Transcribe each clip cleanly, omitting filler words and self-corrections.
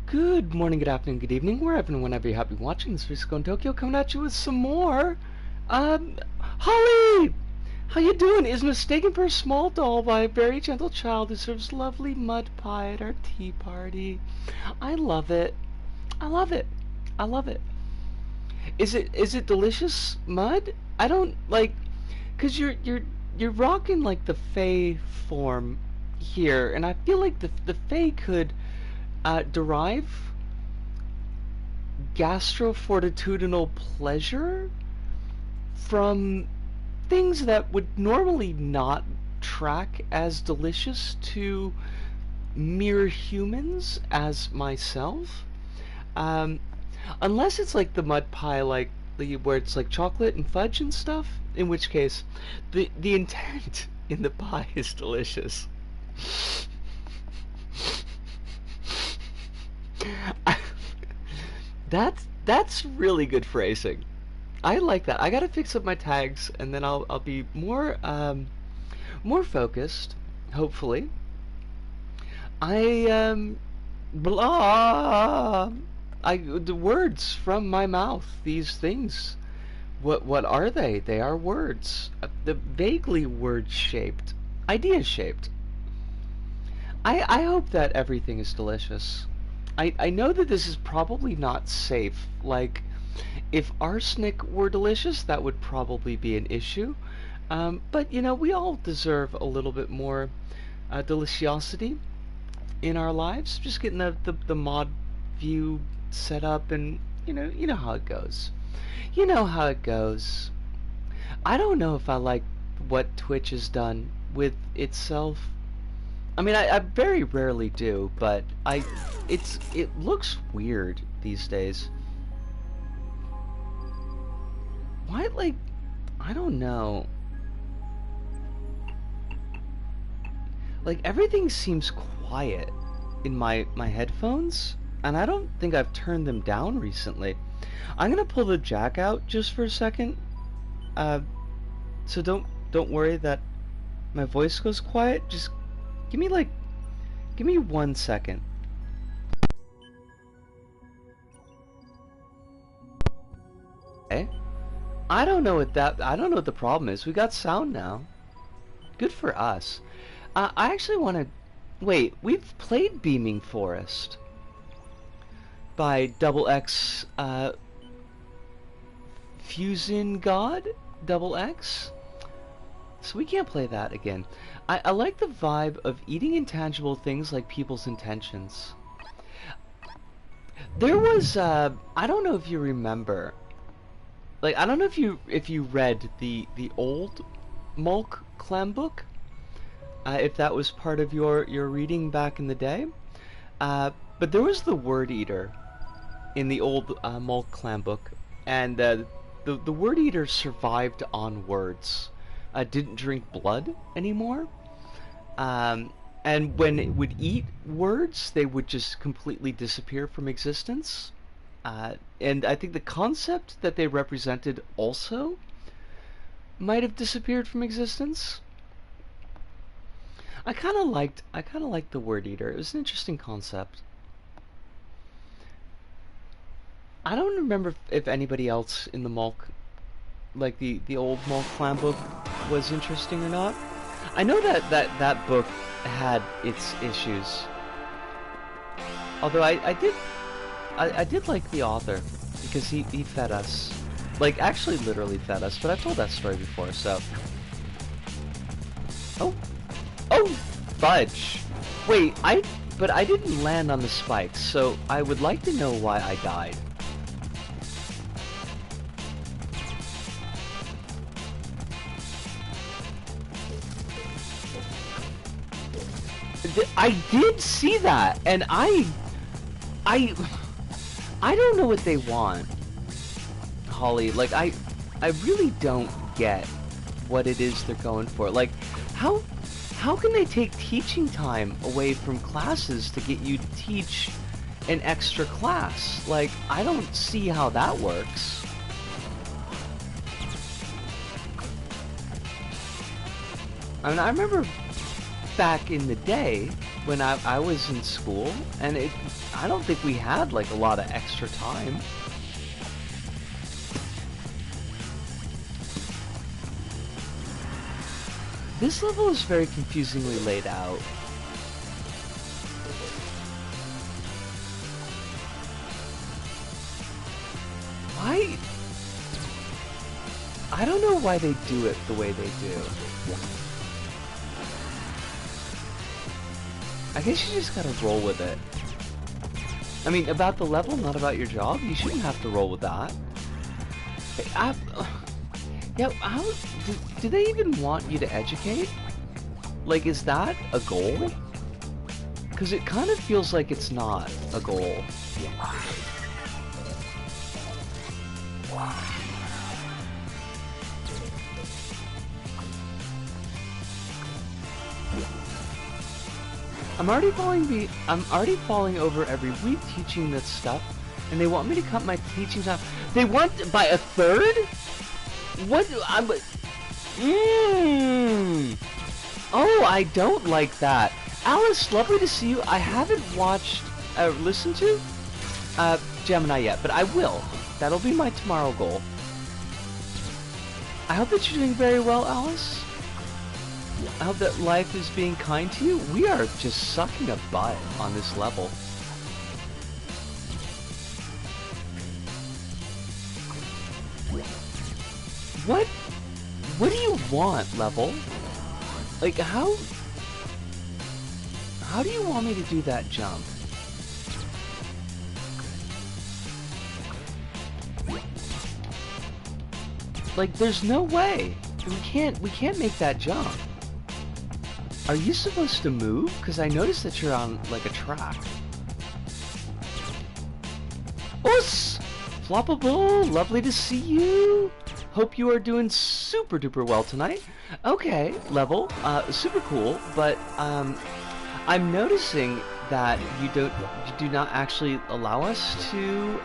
Good morning, good afternoon, good evening, wherever and whenever you happen to be watching this Frisco in Tokyo, coming at you with some more. Holly! How you doing? Is mistaken for a small doll by a very gentle child who serves lovely mud pie at our tea party. I love it. I love it. I love it. Is it delicious mud? I don't like, cause you're rocking like the Fae form here, and I feel like the Fae could derive gastrofortitudinal pleasure from things that would normally not track as delicious to mere humans as myself. Um, Unless it's like the mud pie, like where it's like chocolate and fudge and stuff, in which case the intent in the pie is delicious. That's really good phrasing. I like that. I gotta fix up my tags, and then I'll be more focused. Hopefully, I blah. The words from my mouth. These things. What are they? They are words. The vaguely word shaped, idea shaped. I hope that everything is delicious. I know that this is probably not safe. Like, if arsenic were delicious, that would probably be an issue. But, you know, we all deserve a little bit more deliciosity in our lives. Just getting the mod view set up, and, you know how it goes. You know how it goes. I don't know if I like what Twitch has done with itself. I mean, I very rarely do, but it looks weird these days. Why, like, I don't know. Like, everything seems quiet in my headphones, and I don't think I've turned them down recently. I'm gonna pull the jack out just for a second. So don't worry that my voice goes quiet. Just give me 1 second. Okay. I don't know what the problem is. We got sound now. Good for us. I actually want to wait. We've played Beaming Forest by Double X Fusion God Double X. So we can't play that again. I like the vibe of eating intangible things like people's intentions. There was I don't know if you remember. Like, I don't know if you read the old Mulk clam book. If that was part of your reading back in the day. But there was the Word Eater in the old Mulk clam book, and the Word Eater survived on words. Didn't drink blood anymore. And when it would eat words, they would just completely disappear from existence. And I think the concept that they represented also might have disappeared from existence. I kind of liked the Word Eater. It was an interesting concept. I don't remember if anybody else in the Mulk, like the old Mulk clan book, was interesting or not. I know that book had its issues. Although I did like the author, because he fed us. Like, actually literally fed us, but I've told that story before, so. Oh, fudge. Wait, but I didn't land on the spikes, so I would like to know why I died. I did see that, and I don't know what they want, Holly. Like, I really don't get what it is they're going for. Like, how can they take teaching time away from classes to get you to teach an extra class? Like, I don't see how that works. I mean, I remember back in the day when I was in school, and I don't think we had like a lot of extra time. This level is very confusingly laid out. Why? I don't know why they do it the way they do. I guess you just gotta roll with it. I mean, about the level, not about your job. You shouldn't have to roll with that. Hey, yeah, how do they even want you to educate? Like, is that a goal? Because it kind of feels like it's not a goal. I'm already falling over every week teaching this stuff, and they want me to cut my teaching time. They want by a third? What? Oh, I don't like that. Alice, lovely to see you. I haven't watched, listened to, Gemini yet, but I will. That'll be my tomorrow goal. I hope that you're doing very well, Alice. I hope that life is being kind to you. We are just sucking a butt on this level. What do you want, level? Like, how do you want me to do that jump? Like, there's no way. We can't make that jump. Are you supposed to move? Because I noticed that you're on, like, a track. Oos! Floppable, lovely to see you. Hope you are doing super duper well tonight. Okay, level, super cool, but, I'm noticing that you do not actually allow us to,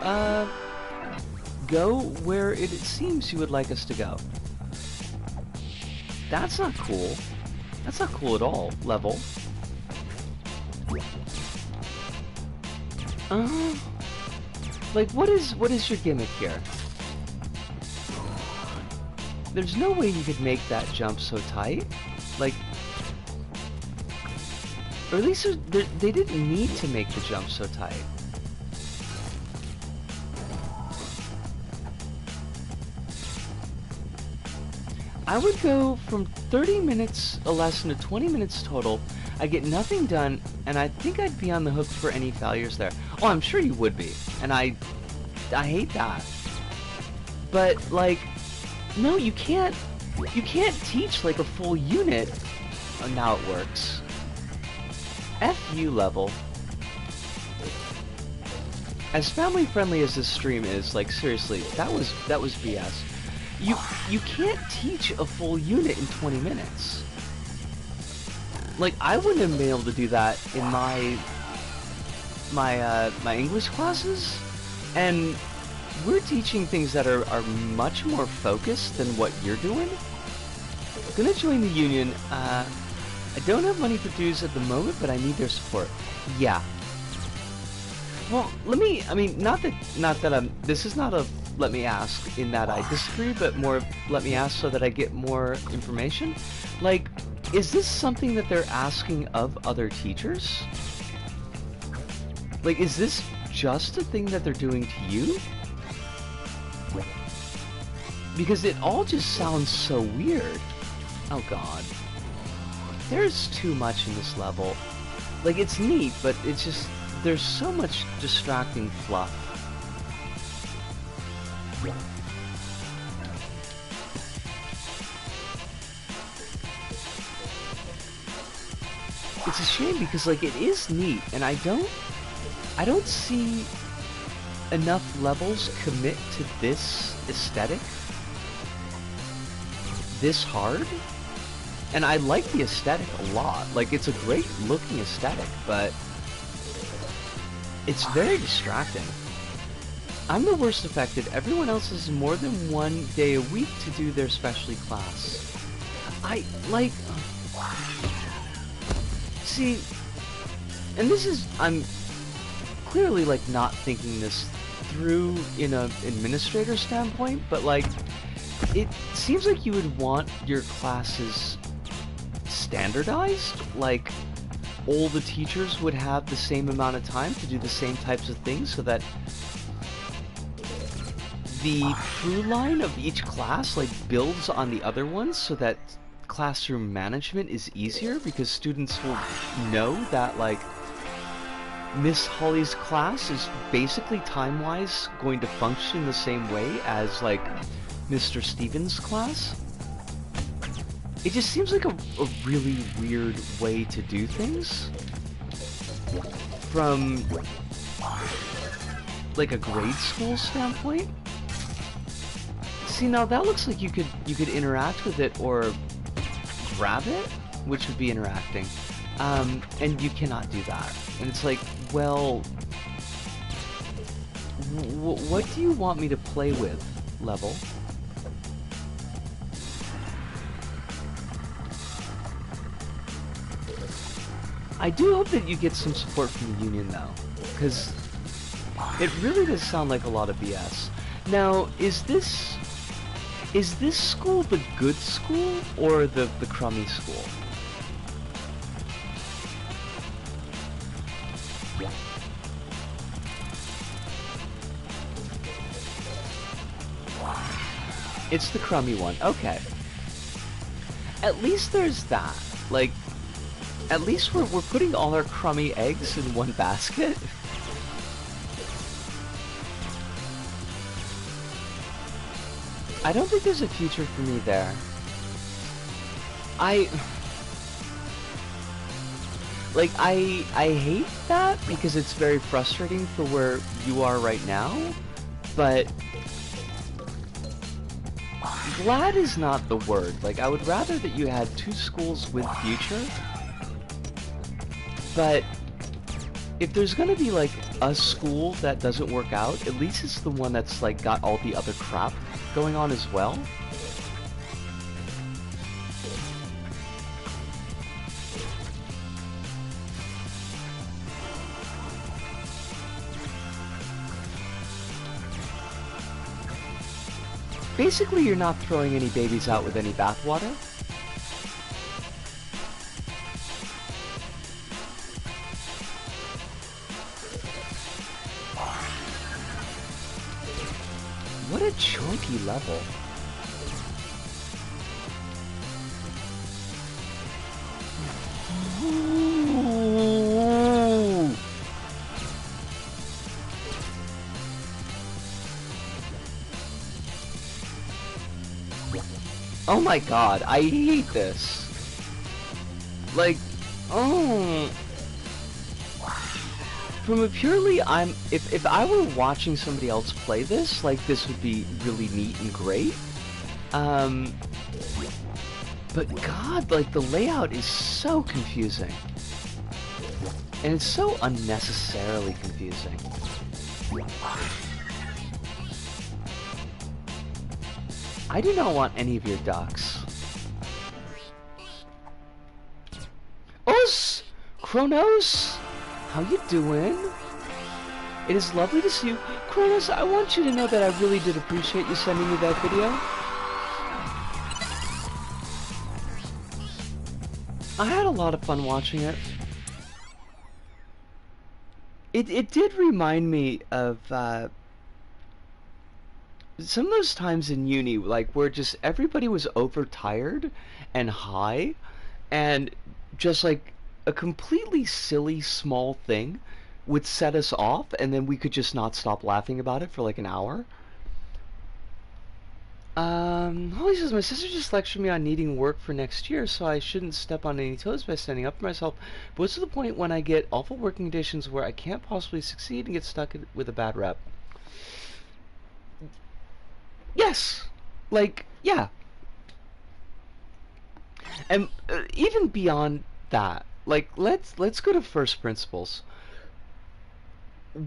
go where it seems you would like us to go. That's not cool. That's not cool at all, level. Like, what is your gimmick here? There's no way you could make that jump so tight. Like, or at least they didn't need to make the jump so tight. I would go from 30 minutes a lesson to 20 minutes total. I get nothing done, and I think I'd be on the hook for any failures there. Oh, I'm sure you would be, and I hate that. But, like, no, you can't teach, like, a full unit. Oh, now it works. F you, level. As family friendly as this stream is, like, seriously, that was BS. You can't teach a full unit in 20 minutes. Like, I wouldn't have been able to do that in my English classes, and we're teaching things that are much more focused than what you're doing. Gonna join the union. I don't have money for dues at the moment, but I need their support. Yeah. Well, I mean, not that this is not a let me ask in that I disagree, but more let me ask so that I get more information. Like, is this something that they're asking of other teachers? Like, is this just a thing that they're doing to you? Because it all just sounds so weird. Oh god. There's too much in this level. Like, it's neat, but it's just, there's so much distracting fluff. It's a shame because, like, it is neat, and I don't see enough levels commit to this aesthetic this hard. And I like the aesthetic a lot. Like, it's a great looking aesthetic, but it's very distracting. I'm the worst affected. Everyone else has more than one day a week to do their specialty class. See, and this is, I'm clearly like not thinking this through in a administrator standpoint, but like it seems like you would want your classes standardized, like all the teachers would have the same amount of time to do the same types of things, so that the through line of each class like builds on the other ones, so that classroom management is easier, because students will know that like Miss Holly's class is basically time-wise going to function the same way as like Mr. Stevens' class. It just seems like a really weird way to do things from like a grade school standpoint. See, now that looks like you could interact with it or grab it, which would be interacting, and you cannot do that. And it's like, well, what do you want me to play with, level? I do hope that you get some support from the union, though, because it really does sound like a lot of BS. Now, is this school the good school or the crummy school? It's the crummy one. Okay. At least there's that. Like, at least we're putting all our crummy eggs in one basket. I don't think there's a future for me there. I hate that because it's very frustrating for where you are right now, but glad is not the word. Like, I would rather that you had two schools with future, but if there's gonna be like a school that doesn't work out, at least it's the one that's like got all the other crap going on as well. Basically, you're not throwing any babies out with any bathwater. What a chunky level. Ooh. Oh my god, I hate this. Like, oh. From a purely, if I were watching somebody else play this, like, this would be really neat and great. But god, like, the layout is so confusing. And it's so unnecessarily confusing. I do not want any of your ducks. Os! Kronos! How you doing? It is lovely to see you. Kronos, I want you to know that I really did appreciate you sending me that video. I had a lot of fun watching it. It did remind me of some of those times in uni, like, where just everybody was overtired and high, and just like a completely silly small thing would set us off, and then we could just not stop laughing about it for like an hour. Holly says, my sister just lectured me on needing work for next year, so I shouldn't step on any toes by standing up for myself. But what's the point when I get awful working conditions where I can't possibly succeed and get stuck with a bad rep? Yes! Like, yeah. And even beyond that, like, let's go to first principles.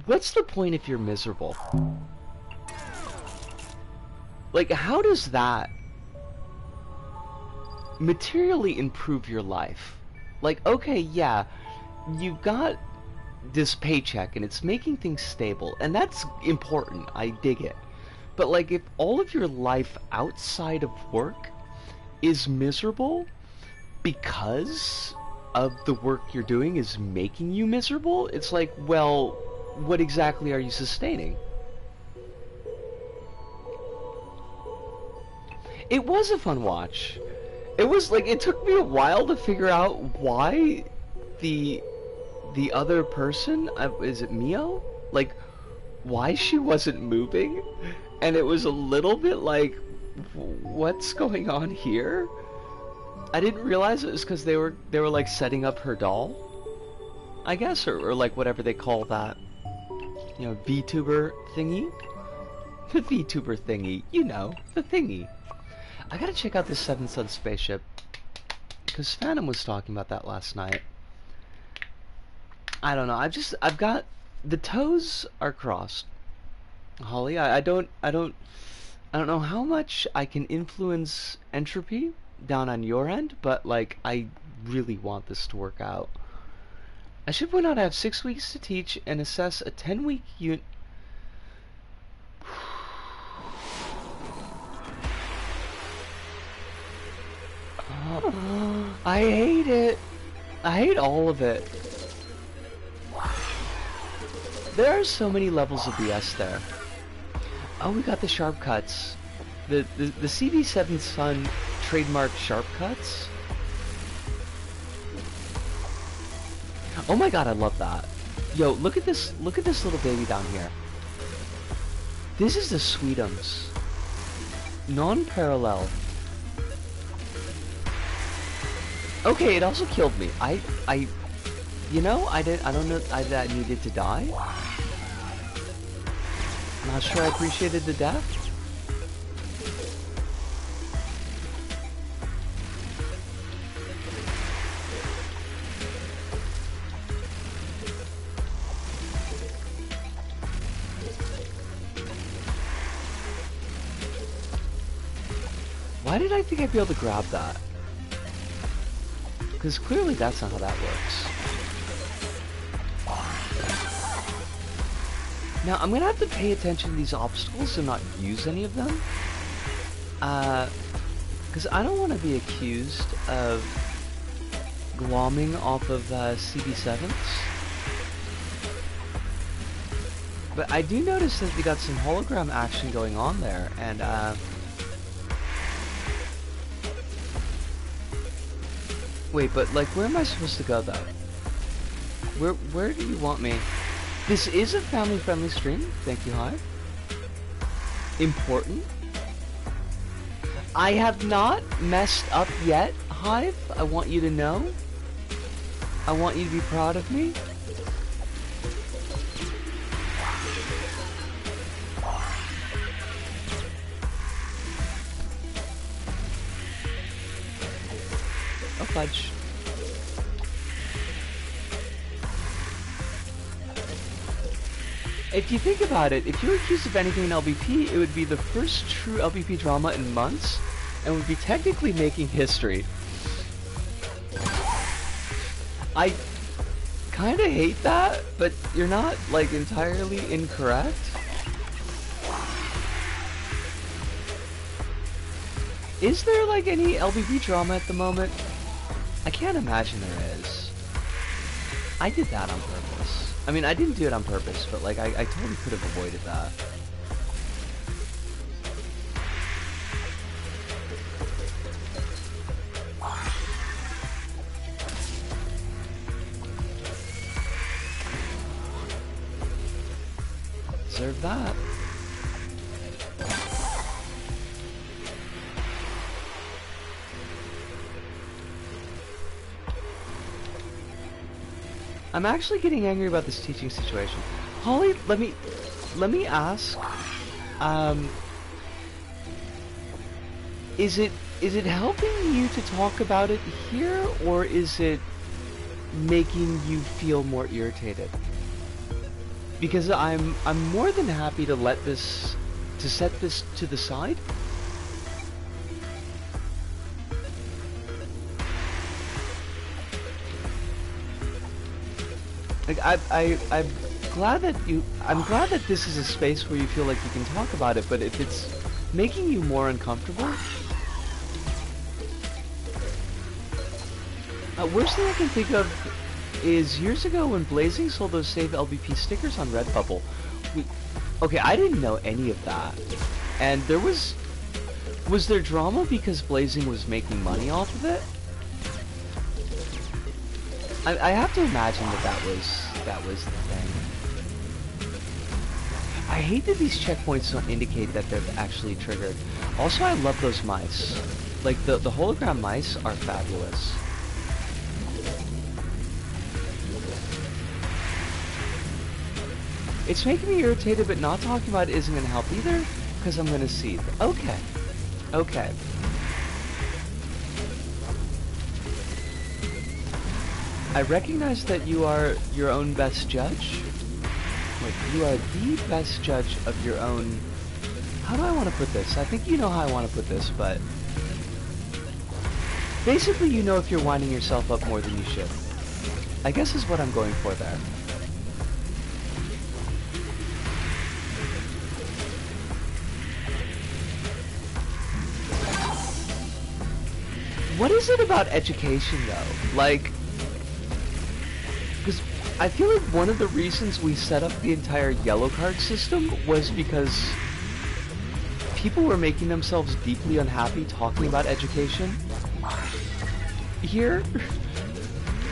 What's the point if you're miserable? Like, how does that materially improve your life? Like, okay, yeah, you got this paycheck and it's making things stable, and that's important. I dig it. But like, if all of your life outside of work is miserable because of the work you're doing is making you miserable, it's like, well, what exactly are you sustaining? It was a fun watch. It was like, it took me a while to figure out why the other person, is it Mio? Like, why she wasn't moving, and it was a little bit like, what's going on here? I didn't realize it was because they were like setting up her doll, I guess, or like whatever they call that, you know, VTuber thingy. The VTuber thingy, you know, the thingy. I gotta check out this Seven Sun spaceship, because Phantom was talking about that last night. I don't know. I've got, the toes are crossed, Holly. I don't know how much I can influence entropy down on your end, but like, I really want this to work out. I should point out I have 6 weeks to teach and assess a 10-week unit. I hate it. I hate all of it. There are so many levels of BS there. Oh, we got the sharp cuts. The CB7 Sun trademark sharp cuts. Oh my god, I love that. Yo, look at this little baby down here. This is the Sweetums. Non-parallel. Okay, it also killed me. You know, I don't know that needed to die. Not sure I appreciated the death. Why did I think I'd be able to grab that? Because clearly that's not how that works. Now, I'm gonna have to pay attention to these obstacles and not use any of them. Because I don't want to be accused of glomming off of CB7s. But I do notice that we got some hologram action going on there, and wait, but like, where am I supposed to go though? Where do you want me? This is a family-friendly stream. Thank you, Hive. Important. I have not messed up yet, Hive. I want you to know. I want you to be proud of me. Oh, fudge. If you think about it, if you were accused of anything in LBP, it would be the first true LBP drama in months, and would be technically making history. I kinda hate that, but you're not, like, entirely incorrect. Is there, like, any LBP drama at the moment? I can't imagine there is. I did that on purpose. I mean, I didn't do it on purpose, but like, I totally could have avoided that. Deserve that. I'm actually getting angry about this teaching situation. Holly, let me ask, is it helping you to talk about it here, or is it making you feel more irritated? Because I'm more than happy to set this to the side. Like I'm glad that I'm glad that this is a space where you feel like you can talk about it, but if it's making you more uncomfortable, worst thing I can think of is years ago when Blazing sold those Save LBP stickers on Redbubble. Okay, I didn't know any of that, and was there drama because Blazing was making money off of it? I have to imagine that was the thing. I hate that these checkpoints don't indicate that they're actually triggered. Also, I love those mice. Like, the hologram mice are fabulous. It's making me irritated, but not talking about it isn't going to help either, because I'm going to seethe. Okay. Okay. I recognize that you are your own best judge. Wait, you are the best judge of your own... How do I want to put this? I think you know how I want to put this, but... Basically, you know if you're winding yourself up more than you should. I guess is what I'm going for there. What is it about education, though? Like... Because I feel like one of the reasons we set up the entire yellow card system was because people were making themselves deeply unhappy talking about education here.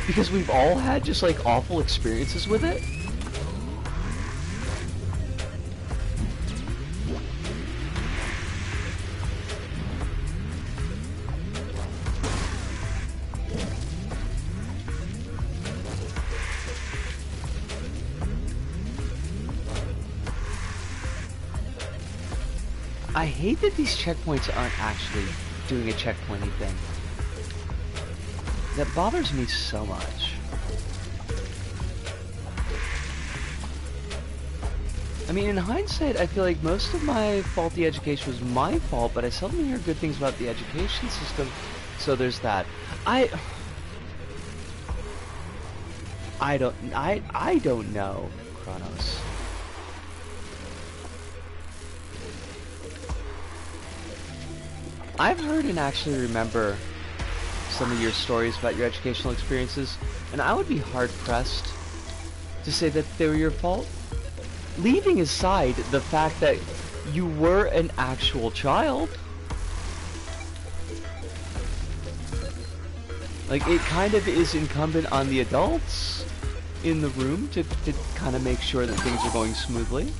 Because we've all had just like awful experiences with it. I hate that these checkpoints aren't actually doing a checkpointy thing. That bothers me so much. I mean, in hindsight, I feel like most of my faulty education was my fault, but I seldom hear good things about the education system, so there's that. I don't know, Kronos. I've heard and actually remember some of your stories about your educational experiences, and I would be hard-pressed to say that they were your fault. Leaving aside the fact that you were an actual child. Like, it kind of is incumbent on the adults in the room to kind of make sure that things are going smoothly.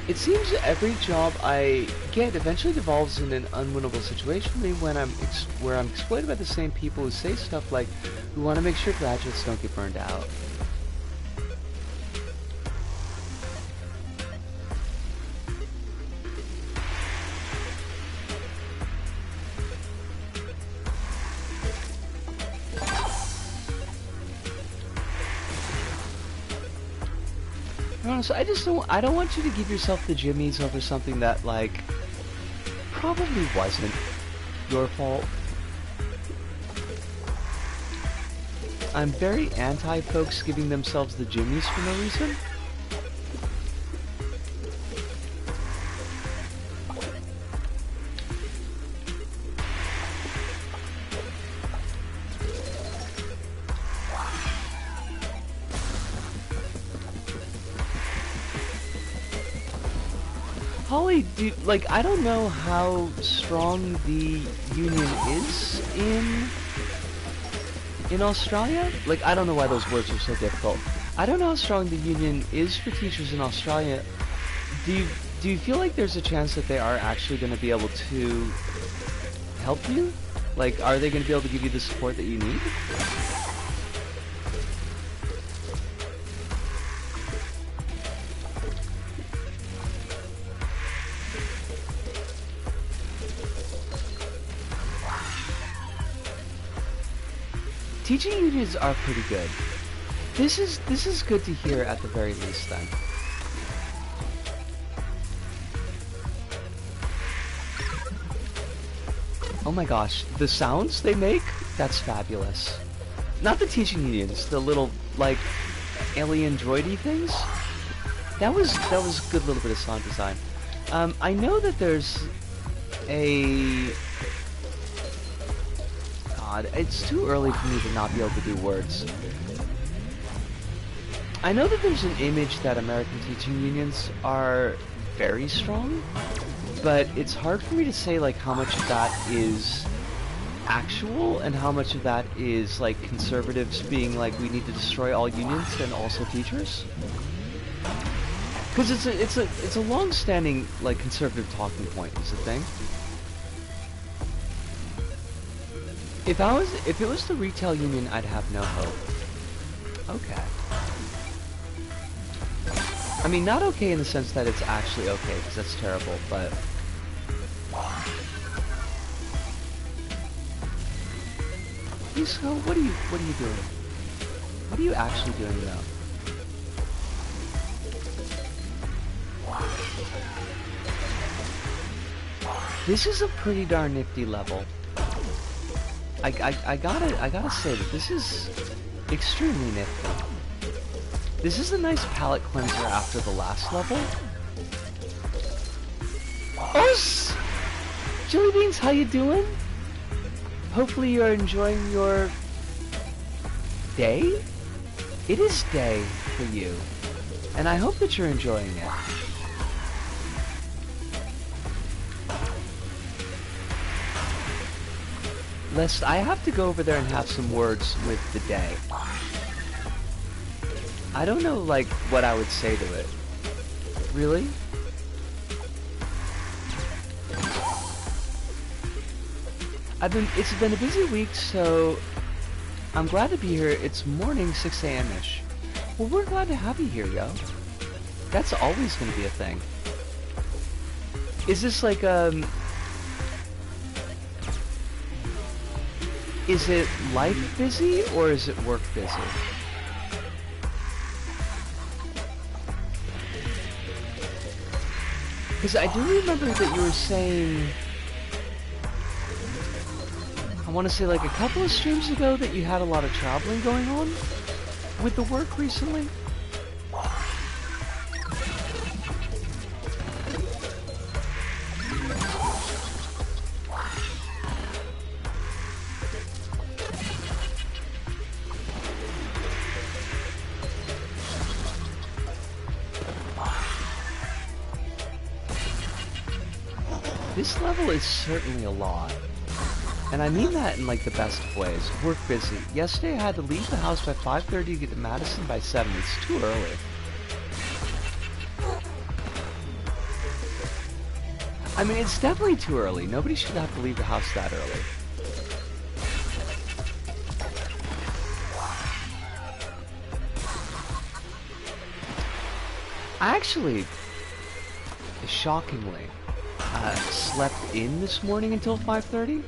It seems every job I get eventually devolves in an unwinnable situation for me when where I'm exploited by the same people who say stuff like, we want to make sure graduates don't get burned out. So I don't want you to give yourself the jimmies over something that, like, probably wasn't your fault. I'm very anti-folks giving themselves the jimmies for no reason. Holly, like, I don't know how strong the union is in Australia. Like, I don't know why those words are so difficult. I don't know how strong the union is for teachers in Australia. Do you feel like there's a chance that they are actually going to be able to help you? Like, are they going to be able to give you the support that you need? Teaching unions are pretty good. This is good to hear at the very least then. Oh my gosh, the sounds they make? That's fabulous. Not the teaching unions, the little, like, alien droidy things. That was a good little bit of sound design. I know that there's a... God, it's too early for me to not be able to do words. I know that there's an image that American teaching unions are very strong, but it's hard for me to say like how much of that is actual and how much of that is like conservatives being like we need to destroy all unions and also teachers. Because it's a long-standing like conservative talking point is the thing. If it was the retail union, I'd have no hope. Okay. I mean, not okay in the sense that it's actually okay, because that's terrible, but... Isco, what are you doing? What are you actually doing, though? This is a pretty darn nifty level. I gotta say that this is extremely nifty. This is a nice palate cleanser after the last level. Oh, Jelly Beans, how you doing? Hopefully you're enjoying your day? It is day for you, and I hope that you're enjoying it. Lest I have to go over there and have some words with the day. I don't know, like, what I would say to it. Really? It's been a busy week, so I'm glad to be here. It's morning, 6 a.m.-ish. Well, we're glad to have you here, yo. That's always gonna be a thing. Is this like, is it life busy, or is it work busy? Because I do remember that you were saying, I want to say like a couple of streams ago, that you had a lot of traveling going on with the work recently. This level is certainly a lot. And I mean that in like the best of ways. Work busy. Yesterday I had to leave the house by 5:30 to get to Madison by 7. It's too early. I mean, it's definitely too early. Nobody should have to leave the house that early. I actually, shockingly, slept in this morning until 5:30,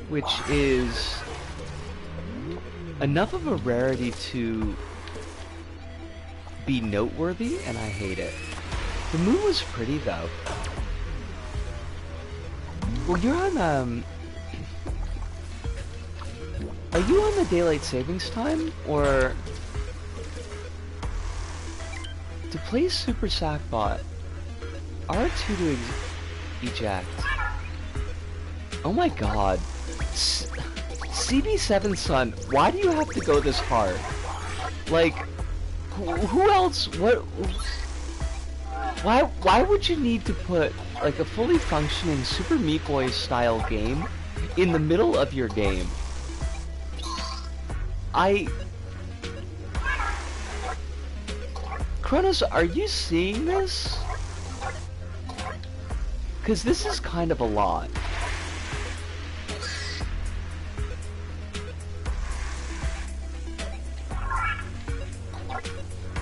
which is enough of a rarity to be noteworthy, and I hate it. The moon was pretty, though. Well, you're on, are you on the daylight savings time, or... To play Super Sackbot, R2 to eject. Oh my god. CB7 son, why do you have to go this hard? Like, who else, why would you need to put, like, a fully functioning Super Meat Boy style game in the middle of your game? Kronos, are you seeing this? Because this is kind of a lot.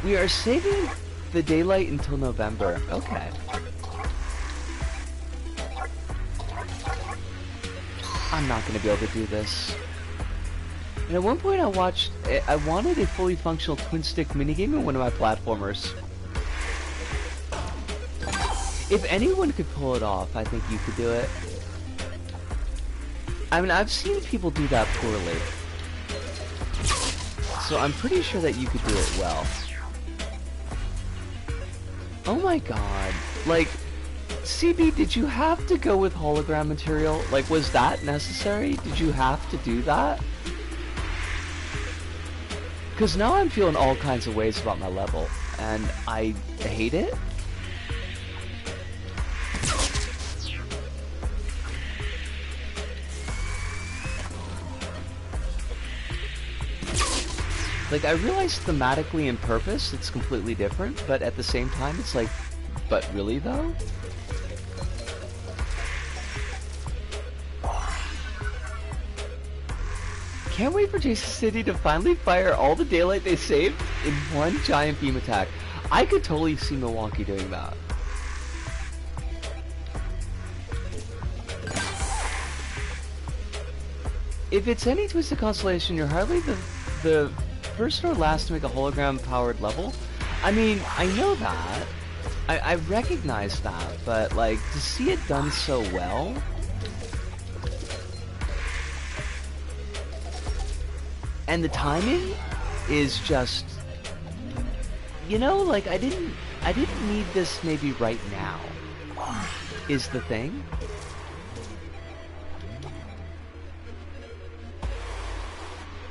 We are saving the daylight until November. Okay. I'm not going to be able to do this. And at one point I wanted a fully functional twin-stick minigame in one of my platformers. If anyone could pull it off, I think you could do it. I mean, I've seen people do that poorly. So I'm pretty sure that you could do it well. Oh my god. Like, CB, did you have to go with hologram material? Like, was that necessary? Did you have to do that? Because now I'm feeling all kinds of ways about my level, and I hate it. Like, I realize thematically and purpose, it's completely different, but at the same time, it's like, but really though? Can't wait for Jason City to finally fire all the daylight they saved in one giant beam attack. I could totally see Milwaukee doing that. If it's any Twisted Constellation, you're hardly the first or last to make a hologram-powered level. I mean, I know that. I recognize that, but, like, to see it done so well... And the timing is just... You know, like, I didn't need this maybe right now, is the thing.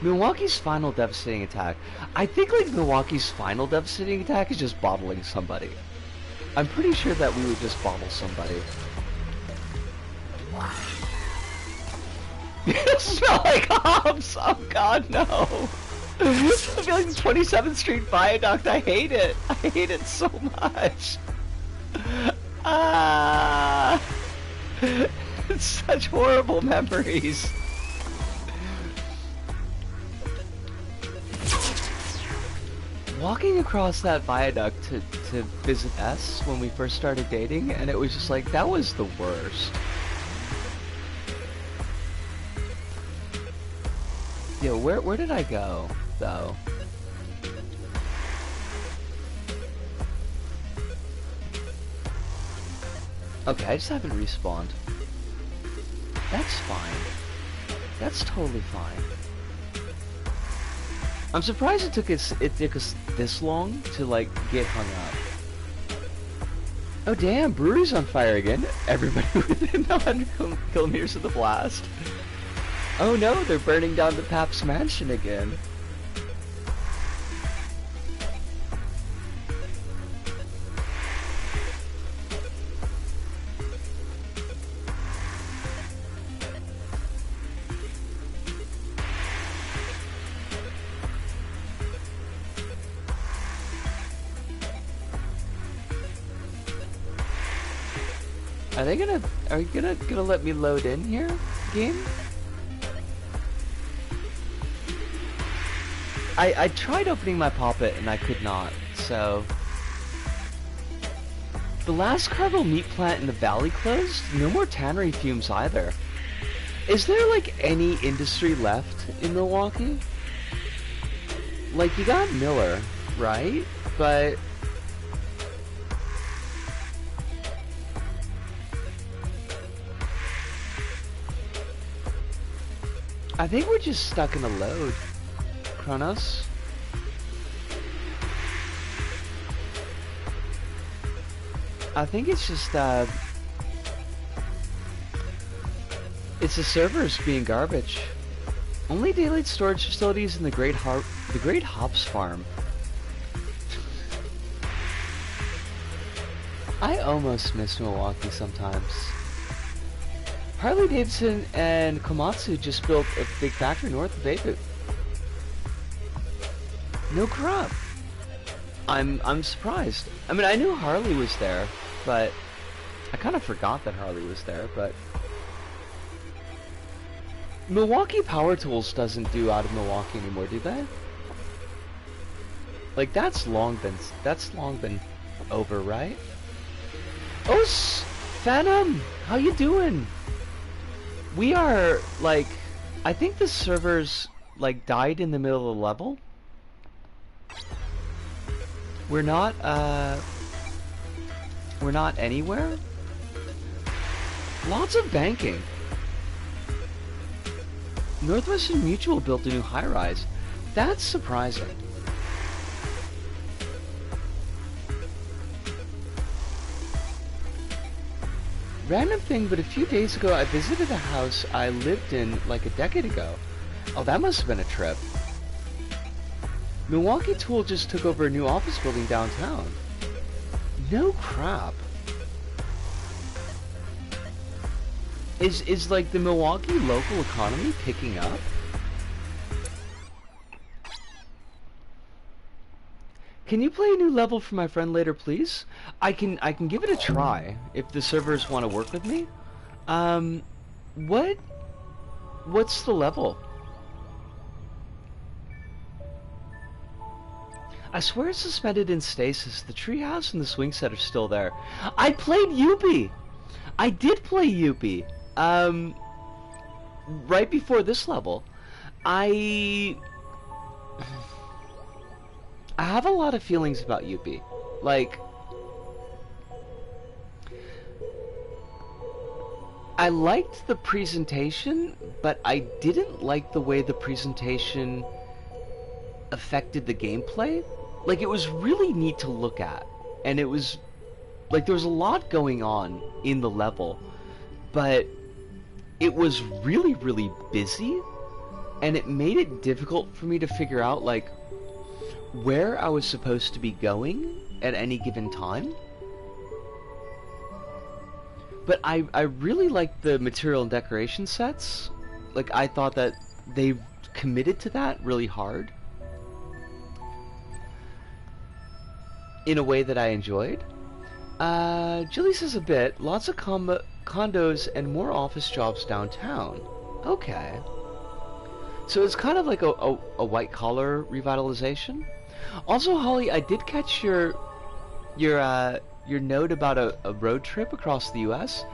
Milwaukee's final devastating attack. I think, like, Milwaukee's final devastating attack is just bottling somebody. I'm pretty sure that we would just bottle somebody. You smell like hops! Oh god, no! I feel like the 27th Street Viaduct, I hate it! I hate it so much! Ah! It's such horrible memories! Walking across that viaduct to visit S when we first started dating, and it was just like, that was the worst. Yo, where did I go, though? Okay, I just haven't respawned. That's fine. That's totally fine. I'm surprised it took us this long to, like, get hung up. Oh damn, brewery's on fire again. Everybody within 100 kilometers of the blast. Oh no, they're burning down the Pabst mansion again. Are you gonna let me load in here, game? I tried opening my poppet and I could not, so... The last cargo meat plant in the valley closed? No more tannery fumes either. Is there, like, any industry left in Milwaukee? Like, you got Miller, right? But... I think we're just stuck in a load. Kronos? I think it's just, it's the servers being garbage. Only daylight storage facilities in the Great Hops Farm. I almost miss Milwaukee sometimes. Harley Davidson and Komatsu just built a big factory north of Beibu. No crap. I'm surprised. I mean, I knew Harley was there, but I kind of forgot that Harley was there, but Milwaukee Power Tools doesn't do out of Milwaukee anymore, do they? Like, that's long been over, right? Oh, Phantom, how you doing? We are, like, I think the servers, like, died in the middle of the level. We're not anywhere. Lots of banking. Northwestern Mutual built a new high-rise. That's surprising. Random thing, but a few days ago I visited a house I lived in like a decade ago. Oh, that must have been a trip. Milwaukee Tool just took over a new office building downtown. No crap. Is like the Milwaukee local economy picking up? Can you play a new level for my friend later, please? I can give it a try if the servers want to work with me. What's the level? I swear it's suspended in stasis. The treehouse and the swing set are still there. I played Yuppie! I did play Yuppie. Right before this level. I have a lot of feelings about Yuppie. Like, I liked the presentation, but I didn't like the way the presentation affected the gameplay. Like, it was really neat to look at, and it was like there was a lot going on in the level, but it was really, really busy, and it made it difficult for me to figure out like where I was supposed to be going at any given time. But I really liked the material and decoration sets. Like, I thought that they committed to that really hard in a way that I enjoyed. Jilly says a bit. Lots of condos and more office jobs downtown. Okay. So it's kind of like a white-collar revitalization. Also, Holly, I did catch your note about a road trip across the U.S.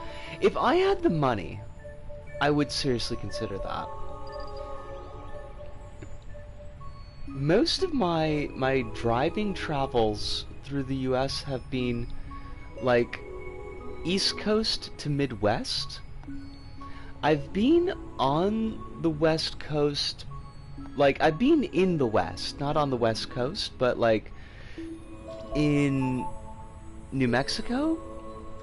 If I had the money, I would seriously consider that. Most of my driving travels through the U.S. have been like East Coast to Midwest. I've been on the West Coast, like I've been in the West, not on the West Coast, but like in New Mexico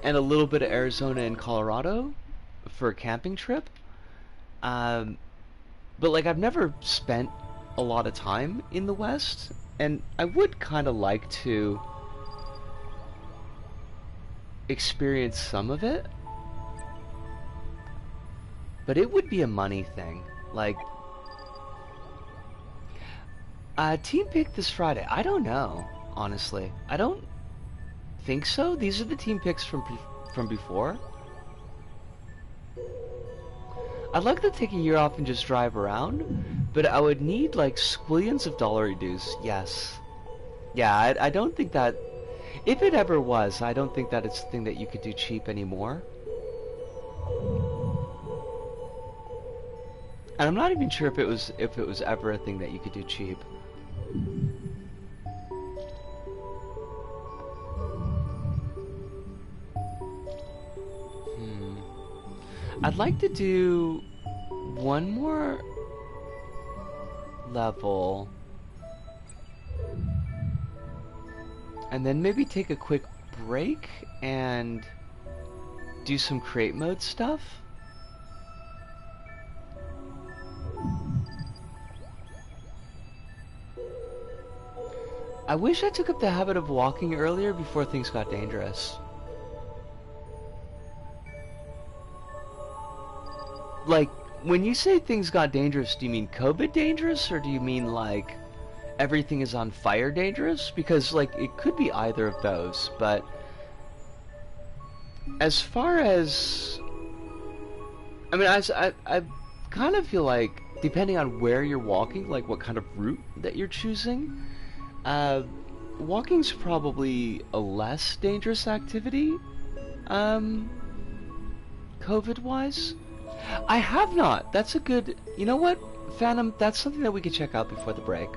and a little bit of Arizona and Colorado for a camping trip. But like I've never spent a lot of time in the West, and I would kind of like to experience some of it, but it would be a money thing. Like, team pick this Friday. I don't know, honestly. I don't think so. These are the team picks from before. I'd like to take a year off and just drive around, but I would need like squillions of dollar dues. Yes. Yeah, I don't think that, if it ever was, I don't think that it's a thing that you could do cheap anymore. And I'm not even sure if it was ever a thing that you could do cheap. I'd like to do one more level and then maybe take a quick break and do some create mode stuff. I wish I took up the habit of walking earlier before things got dangerous. Like, when you say things got dangerous, do you mean COVID dangerous, or do you mean like everything is on fire dangerous? Because like it could be either of those, but as far as, I mean, I kind of feel like depending on where you're walking, like what kind of route that you're choosing, walking's probably a less dangerous activity, COVID-wise. I have not. That's a good, you know what, Phantom, that's something that we could check out before the break.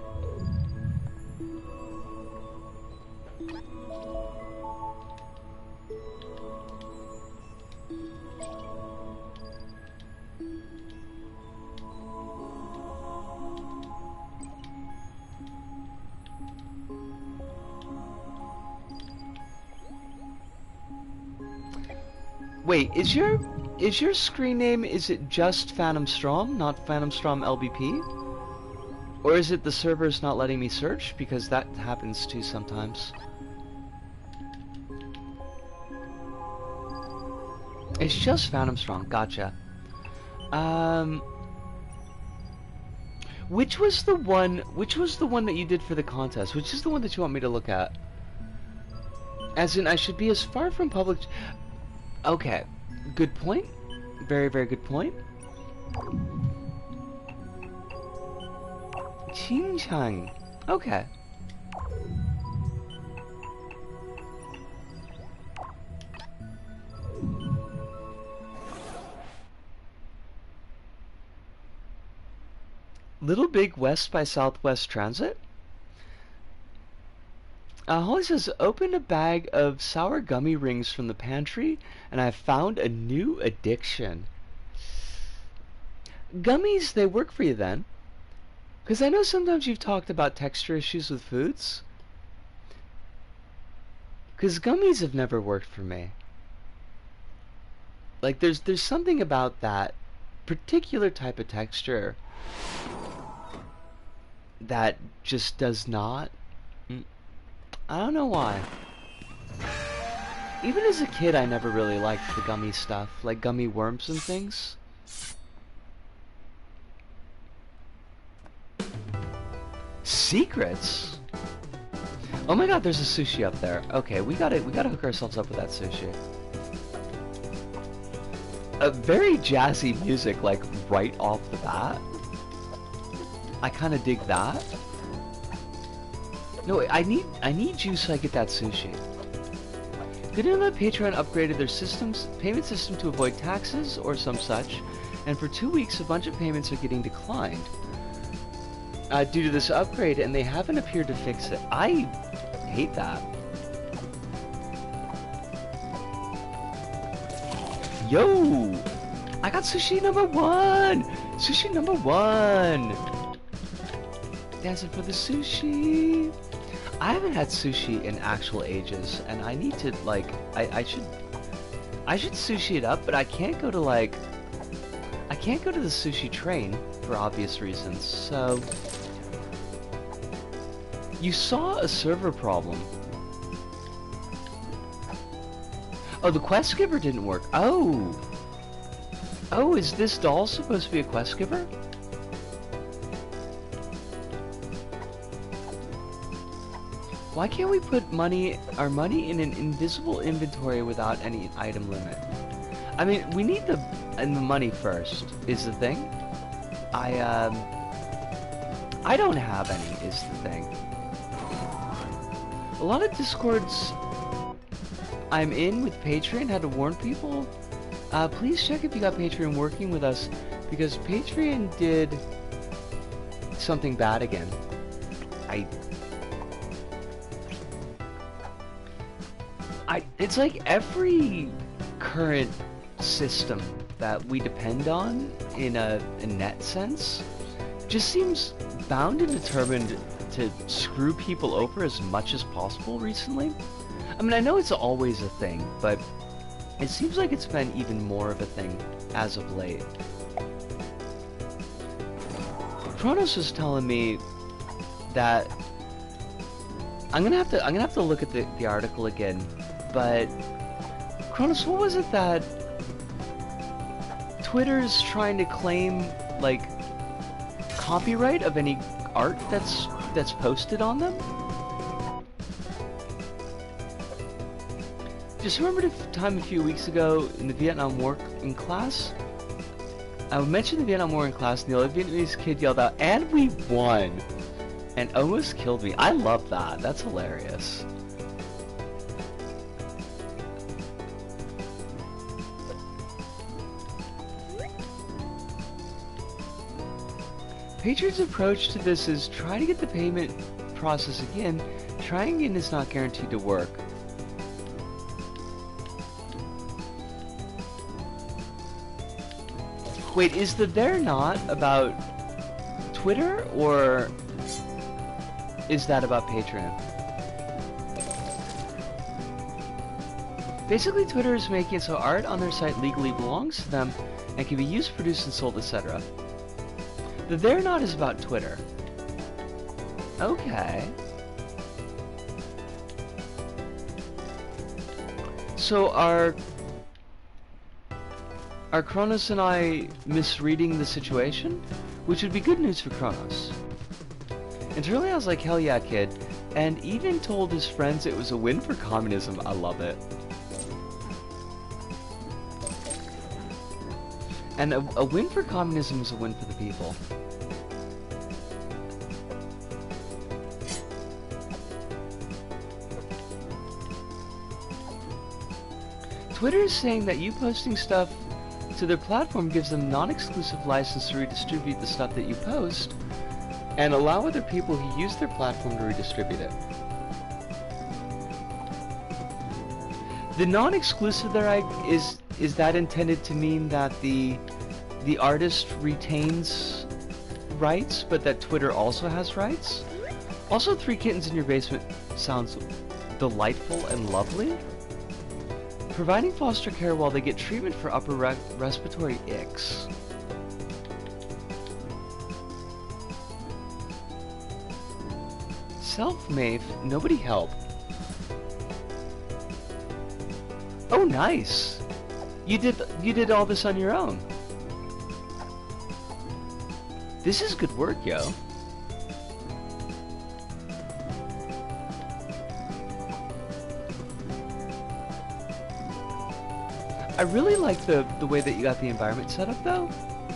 Wait, is your screen name, is it just Phantom Strom, not Phantom Strom LBP? Or is it the server's not letting me search? Because that happens too sometimes. It's just Phantom Strom, gotcha. Which was the one that you did for the contest? Which is the one that you want me to look at? As in, I should be as far from public... Okay, good point. Very, very good point. Ching-chang. Okay. Little Big West by Southwest Transit? Holly says, opened a bag of sour gummy rings from the pantry, and I found a new addiction. Gummies, they work for you then? Because I know sometimes you've talked about texture issues with foods. Because gummies have never worked for me. Like, there's something about that particular type of texture that just does not... I don't know why. Even as a kid, I never really liked the gummy stuff, like gummy worms and things. Secrets? Oh my god, there's a sushi up there. Okay, we gotta hook ourselves up with that sushi. A very jazzy music, like right off the bat. I kind of dig that. No, I need you so I get that sushi. Good to know that Patreon upgraded their payment system to avoid taxes or some such, and for 2 weeks a bunch of payments are getting declined due to this upgrade, and they haven't appeared to fix it. I hate that. Yo! I got sushi number 1! Sushi number 1! Dancing for the sushi! I haven't had sushi in actual ages, and I need to, like, I should sushi it up, but I can't go to, like, I can't go to the sushi train for obvious reasons, so... You saw a server problem. Oh, the quest giver didn't work. Oh! Oh, is this doll supposed to be a quest giver? Why can't we put our money in an invisible inventory without any item limit? I mean, we need the money first, is the thing. I don't have any, is the thing. A lot of Discords I'm in with Patreon had to warn people, please check if you got Patreon working with us, because Patreon did something bad again. It's like every current system that we depend on in a net sense just seems bound and determined to screw people over as much as possible recently. I mean, I know it's always a thing, but it seems like it's been even more of a thing as of late. Kronos was telling me that I'm gonna have to look at the article again, but Kronos, what was it that Twitter's trying to claim, like, copyright of any art that's posted on them? Just remember the time a few weeks ago in the Vietnam War in class? I mentioned the Vietnam War in class, and the other Vietnamese kid yelled out, "And we won!" and almost killed me. I love that. That's hilarious. Patreon's approach to this is try to get the payment process again. Trying again is not guaranteed to work. Wait, is the "they're not" about Twitter, or is that about Patreon? Basically, Twitter is making it so art on their site legally belongs to them and can be used, produced, and sold, etc. The "they're not" is about Twitter. Okay. So are Kronos and I misreading the situation? Which would be good news for Kronos. Internally I was like, hell yeah, kid. And even told his friends it was a win for communism. I love it. And a win for communism is a win for the people. Twitter is saying that you posting stuff to their platform gives them non-exclusive license to redistribute the stuff that you post and allow other people who use their platform to redistribute it. The non-exclusive there is that intended to mean that the artist retains rights, but that Twitter also has rights? Also, 3 kittens in your basement sounds delightful and lovely. Providing foster care while they get treatment for upper respiratory icks. Self-made, nobody help. Oh, nice. You did all this on your own. This is good work, yo. I really like the way that you got the environment set up though.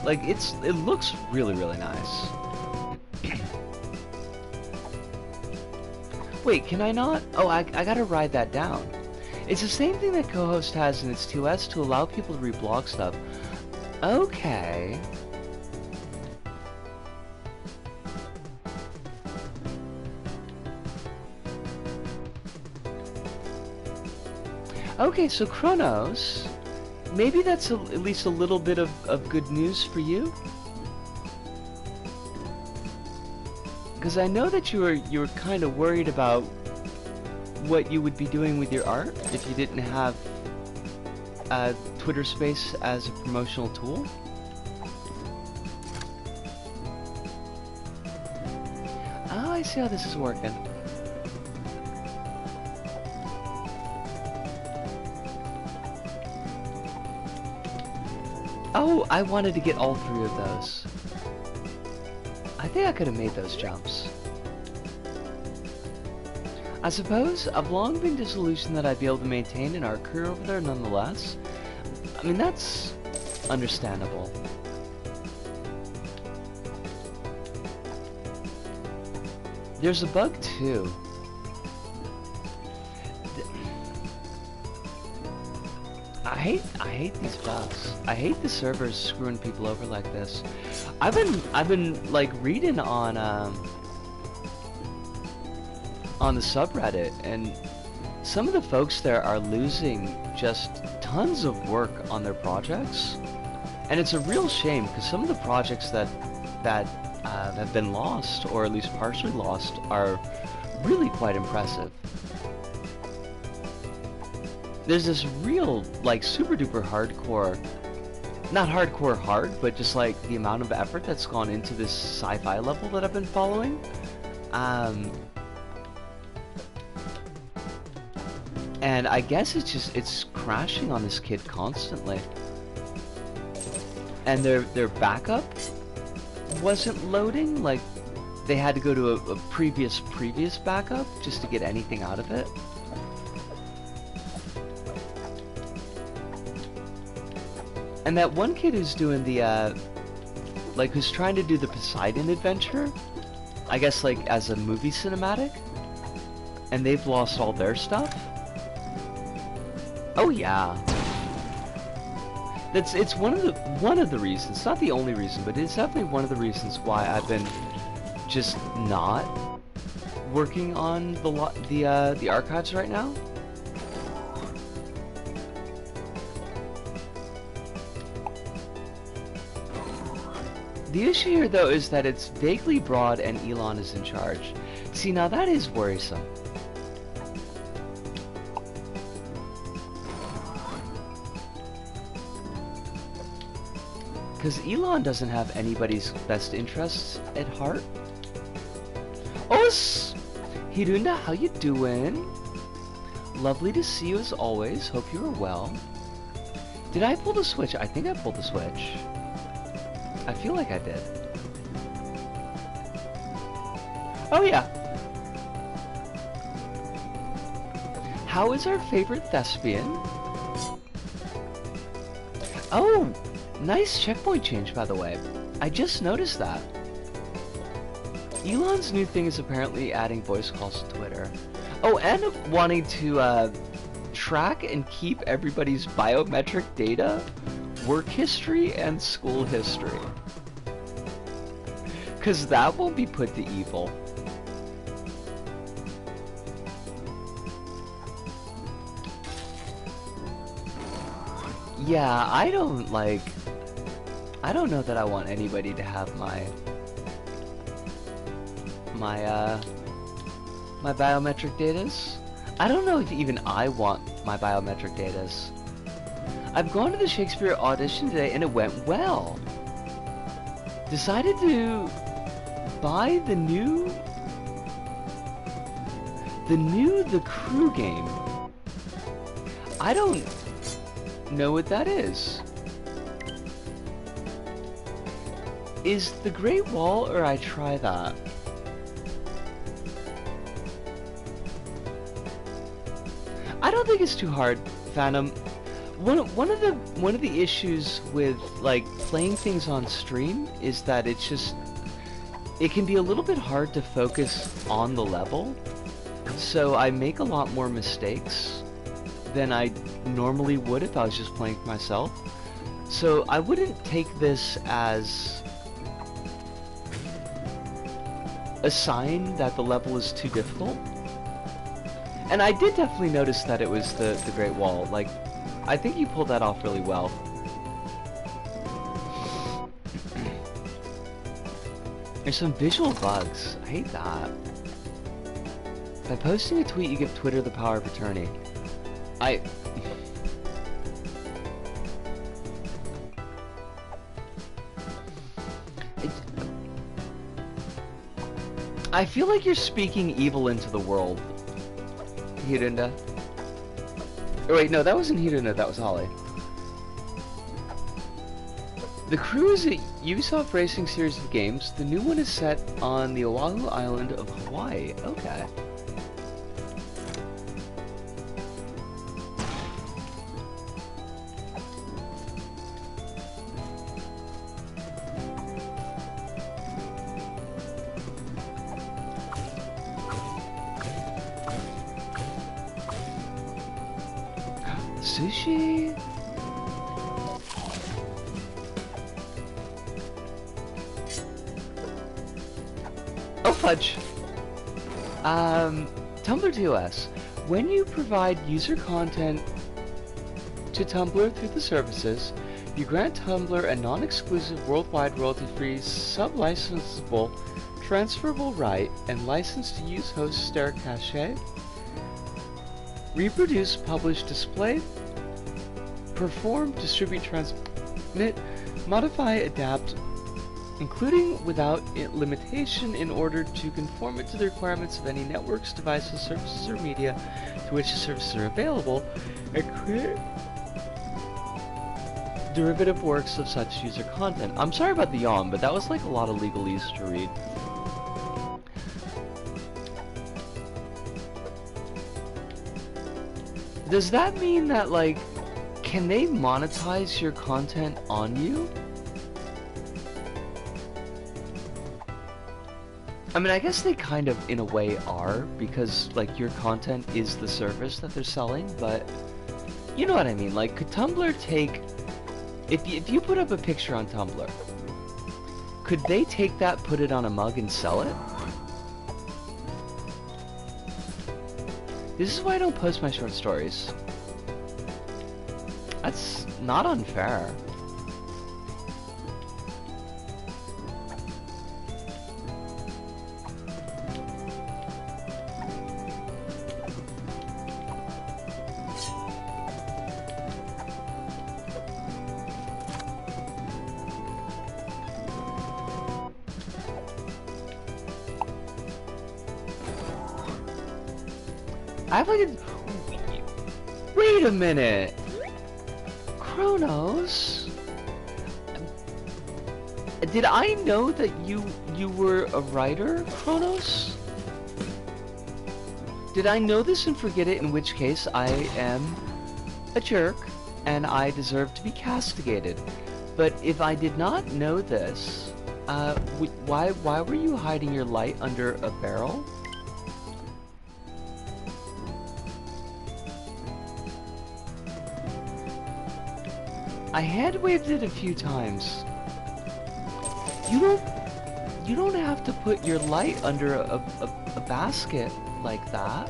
Like it looks really nice. Wait, can I not? Oh, I gotta write that down. It's the same thing that co-host has in its 2S to allow people to reblog stuff. Okay. Okay, so Kronos, maybe that's at least a little bit of good news for you. Because I know that you were kind of worried about what you would be doing with your art if you didn't have Twitter Space as a promotional tool. Oh, I see how this is working. Oh, I wanted to get all 3 of those. I think I could have made those jumps. I suppose I've long been disillusioned that I'd be able to maintain an art career over there nonetheless. I mean, that's understandable. There's a bug too. I hate these bugs. I hate the servers screwing people over like this. I've been like reading on the subreddit, and some of the folks there are losing just tons of work on their projects, and it's a real shame because some of the projects that have been lost, or at least partially lost, are really quite impressive. There's this real, like, super duper hardcore, not hardcore hard, but just like the amount of effort that's gone into this sci-fi level that I've been following. And I guess it's crashing on this kid constantly. And their backup wasn't loading, like they had to go to a previous backup just to get anything out of it. And that one kid who's doing the, like, who's trying to do the Poseidon adventure, I guess, like, as a movie cinematic, and they've lost all their stuff. Oh yeah. It's one of the reasons, not the only reason, but it's definitely one of the reasons why I've been just not working on the archives right now. The issue here, though, is that it's vaguely broad and Elon is in charge. See, now that is worrisome. Because Elon doesn't have anybody's best interests at heart. Os! Hirunda, how you doing? Lovely to see you as always. Hope you are well. Did I pull the switch? I think I pulled the switch. I feel like I did. Oh yeah. How is our favorite thespian? Oh, nice checkpoint change, by the way. I just noticed that. Elon's new thing is apparently adding voice calls to Twitter. Oh, and wanting to track and keep everybody's biometric data, work history, and school history. Because that won't be put to evil. Yeah, I don't know that I want anybody to have my biometric datas. I don't know if even I want my biometric datas. I've gone to the Shakespeare audition today and it went well. Decided to buy the new The Crew game. I don't know what that is. Is the Great Wall, or I try that? I don't think it's too hard, Phantom. One of the issues with like playing things on stream is that it can be a little bit hard to focus on the level. So I make a lot more mistakes than I normally would if I was just playing for myself. So I wouldn't take this as a sign that the level is too difficult. And I did definitely notice that it was the Great Wall. Like, I think you pulled that off really well. There's some visual bugs. I hate that. By posting a tweet, you give Twitter the power of attorney. I feel like you're speaking evil into the world, Hirunda. Oh wait, no, that wasn't Hirunda, that was Holly. The Crew is a Ubisoft racing series of games. The new one is set on the Oahu island of Hawaii. Okay. Sushi? Oh, fudge. Tumblr TOS. When you provide user content to Tumblr through the services, you grant Tumblr a non-exclusive, worldwide, royalty-free, sub-licensable, transferable right and license to use host stare cache, reproduce, publish, display, perform, distribute, transmit, modify, adapt, including without limitation in order to conform it to the requirements of any networks, devices, services, or media to which the services are available, and create derivative works of such user content. I'm sorry about the yawn, but that was like a lot of legalese to read. Does that mean that, like, can they monetize your content on you? I mean, I guess they kind of, in a way, are, because, like, your content is the service that they're selling, but you know what I mean. Like, could Tumblr take... If you put up a picture on Tumblr, could they take that, put it on a mug, and sell it? This is why I don't post my short stories. That's not unfair. I have like a... Wait a minute! Chronos? Did I know that you were a writer, Chronos? Did I know this and forget it, in which case I am a jerk and I deserve to be castigated. But if I did not know this, why were you hiding your light under a barrel? I hand waved it a few times. You don't have to put your light under a basket like that.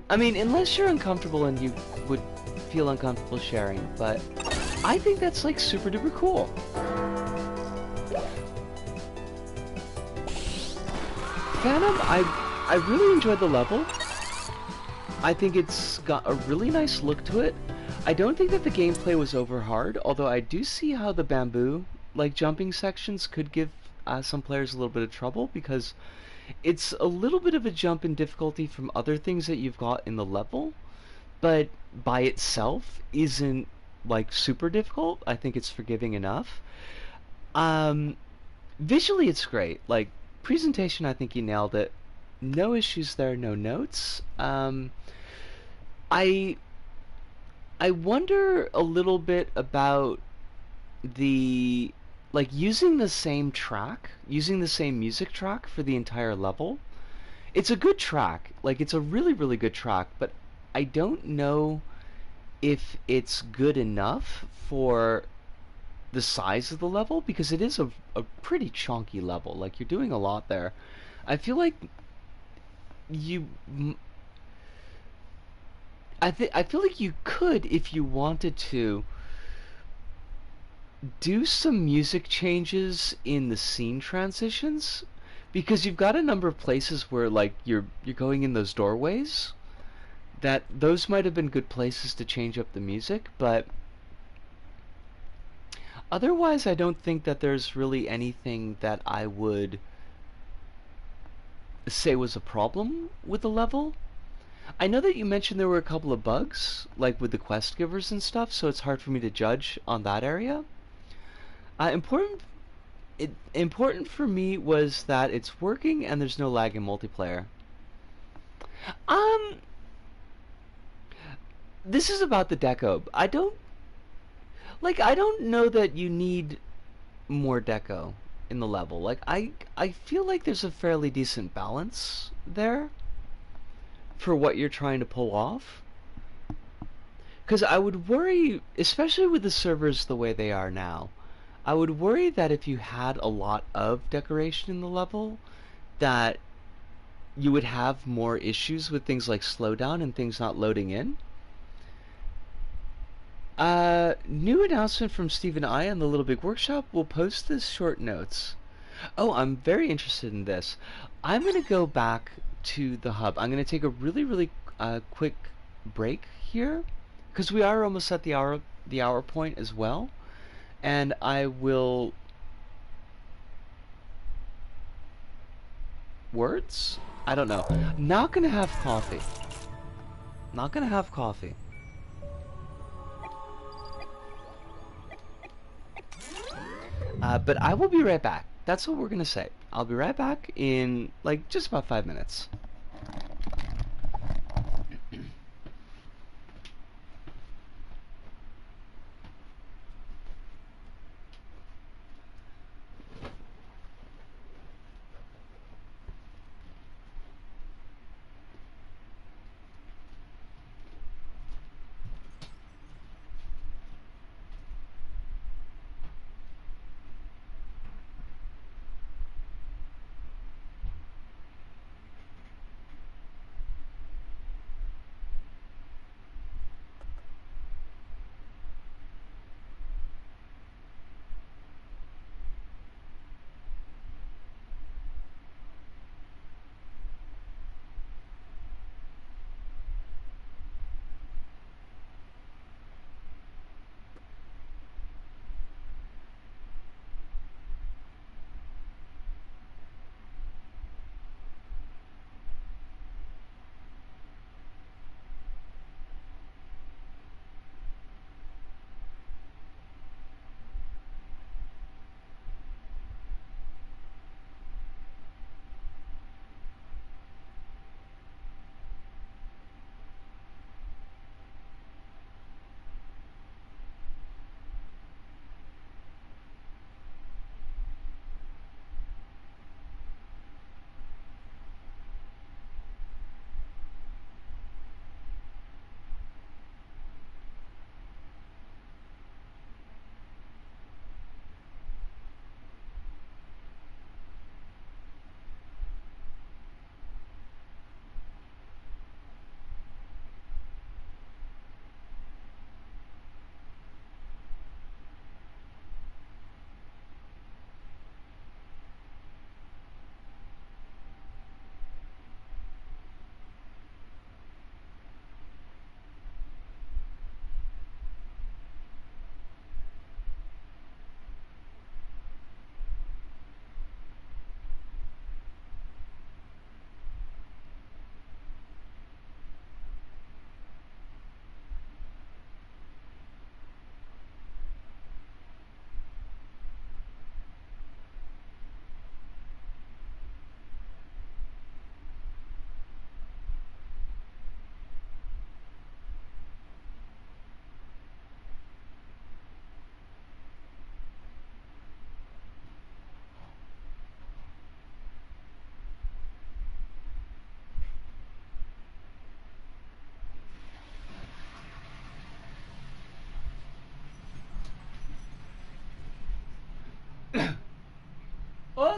I mean, unless you're uncomfortable and you would feel uncomfortable sharing, but I think that's like super duper cool. Phantom, I really enjoyed the level. I think it's got a really nice look to it. I don't think that the gameplay was over hard, although I do see how the bamboo, like jumping sections, could give some players a little bit of trouble because it's a little bit of a jump in difficulty from other things that you've got in the level, but by itself isn't like super difficult. I think it's forgiving enough. Visually it's great. Like presentation, I think you nailed it. No issues there, no notes. I I wonder a little bit about the like using the same track, using the same music track for the entire level. It's a good track. Like it's a really really good track, but I don't know if it's good enough for the size of the level because it is a pretty chunky level. Like you're doing a lot there. I feel like you I feel like you could, if you wanted to, do some music changes in the scene transitions because you've got a number of places where like you're going in those doorways that those might have been good places to change up the music, but otherwise I don't think that there's really anything that I would say was a problem with the level. I know that you mentioned there were a couple of bugs, like with the quest givers and stuff, so it's hard for me to judge on that area. Important for me was that it's working and there's no lag in multiplayer. Um, this is about the deco. I don't know that you need more deco in the level. Like I feel like there's a fairly decent balance there for what you're trying to pull off. Because I would worry, especially with the servers the way they are now, I would worry that if you had a lot of decoration in the level, that you would have more issues with things like slowdown and things not loading in. New announcement from Stephen I on the Little Big Workshop. We'll post this short notes. Oh, I'm very interested in this. I'm going to go back to the hub. I'm going to take a really, really quick break here because we are almost at the hour point as well. And I will... Words? I don't know. Not gonna have coffee. Not gonna have coffee. But I will be right back. That's what we're gonna say. I'll be right back in, like, just about 5 minutes.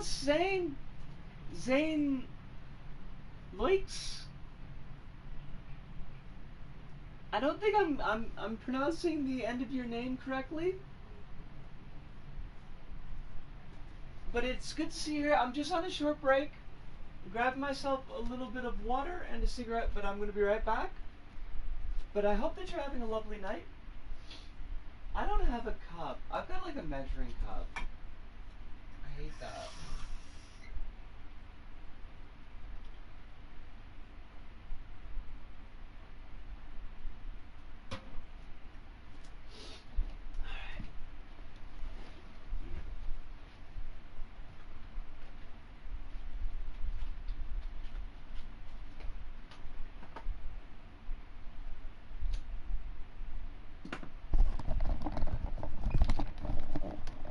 Zane. Zane Loix. I don't think I'm pronouncing the end of your name correctly. But it's good to see you here. I'm just on a short break. Grabbing myself a little bit of water and a cigarette, but I'm going to be right back. But I hope that you're having a lovely night. I don't have a cup. I've got like a measuring cup. I hate that.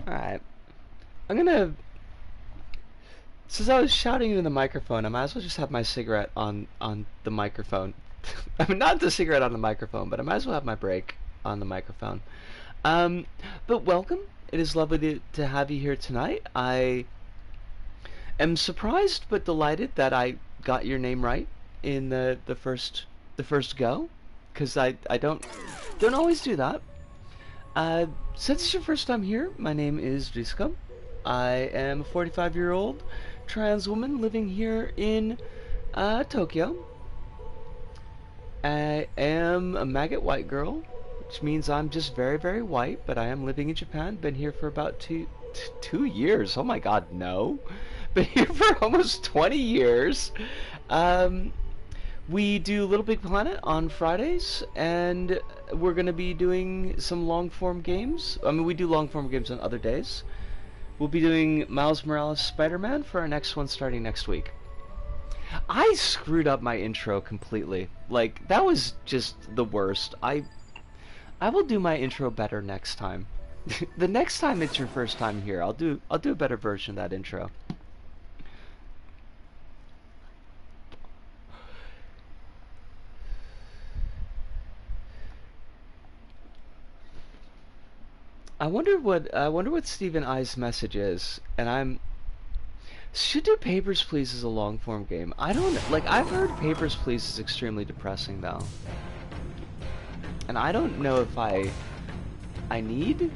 Alright. I'm gonna... Since I was shouting into the microphone, I might as well just have my cigarette on the microphone. I mean, not the cigarette on the microphone, but I might as well have my break on the microphone. But welcome. It is lovely to have you here tonight. I am surprised but delighted that I got your name right in the first go, because I don't always do that. Since it's your first time here, my name is Rizka. I am a 45-year-old trans woman living here in Tokyo. I am a maggot white girl, which means I'm just very, very white, but I am living in Japan. Been here for about two years. Oh my god, no. Been here for almost 20 years. We do LittleBigPlanet on Fridays, and we're going to be doing some long-form games. I mean, we do long-form games on other days. We'll be doing Miles Morales Spider-Man for our next one starting next week. I screwed up my intro completely. Like, that was just the worst. I will do my intro better next time. The next time it's your first time here, I'll do a better version of that intro. I wonder what Stephen I's message is, and should do Papers, Please as a long form game. I don't like. I've heard Papers, Please is extremely depressing though, and I don't know if I need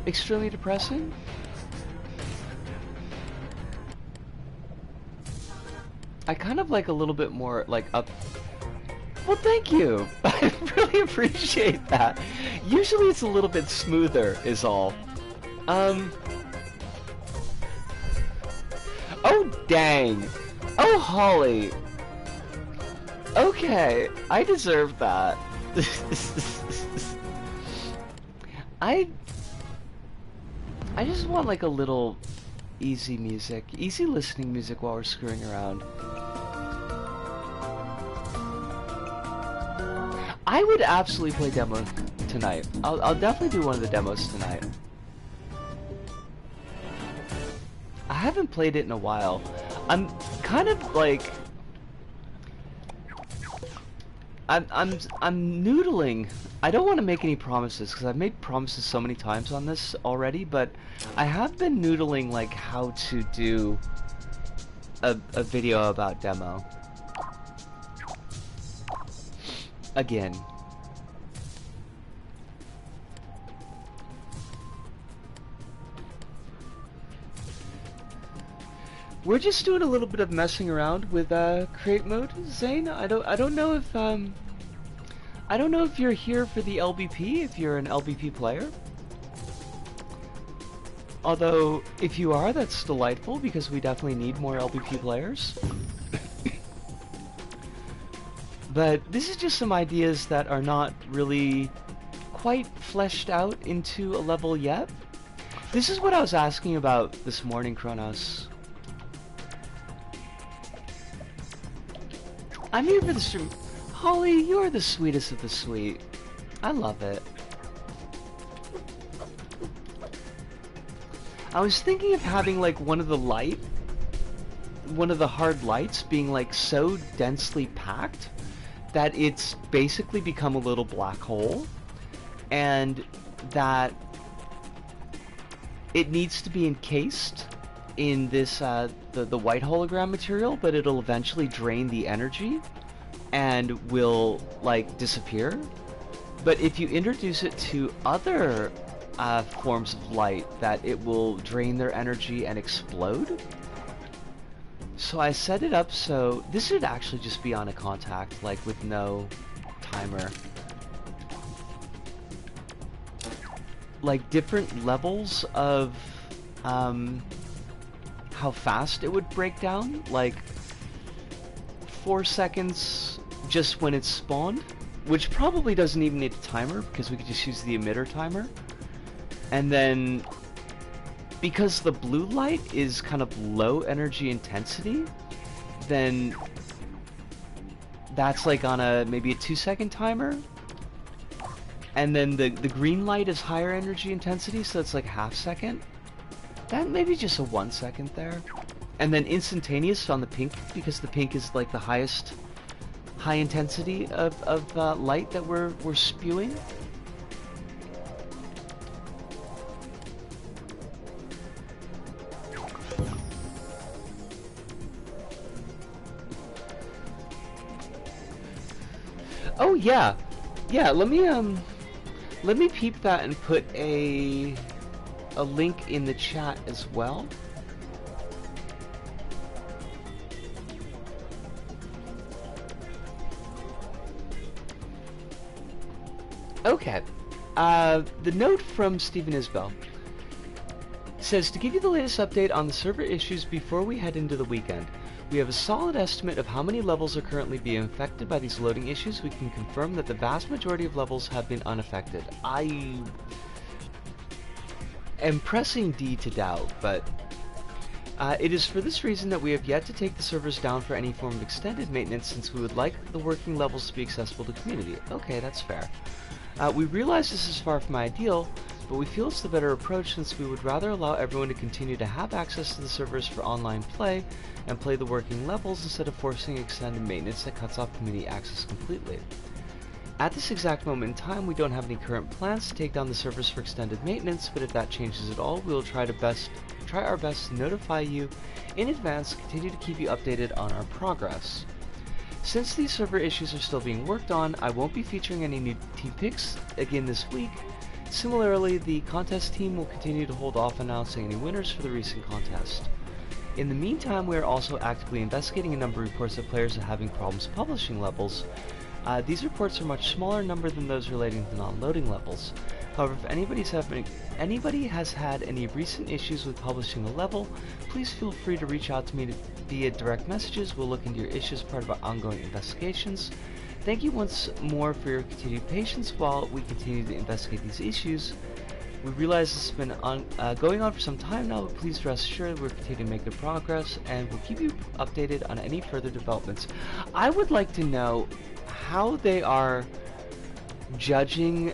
extremely depressing. I kind of like a little bit more like up. Well, thank you. I really appreciate that. Usually it's a little bit smoother, is all. Oh, dang. Oh, Holly. Okay, I deserve that. I just want like a little easy music, easy listening music while we're screwing around. I would absolutely play demo tonight. I'll definitely do one of the demos tonight. I haven't played it in a while. I'm kind of like I'm noodling. I don't want to make any promises because I've made promises so many times on this already, but I have been noodling like how to do a video about demo. Again. We're just doing a little bit of messing around with create mode, Zane. I don't know if you're here for the LBP, if you're an LBP player. Although if you are, that's delightful because we definitely need more LBP players. But this is just some ideas that are not really quite fleshed out into a level yet. This is what I was asking about this morning, Kronos. I'm here for the stream. Holly, you're the sweetest of the sweet. I love it. I was thinking of having like one of the hard lights being like so densely packed that it's basically become a little black hole, and that it needs to be encased in this the white hologram material, but it'll eventually drain the energy and will like disappear. But if you introduce it to other forms of light, that it will drain their energy and explode. So I set it up so this should actually just be on a contact, like with no timer. Like different levels of how fast it would break down, like 4 seconds just when it's spawned, which probably doesn't even need a timer because we could just use the emitter timer. And then because the blue light is kind of low energy intensity, then that's like on a maybe a 2-second timer. And then the green light is higher energy intensity, so it's like ½ second. That maybe just a 1 second there. And then instantaneous on the pink, because the pink is like the highest high intensity of light that we're spewing. Oh yeah, yeah. Let me peep that and put a link in the chat as well. Okay. The note from Stephen Isbell says, to give you the latest update on the server issues before we head into the weekend. We have a solid estimate of how many levels are currently being affected by these loading issues. We can confirm that the vast majority of levels have been unaffected. I am pressing D to doubt, but it is for this reason that we have yet to take the servers down for any form of extended maintenance, since we would like the working levels to be accessible to the community. Okay, that's fair. We realize this is far from ideal, but we feel it's the better approach, since we would rather allow everyone to continue to have access to the servers for online play and play the working levels instead of forcing extended maintenance that cuts off community access completely. At this exact moment in time, we don't have any current plans to take down the servers for extended maintenance, but if that changes at all, we will try our best to notify you in advance and continue to keep you updated on our progress. Since these server issues are still being worked on, I won't be featuring any new team picks again this week. Similarly, the contest team will continue to hold off announcing any winners for the recent contest. In the meantime, we are also actively investigating a number of reports of players having problems publishing levels. These reports are much smaller in number than those relating to non-loading levels. However, if anybody has had any recent issues with publishing a level, please feel free to reach out to me via direct messages. We'll look into your issues as part of our ongoing investigations. Thank you once more for your continued patience while we continue to investigate these issues. We realize this has been going on for some time now, but please rest assured we're continuing to make good progress, and we'll keep you updated on any further developments. I would like to know how they are judging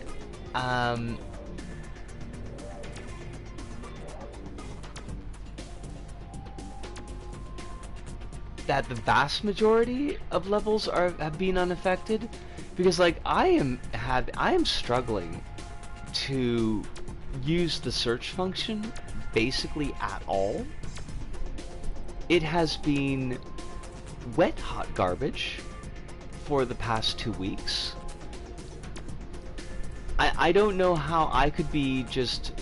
that the vast majority of levels have been unaffected, because like I am struggling to use the search function basically at all. It has been wet hot garbage for the past 2 weeks. I don't know how I could be just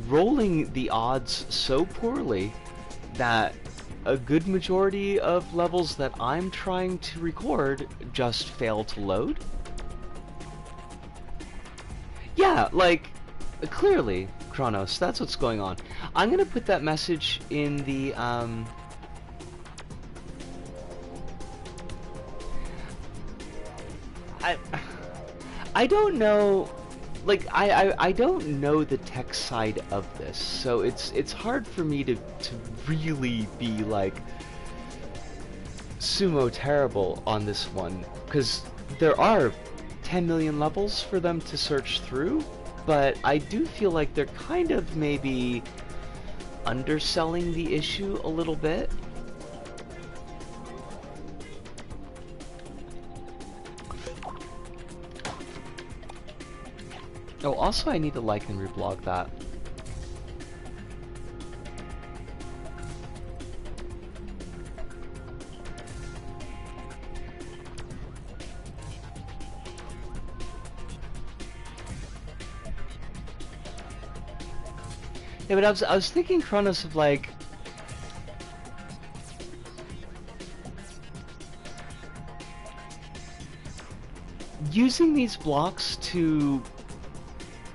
rolling the odds so poorly that a good majority of levels that I'm trying to record just fail to load. Yeah, like, clearly, Kronos, that's what's going on. I'm gonna put that message in the, I don't know, like, I don't know the tech side of this, so it's hard for me to really be, like, sumo terrible on this one, because there are 10 million levels for them to search through, but I do feel like they're kind of maybe underselling the issue a little bit. Oh, also I need to like and reblog that. Yeah, but I was thinking, Kronos, of like using these blocks to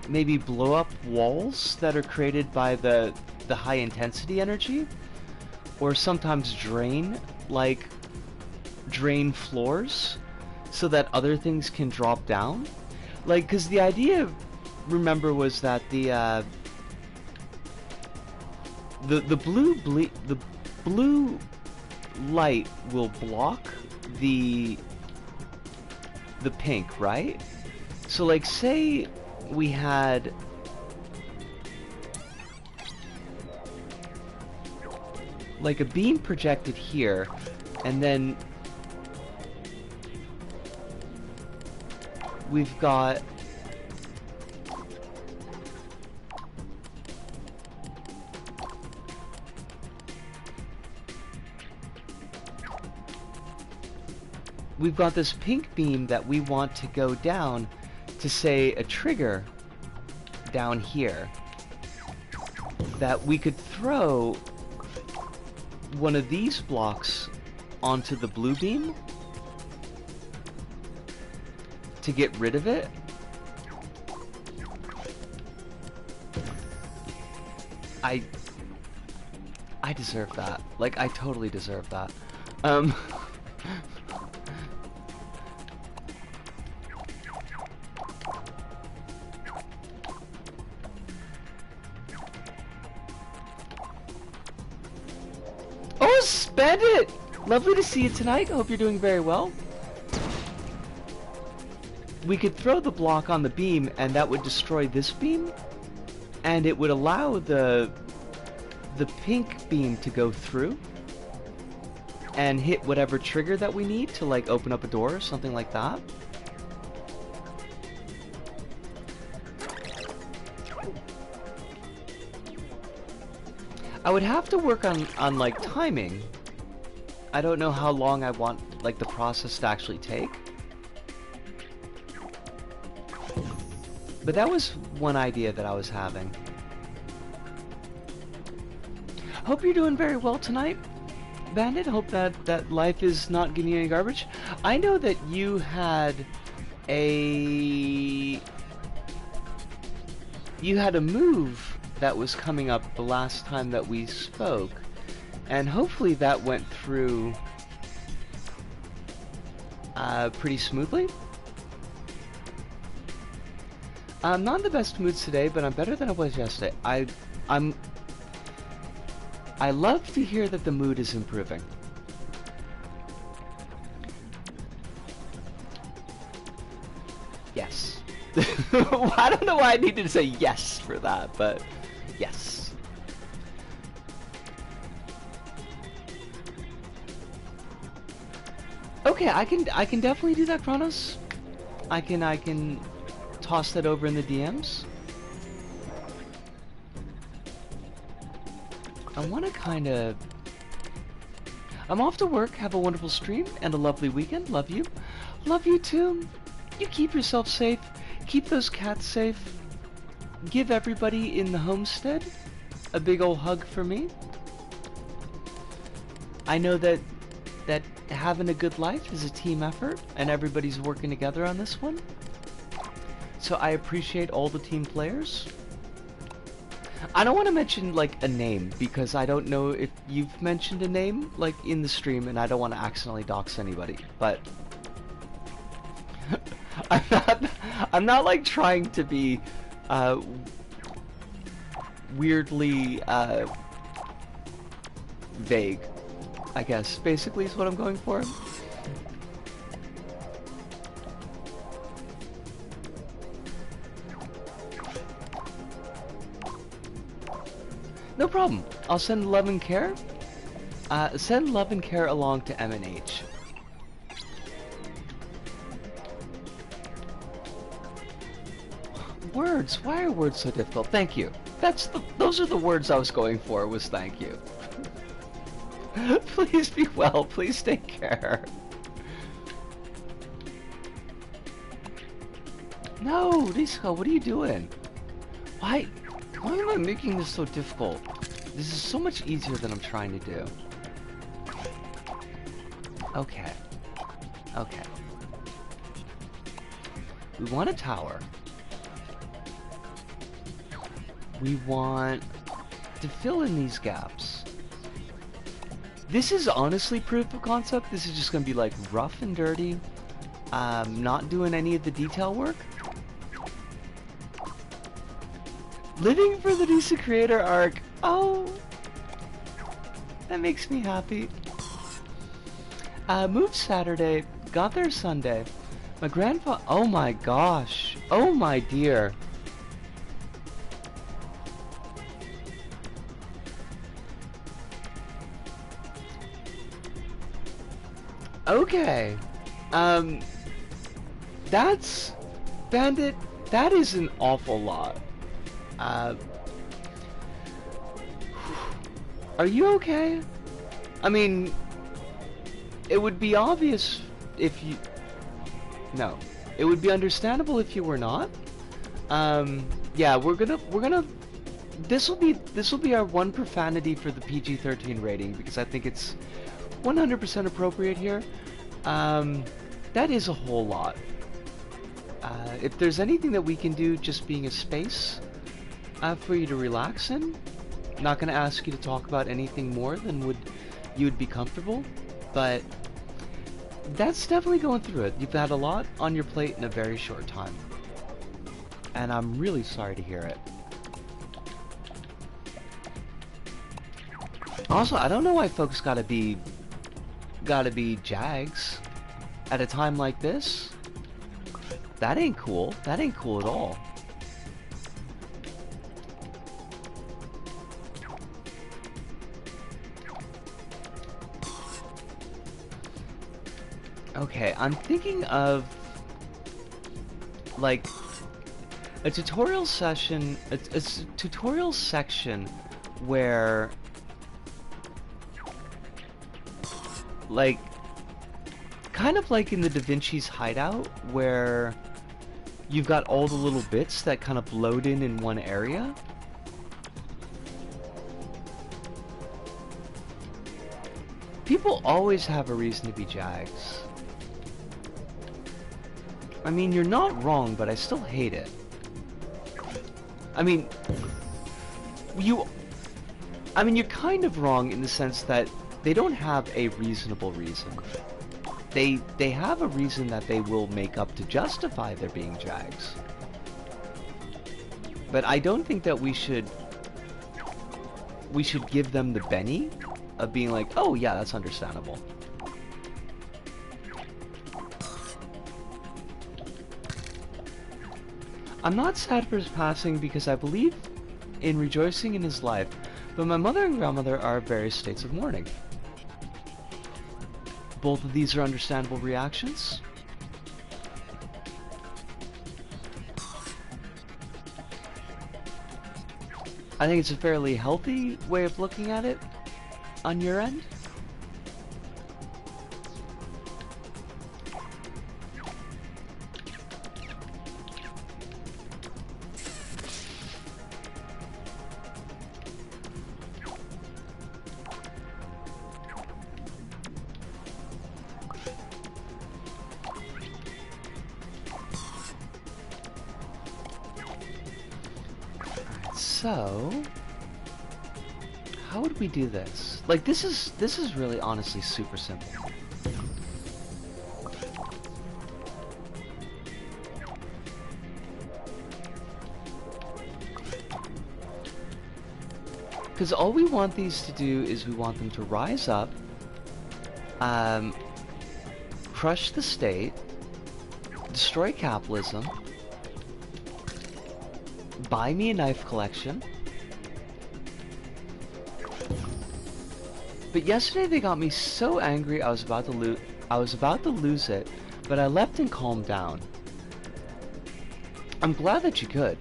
maybe blow up walls that are created by the high intensity energy, or sometimes drain floors so that other things can drop down. Like, because the idea, remember, was that the blue light will block the pink, right? So like, say we had like a beam projected here, and then we've got this pink beam that we want to go down to, say, a trigger down here, that we could throw one of these blocks onto the blue beam to get rid of it. I deserve that. Like, I totally deserve that. Oh, Spend-It! Lovely to see you tonight. Hope you're doing very well. We could throw the block on the beam, and that would destroy this beam, and it would allow the pink beam to go through and hit whatever trigger that we need to, like, open up a door or something like that. I would have to work on like timing. I don't know how long I want like the process to actually take. But that was one idea that I was having. Hope you're doing very well tonight, Bandit. Hope that life is not giving you any garbage. I know that you had a move that was coming up the last time that we spoke, and hopefully that went through pretty smoothly. I'm not in the best moods today, but I'm better than I was yesterday. I love to hear that the mood is improving. Yes. I don't know why I needed to say yes for that, but yes. Okay, I can definitely do that, Kronos. I can toss that over in the DMs. I want to kind of... I'm off to work. Have a wonderful stream and a lovely weekend. Love you. Love you too. You keep yourself safe. Keep those cats safe. Give everybody in the homestead a big ol' hug for me. I know that having a good life is a team effort, and everybody's working together on this one. So I appreciate all the team players. I don't want to mention like a name, because I don't know if you've mentioned a name like in the stream, and I don't want to accidentally dox anybody, but I'm not like trying to be weirdly vague, I guess, basically is what I'm going for. No problem. I'll send love and care. Send love and care along to M&H. Words. Why are words so difficult? Thank you. Those are the words I was going for, was thank you. Please be well. Please take care. No, Risco, what are you doing? Why? Why am I making this so difficult? This is so much easier than I'm trying to do. Okay. Okay. We want a tower. We want to fill in these gaps. This is honestly proof of concept. This is just going to be like rough and dirty. Not doing any of the detail work. Living for the DC Creator arc. Oh, that makes me happy. Moved Saturday, got there Sunday. My grandfather. Oh my gosh. Oh my dear. Okay. That's Bandit. That is an awful lot. Are you okay? I mean, it would be obvious if you... No. It would be understandable if you were not. Yeah, we're gonna... This will be our one profanity for the PG-13 rating, because I think it's 100% appropriate here. That is a whole lot. If there's anything that we can do just being a space for you to relax in, I'm not going to ask you to talk about anything more than you would be comfortable, but that's definitely going through it. You've had a lot on your plate in a very short time, and I'm really sorry to hear it. Also, I don't know why folks gotta be Jags at a time like this. That ain't cool. That ain't cool at all. Okay, I'm thinking of like a tutorial session, a tutorial section where like kind of like in the Da Vinci's hideout where you've got all the little bits that kind of load in one area. People always have a reason to be Jags. I mean, you're not wrong, but I still hate it. I mean, you're kind of wrong in the sense that they don't have a reasonable reason. They have a reason that they will make up to justify their being Jags. But I don't think that we should give them the Benny of being like, oh yeah, that's understandable. I'm not sad for his passing because I believe in rejoicing in his life, but my mother and grandmother are in various states of mourning. Both of these are understandable reactions. I think it's a fairly healthy way of looking at it on your end. So, how would we do this? Like, this is really honestly super simple. Because all we want these to do is we want them to rise up, crush the state, destroy capitalism, buy me a knife collection. But yesterday they got me so angry I was about to lose it, but I leapt and calmed down. I'm glad that you could.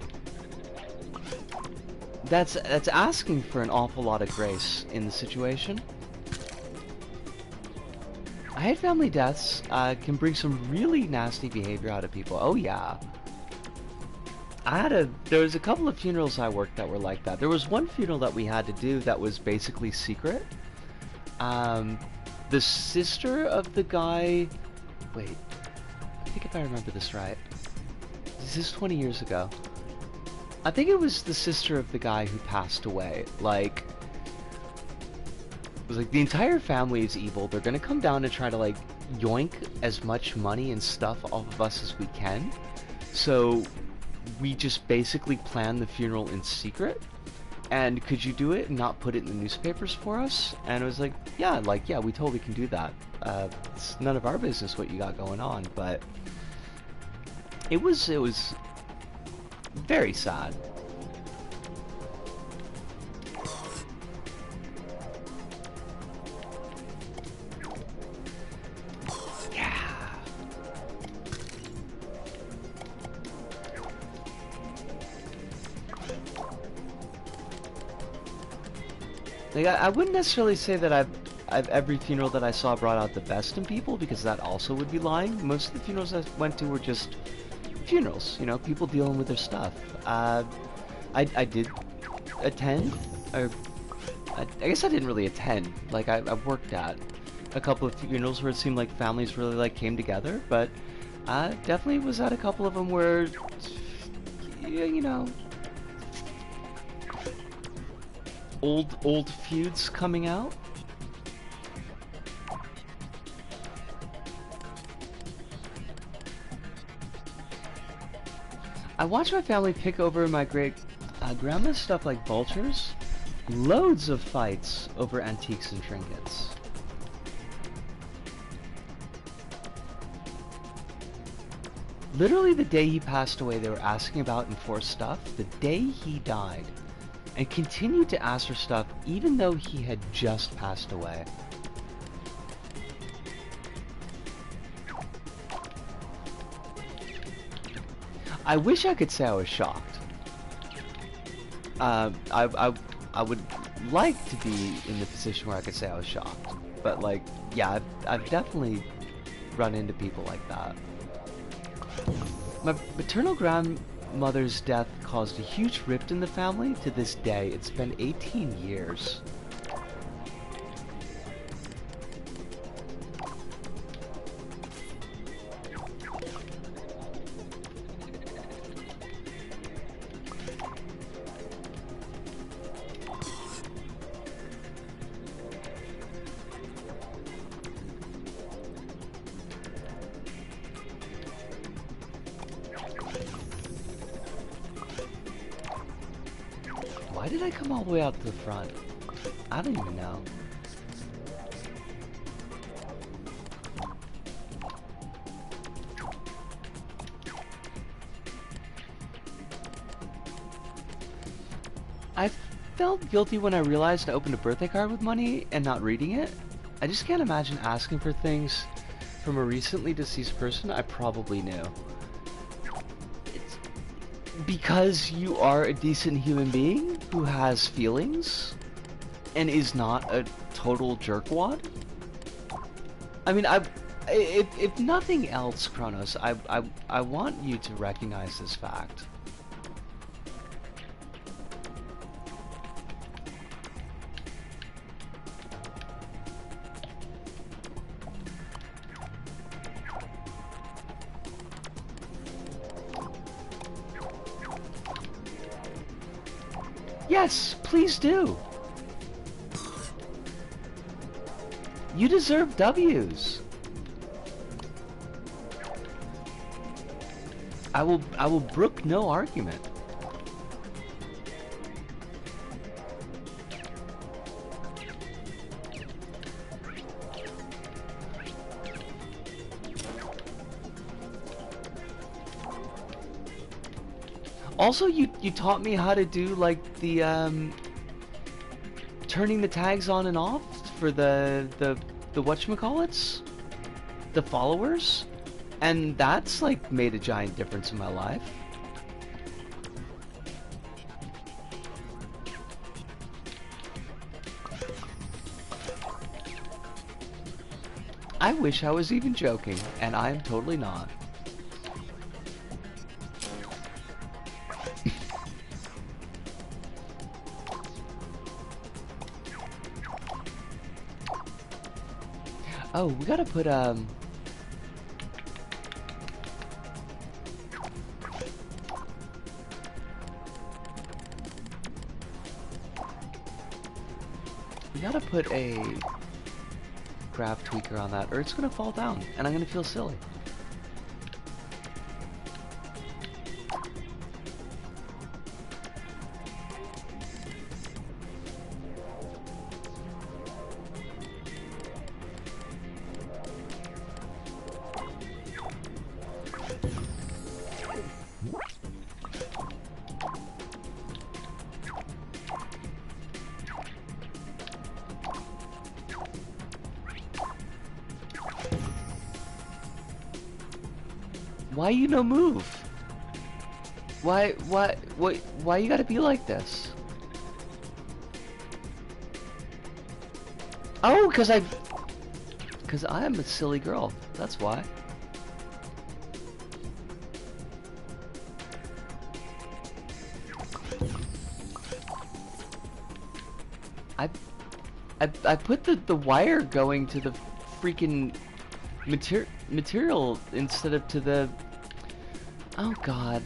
That's asking for an awful lot of grace in the situation. I hate family deaths can bring some really nasty behavior out of people. Oh yeah. there was a couple of funerals I worked that were like that. There was one funeral that we had to do that was basically secret. The sister of the guy, wait, I think if I remember this right, this is 20 years ago. I think it was the sister of the guy who passed away. Like, it was like the entire family is evil. They're gonna come down and try to like yoink as much money and stuff off of us as we can. So we just basically planned the funeral in secret. And could you do it and not put it in the newspapers for us? And it was like, yeah, we totally can do that. It's none of our business what you got going on, but it was very sad. Like, I wouldn't necessarily say that I've every funeral that I saw brought out the best in people, because that also would be lying. Most of the funerals I went to were just funerals, you know, people dealing with their stuff. I did attend, or I guess I didn't really attend. Like, I worked at a couple of funerals where it seemed like families really like came together, but I definitely was at a couple of them where, you know, old feuds coming out. I watched my family pick over my great grandma's stuff like vultures. Loads of fights over antiques and trinkets. Literally the day he passed away, they were asking about enforced stuff. The day he died, and continued to ask for stuff even though he had just passed away. I wish I could say I was shocked. I would like to be in the position where I could say I was shocked, but like, yeah, I've definitely run into people like that. My maternal grandmother's death caused a huge rift in the family. To this day, it's been 18 years. Why did I come all the way out to the front? I don't even know. I felt guilty when I realized I opened a birthday card with money and not reading it. I just can't imagine asking for things from a recently deceased person I probably knew. Because you are a decent human being who has feelings and is not a total jerkwad. I mean, if nothing else, Kronos, I want you to recognize this fact. Yes, please do. You deserve W's. I will brook no argument. Also, you taught me how to do like the turning the tags on and off for the whatchamacallits? The followers? And that's like made a giant difference in my life. I wish I was even joking, and I am totally not. Oh, we gotta put, we gotta put a grab tweaker on that, or it's gonna fall down, and I'm gonna feel silly. Why you no move? Why you gotta be like this? Oh, cause I am a silly girl. That's why. I put the wire going to the freaking material instead of to the... Oh god.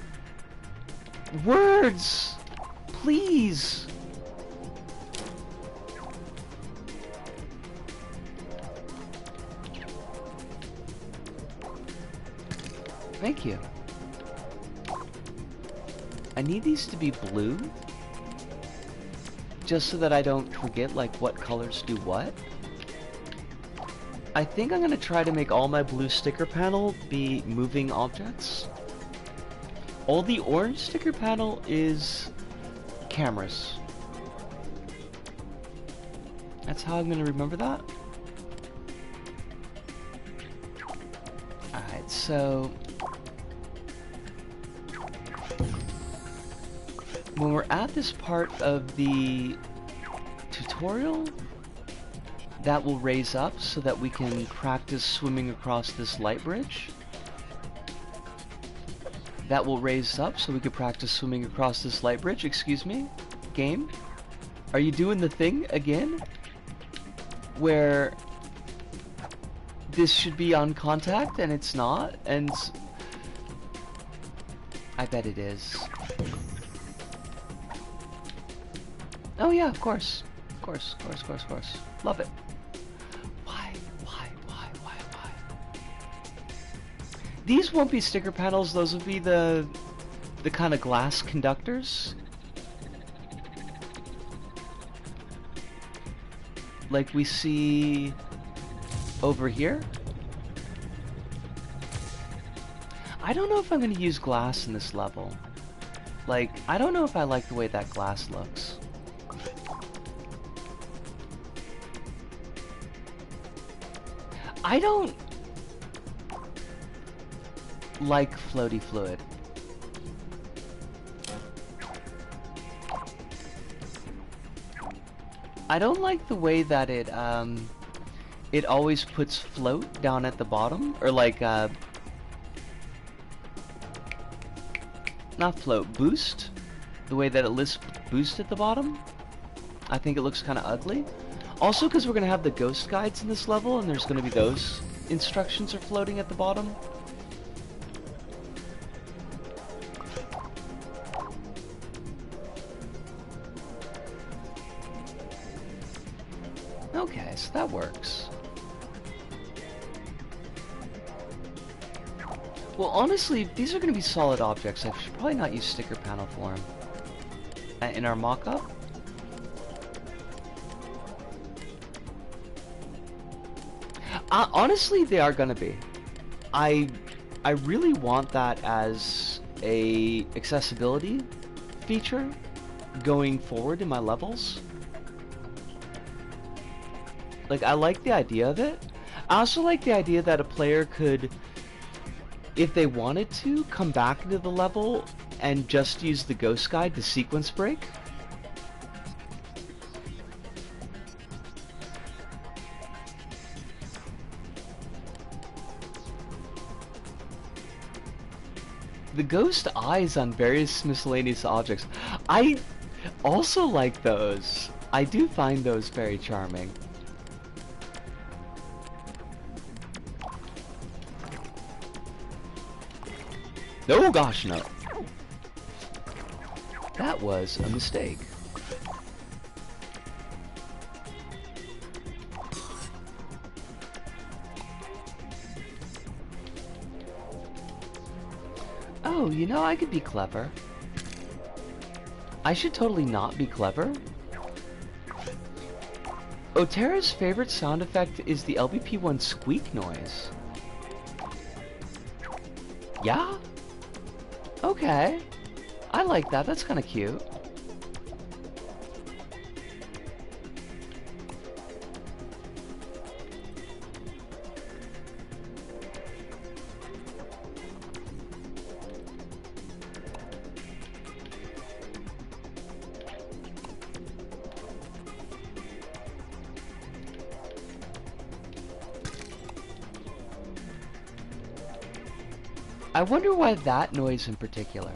Words! Please! Thank you. I need these to be blue, just so that I don't forget like what colors do what. I think I'm gonna try to make all my blue sticker panel be moving objects. All the orange sticker panel is cameras. That's how I'm gonna remember that. Alright, so when we're at this part of the tutorial, that will raise up so that we can practice swimming across this light bridge. That will raise up so we can practice swimming across this light bridge. Excuse me? Game? Are you doing the thing again? Where this should be on contact and it's not? And I bet it is. Oh yeah, of course. Of course, of course, of course, of course. Love it. Why? These won't be sticker panels, those will be the kind of glass conductors. Like we see over here. I don't know if I'm going to use glass in this level. Like, I don't know if I like the way that glass looks. I don't like floaty fluid. I don't like the way that it always puts float down at the bottom, or like not float, boost. The way that it lists boost at the bottom. I think it looks kind of ugly. Also, because we're going to have the ghost guides in this level, and there's going to be those instructions are floating at the bottom. Okay, so that works. Well, honestly, if these are going to be solid objects, I should probably not use sticker panel for them in our mock-up. Honestly, they are gonna be. I really want that as a accessibility feature going forward in my levels. Like, I like the idea of it. I also like the idea that a player could, if they wanted to, come back into the level and just use the ghost guide to sequence break. The ghost eyes on various miscellaneous objects. I also like those. I do find those very charming. Oh gosh, no. That was a mistake. Oh, you know, I could be clever. I should totally not be clever. Otera's favorite sound effect is the LBP1 squeak noise. Yeah? Okay. I like that. That's kind of cute. I wonder why that noise in particular.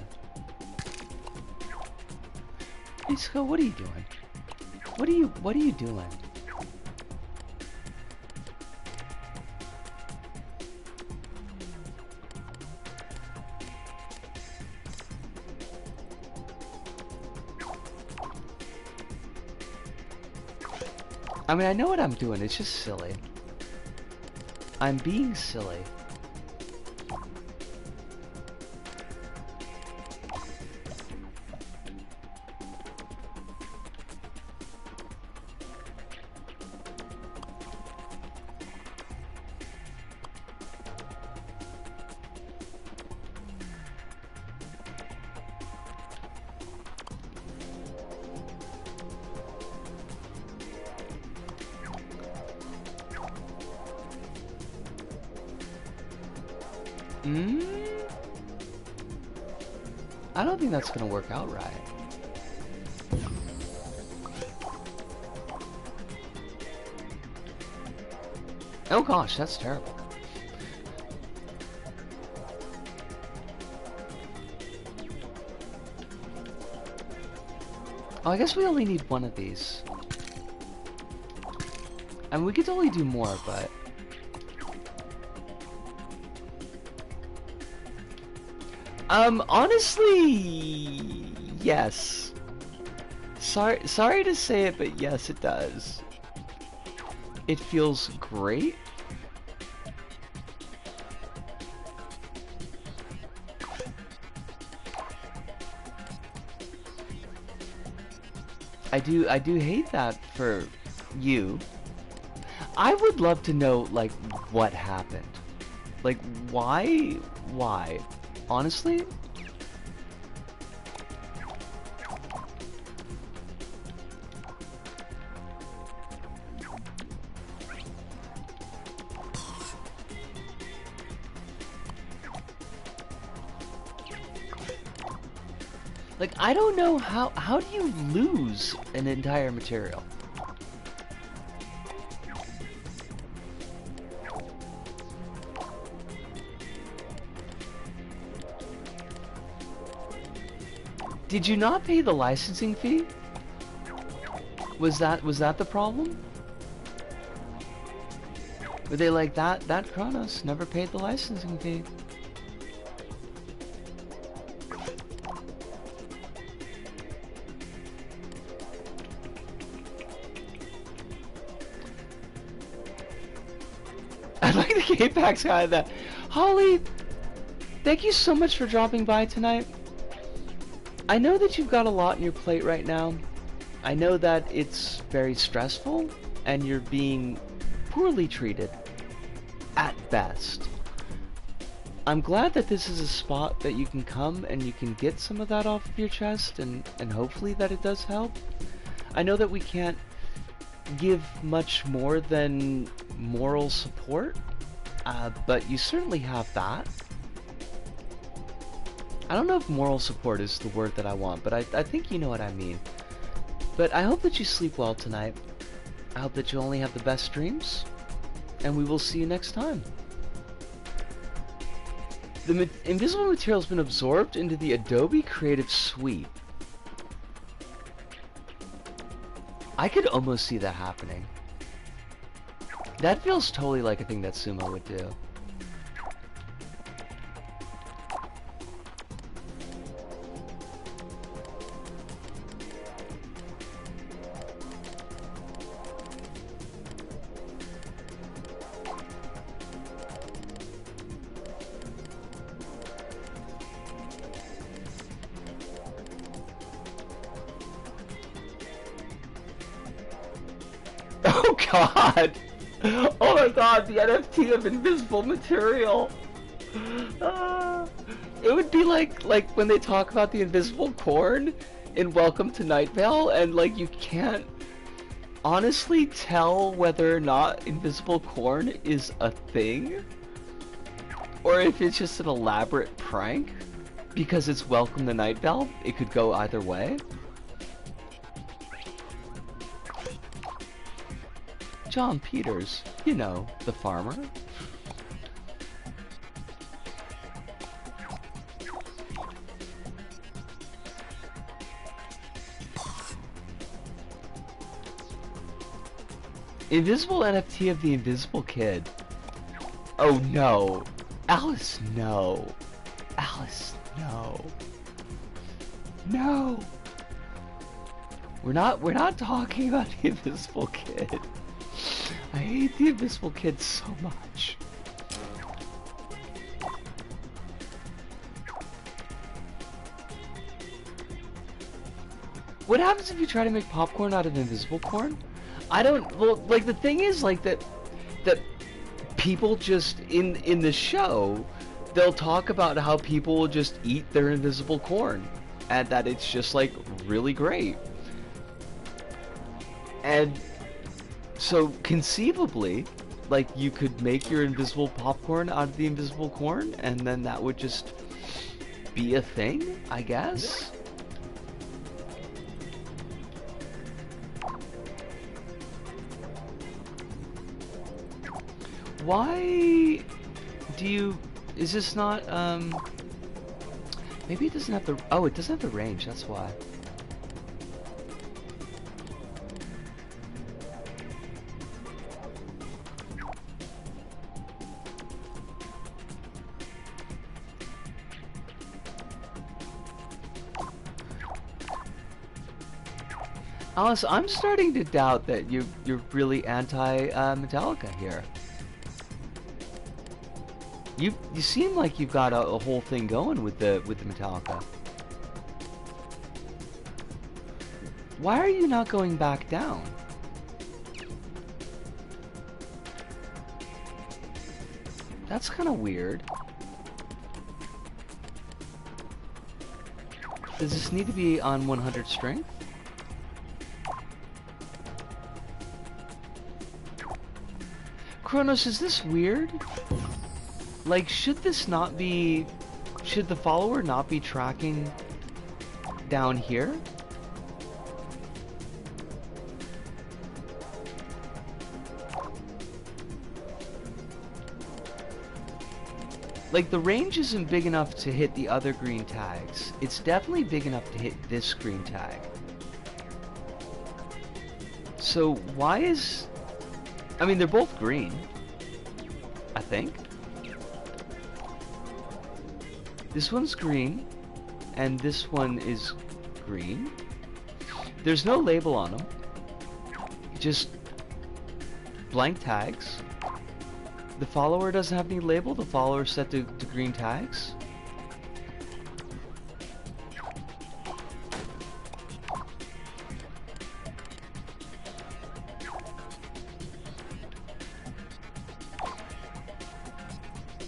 Isco, what are you doing? What are you doing? I mean, I know what I'm doing, it's just silly. I'm being silly. I don't think that's gonna work out right. Oh gosh, that's terrible. Oh, I guess we only need one of these. I mean, we could only do more, but... honestly, yes. Sorry to say it, but yes, it does. It feels great. I do hate that for you. I would love to know, like, what happened. Like, why? Honestly? Like, I don't know how do you lose an entire material? Did you not pay the licensing fee? Was that the problem? Were they like that Kronos never paid the licensing fee? I like the game packs guy that. Holly, thank you so much for dropping by tonight. I know that you've got a lot on your plate right now. I know that it's very stressful and you're being poorly treated at best. I'm glad that this is a spot that you can come and you can get some of that off of your chest and hopefully that it does help. I know that we can't give much more than moral support, but you certainly have that. I don't know if moral support is the word that I want, but I think you know what I mean. But I hope that you sleep well tonight. I hope that you only have the best dreams, and we will see you next time. The invisible material has been absorbed into the Adobe Creative Suite. I could almost see that happening. That feels totally like a thing that Sumo would do. Oh god! Oh my god, the NFT of invisible material! Uh, it would be like when they talk about the invisible corn in Welcome to Night Vale, and like you can't honestly tell whether or not invisible corn is a thing, or if it's just an elaborate prank, because it's Welcome to Night Vale. It could go either way. John Peters, you know, the farmer. Invisible NFT of the Invisible Kid. Oh no. Alice, no. Alice, no. No. We're not talking about the Invisible Kid. I hate the Invisible Kid so much. What happens if you try to make popcorn out of invisible corn? I don't, well, like the thing is like that people just in the show, they'll talk about how people will just eat their invisible corn and that it's just like really great. And so conceivably, like you could make your invisible popcorn out of the invisible corn and then that would just be a thing, I guess. Why do you, is this not, maybe it doesn't have the, oh, it doesn't have the range, that's why. Alice, I'm starting to doubt that you're really anti Metallica here. You seem like you've got a whole thing going with the Metallica. Why are you not going back down? That's kind of weird. Does this need to be on 100 strength? Kronos, is this weird? Like, should this not be... Should the follower not be tracking down here? Like, the range isn't big enough to hit the other green tags. It's definitely big enough to hit this green tag. So, why is... I mean, they're both green, I think. This one's green, and this one is green. There's no label on them. Just blank tags. The follower doesn't have any label. The follower's set to green tags.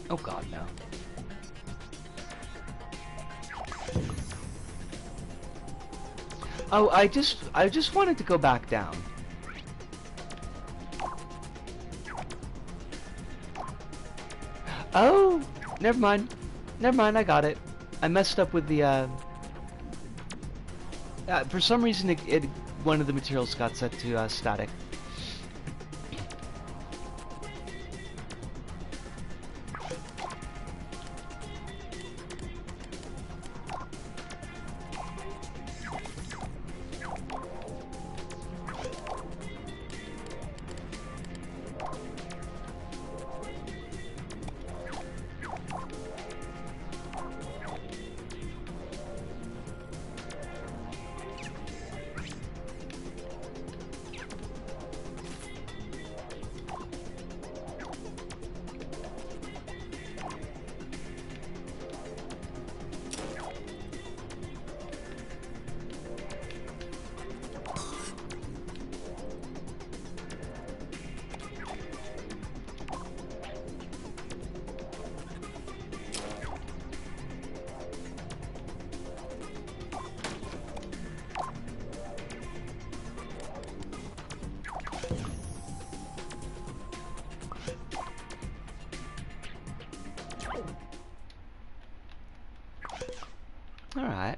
Oh god, no. Oh, I just wanted to go back down. Oh, never mind. Never mind, I got it. I messed up with the for some reason one of the materials got set to static.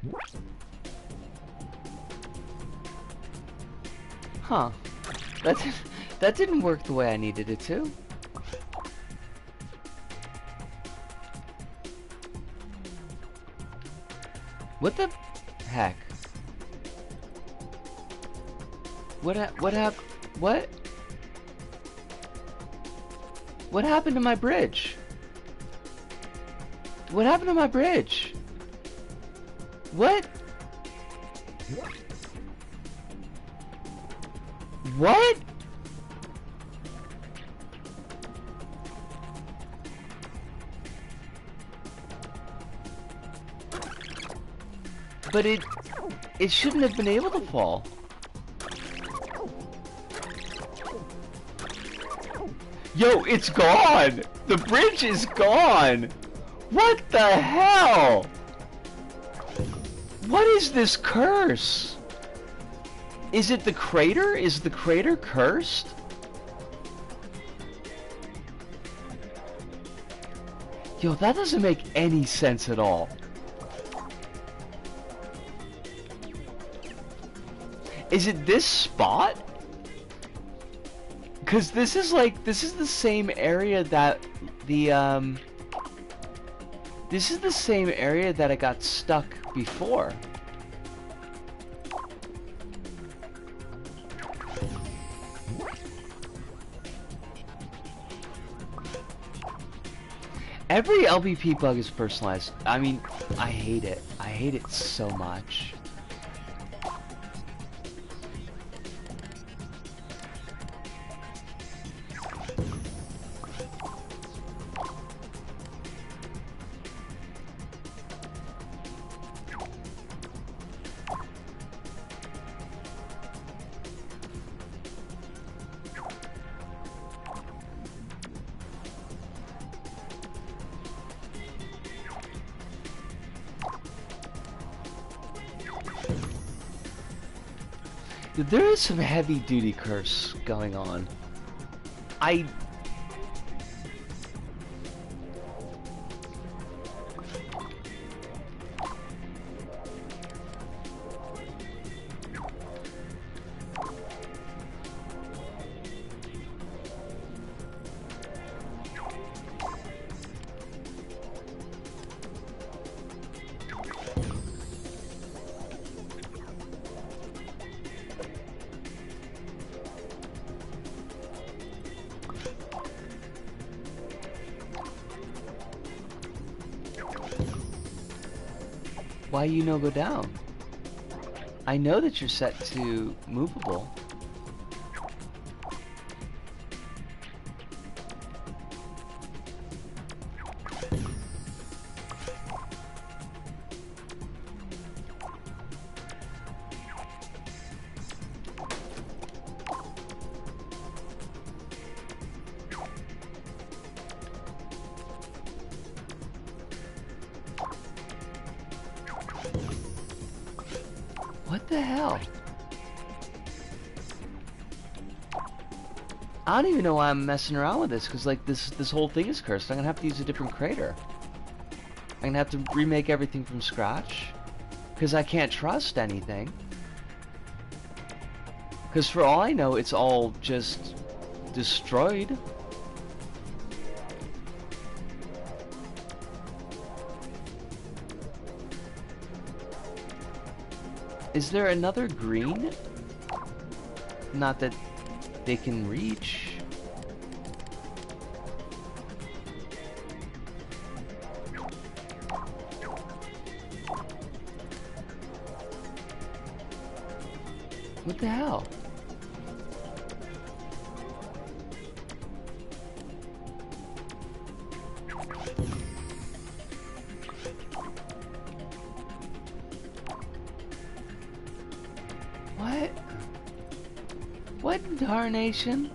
that? Huh. That didn't work the way I needed it to. What the heck? What happened? What? What happened to my bridge? What happened to my bridge? What? What? But it shouldn't have been able to fall. Yo, it's gone! The bridge is gone! What the hell? What is this curse? Is it the crater? Is the crater cursed? Yo, that doesn't make any sense at all. Is it this spot? Cause this is the same area that this is the same area that I got stuck before. Every LBP bug is personalized. I mean, I hate it. I hate it so much. There is some heavy-duty curse going on. Why you no go down? I know that you're set to movable. What the hell? I don't even know why I'm messing around with this, because like this whole thing is cursed. I'm gonna have to use a different crater. I'm gonna have to remake everything from scratch, because I can't trust anything. Because for all I know, it's all just destroyed. Is there another green? Not that they can reach. What the hell? What? What in darnation?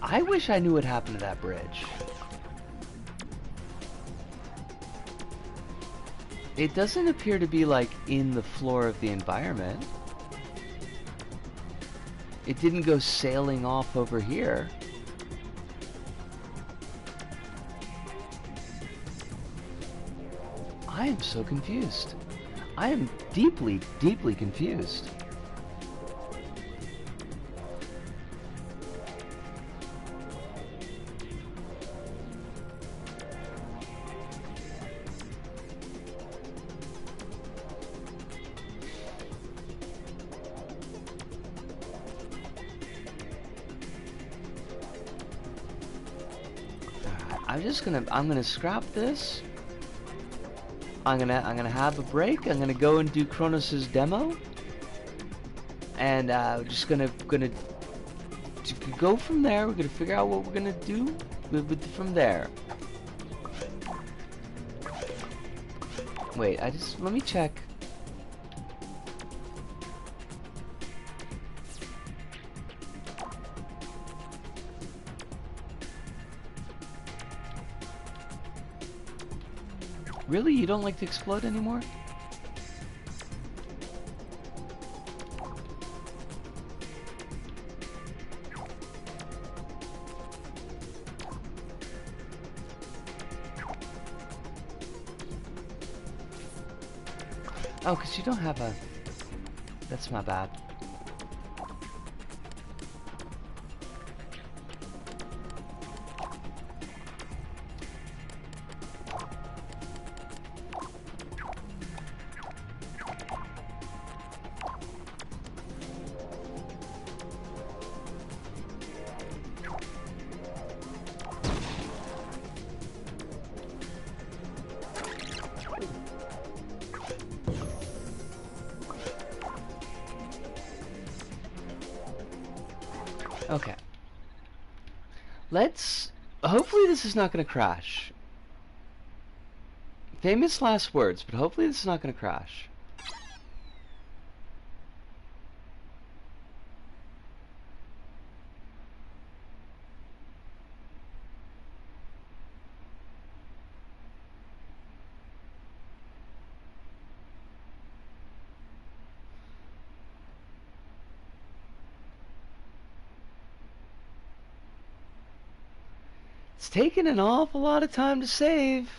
I wish I knew what happened to that bridge. It doesn't appear to be like in the floor of the environment. It didn't go sailing off over here. I am so confused. I am deeply, deeply confused. I'm gonna scrap this. I'm gonna have a break. I'm gonna go and do Kronos's demo, and just gonna go from there. We're gonna figure out what we're gonna do from there. Wait, let me check. Really? You don't like to explode anymore? Oh, because you don't have a... That's my bad. Okay. Let's... Hopefully this is not going to crash. Famous last words, but hopefully this is not going to crash. It's taken an awful lot of time to save.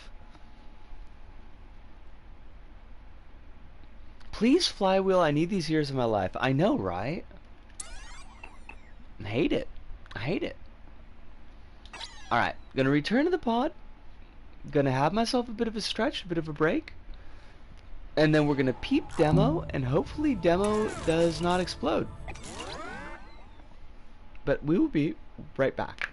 Please, Flywheel, I need these years of my life. I know, right? I hate it. I hate it. Alright, gonna return to the pod. Gonna have myself a bit of a stretch, a bit of a break. And then we're gonna peep demo, and hopefully demo does not explode. But we will be right back.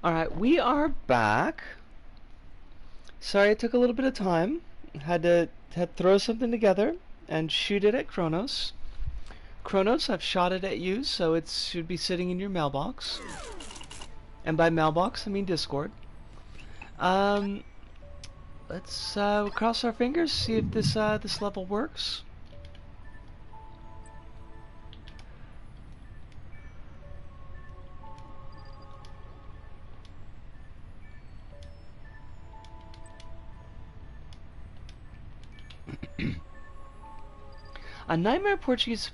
Alright, we are back. Sorry it took a little bit of time. Had to throw something together and shoot it at Kronos. Kronos, I've shot it at you, so it should be sitting in your mailbox. And by mailbox, I mean Discord. Let's cross our fingers, see if this level works. A Nightmare Portuguese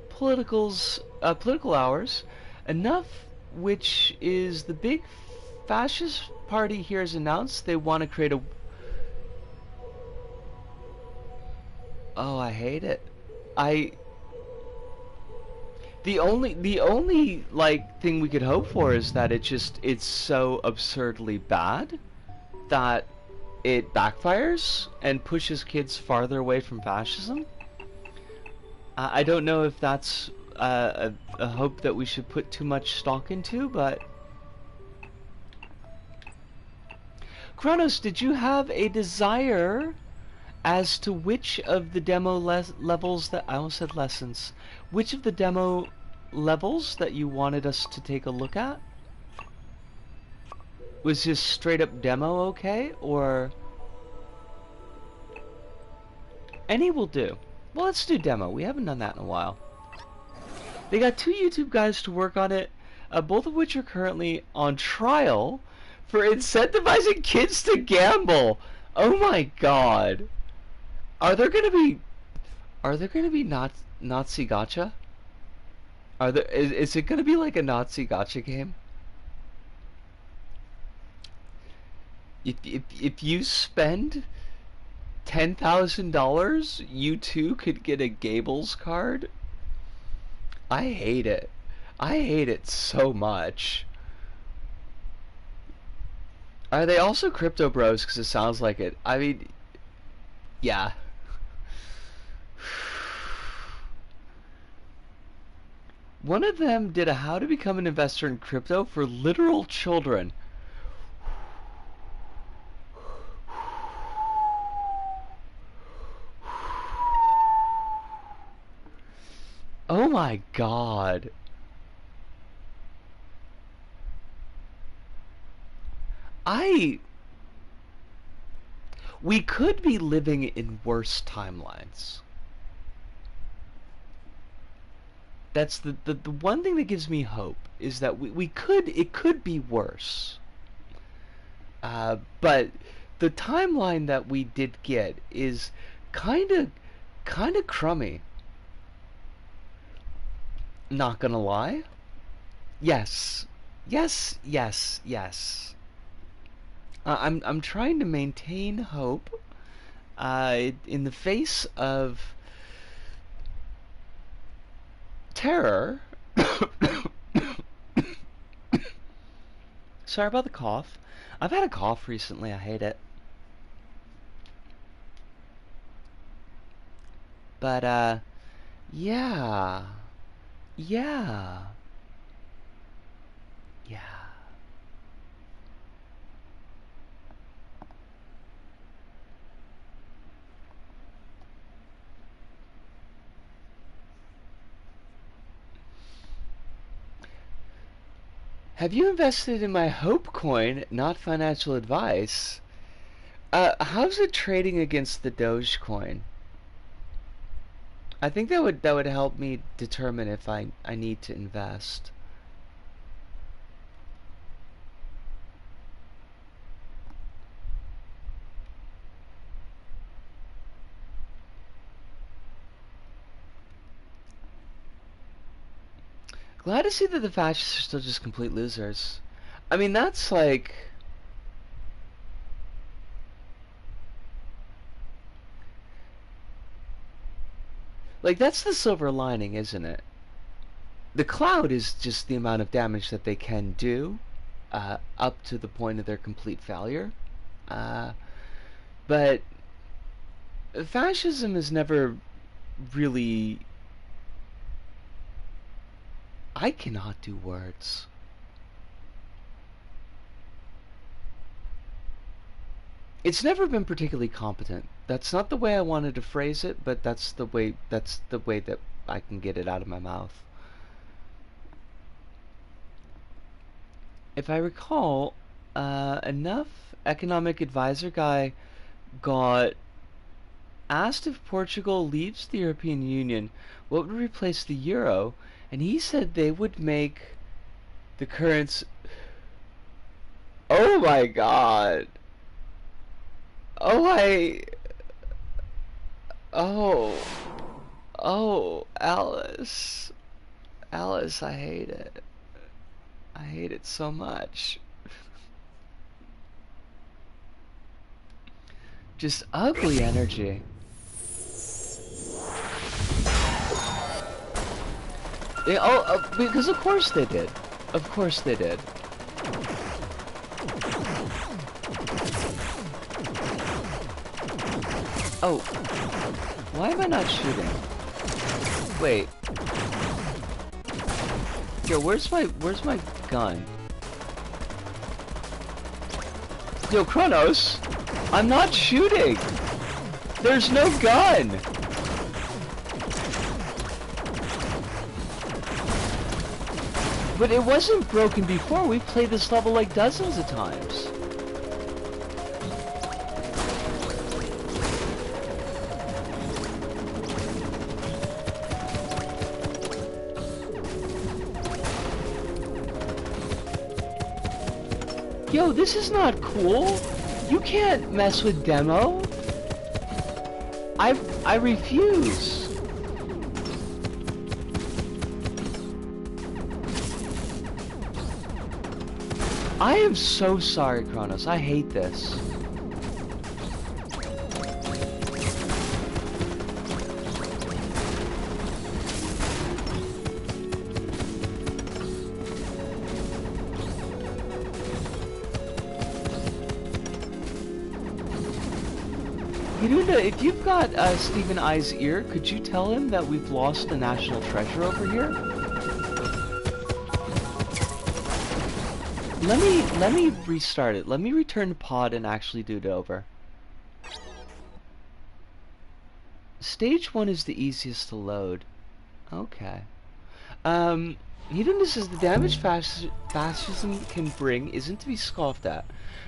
political hours, enough which is the big fascist party here has announced they want to create a... Oh, I hate it. The only like thing we could hope for is that it's so absurdly bad that it backfires and pushes kids farther away from fascism. I don't know if that's a hope that we should put too much stock into, but... Kronos, did you have a desire as to which of the demo levels that... I almost said lessons. Which of the demo levels that you wanted us to take a look at? Was this straight up demo okay, or... Any will do. Well, let's do demo. We haven't done that in a while. They got 2 YouTube guys to work on it, both of which are currently on trial for incentivizing kids to gamble. Oh my god. Are there gonna be Nazi gacha? Is it gonna be like a Nazi gacha game? If you spend $10,000, you too could get a Gables card? I hate it. I hate it so much. Are they also crypto bros? Because it sounds like it. I mean, yeah. One of them did a how to become an investor in crypto for literal children. Oh my god. We could be living in worse timelines. That's the one thing that gives me hope, is that it could be worse. But the timeline that we did get is kinda crummy. Not gonna lie. Yes. Yes, yes, yes. I'm trying to maintain hope in the face of terror. Sorry about the cough. I've had a cough recently. I hate it. But yeah. Yeah. Yeah. Have you invested in my Hope coin? Not financial advice. How's it trading against the Dogecoin? I think that would help me determine if I need to invest. Glad to see that the fascists are still just complete losers. I mean, that's like... Like, that's the silver lining, isn't it? The cloud is just the amount of damage that they can do, up to the point of their complete failure. But fascism is never really... I cannot do words. It's never been particularly competent. That's not the way I wanted to phrase it, but that's the way that I can get it out of my mouth. If I recall, enough economic advisor guy got asked if Portugal leaves the European Union, what would replace the euro, and he said they would make the currency. Oh my god. Oh, oh, Alice. Alice, I hate it. I hate it so much. Just ugly energy. Because of course they did. Of course they did. Oh. Why am I not shooting? Wait. Yo, where's my gun? Yo, Kronos! I'm not shooting! There's no gun! But it wasn't broken before. We've played this level like dozens of times. Yo, this is not cool. You can't mess with demo. I refuse. I am so sorry, Kronos. I hate this. Hirunda, if you've got Stephen I's ear, could you tell him that we've lost the national treasure over here? Let me restart it. Let me return to pod and actually do it over. Stage 1 is the easiest to load. Okay. Hirunda says the damage fascism can bring isn't to be scoffed at,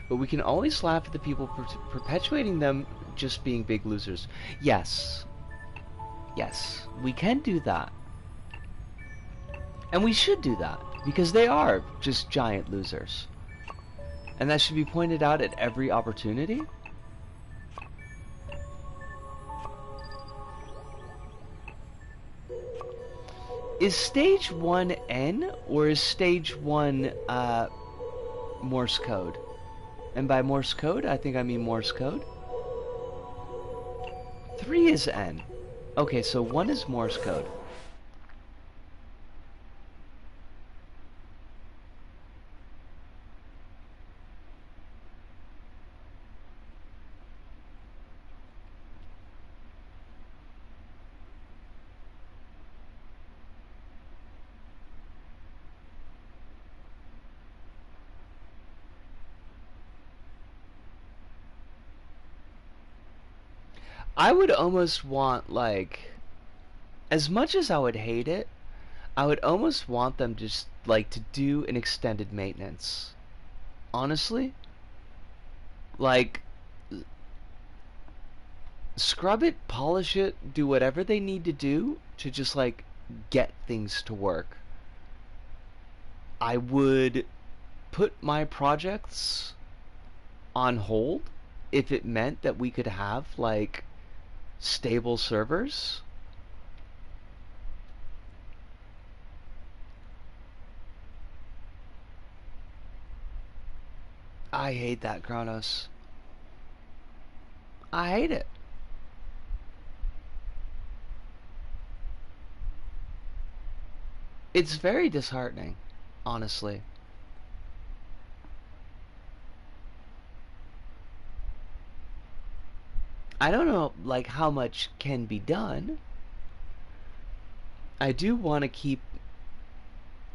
but we can always laugh at the people perpetuating them just being big losers. Yes. Yes, we can do that. And we should do that, because they are just giant losers. And that should be pointed out at every opportunity. Is stage 1 N, or is stage 1 Morse code? And by Morse code, I think I mean Morse code. 3 is N. Okay, so 1 is Morse code. I would almost want, like, as much as I would hate it, I would almost want them just, like, to do an extended maintenance. Honestly? Like, scrub it, polish it, do whatever they need to do to just, like, get things to work. I would put my projects on hold if it meant that we could have, like, stable servers. I hate that, Kronos. I hate it. It's very disheartening, honestly. I don't know, like, how much can be done. I do want to keep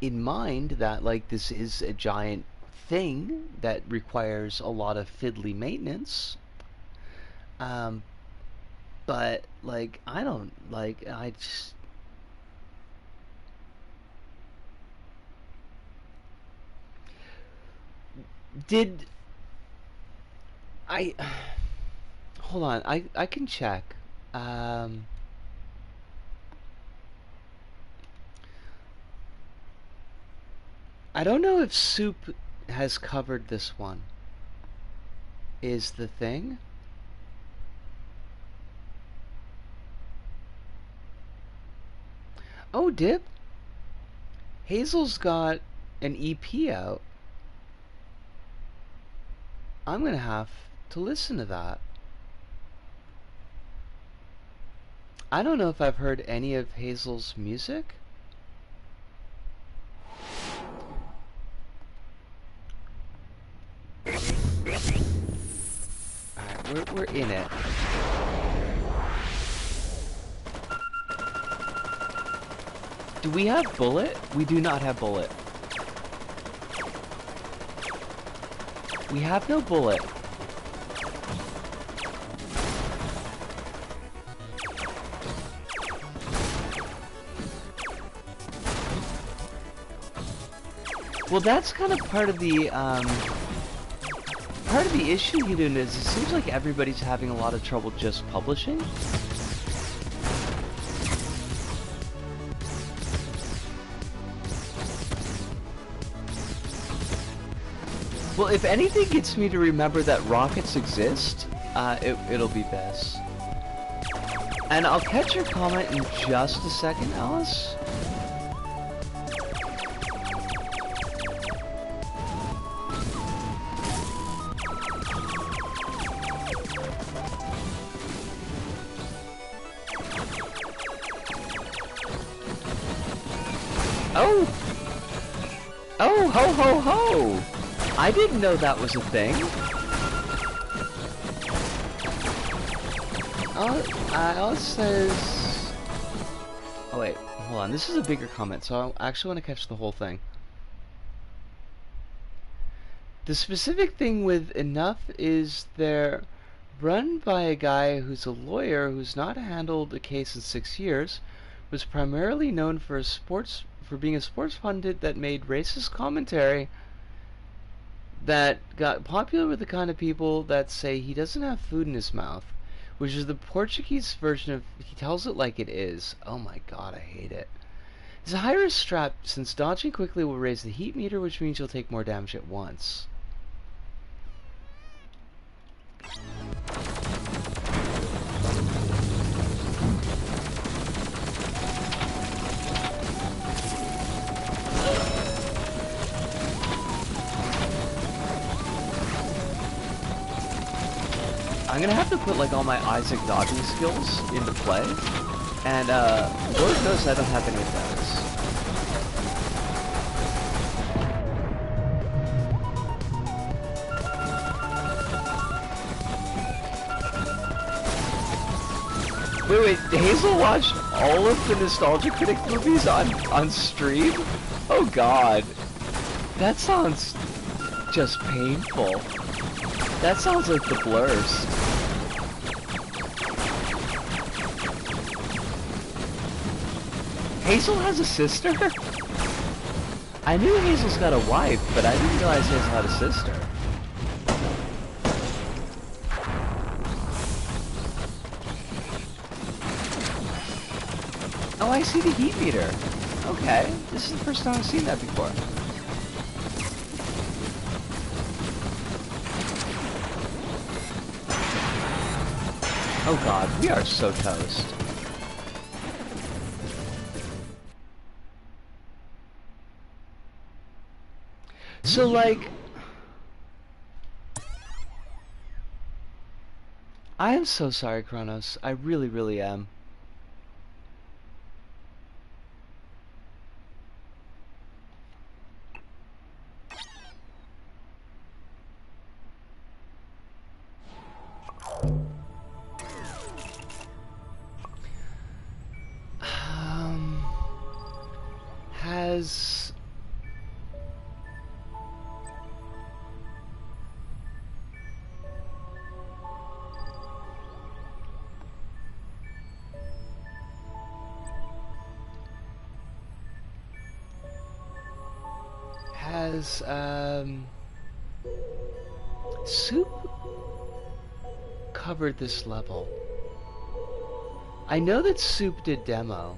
in mind that, like, this is a giant thing that requires a lot of fiddly maintenance. Um, but like I don't like I just did I hold on. I can check. Um, I don't know if Soup has covered this one. Is the thing? Oh, Dip. Hazel's got an EP out. I'm gonna have to listen to that. I don't know if I've heard any of Hazel's music. Alright, we're in it. Do we have Bullet? We do not have Bullet. We have no Bullet. Well, that's kind of part of the issue, Hidun, is it seems like everybody's having a lot of trouble just publishing. Well, if anything gets me to remember that rockets exist, it'll be best. And I'll catch your comment in just a second, Alice. Oh! Oh, ho ho ho! I didn't know that was a thing. Alice says... Oh wait, hold on, this is a bigger comment, so I actually want to catch the whole thing. The specific thing with enough is they're run by a guy who's a lawyer who's not handled a case in 6 years, was primarily known for being a sports pundit that made racist commentary that got popular with the kind of people that say he doesn't have food in his mouth, which is the Portuguese version of he tells it like it is. Oh my god, I hate it. It's a high-risk strap since dodging quickly will raise the heat meter, which means you'll take more damage at once. I'm gonna have to put like all my Isaac dodging skills into play, and Lord knows I don't have any of those. Wait, Hazel watched all of the Nostalgia Critic movies on stream? Oh god. That sounds just painful. That sounds like the Blurs. Hazel has a sister? I knew Hazel's got a wife, but I didn't realize Hazel had a sister. Oh, I see the heat meter. Okay, this is the first time I've seen that before. Oh god, we are so toast. So like... I am so sorry, Kronos. I really, really am. Has... because Soup covered this level. I know that Soup did demo.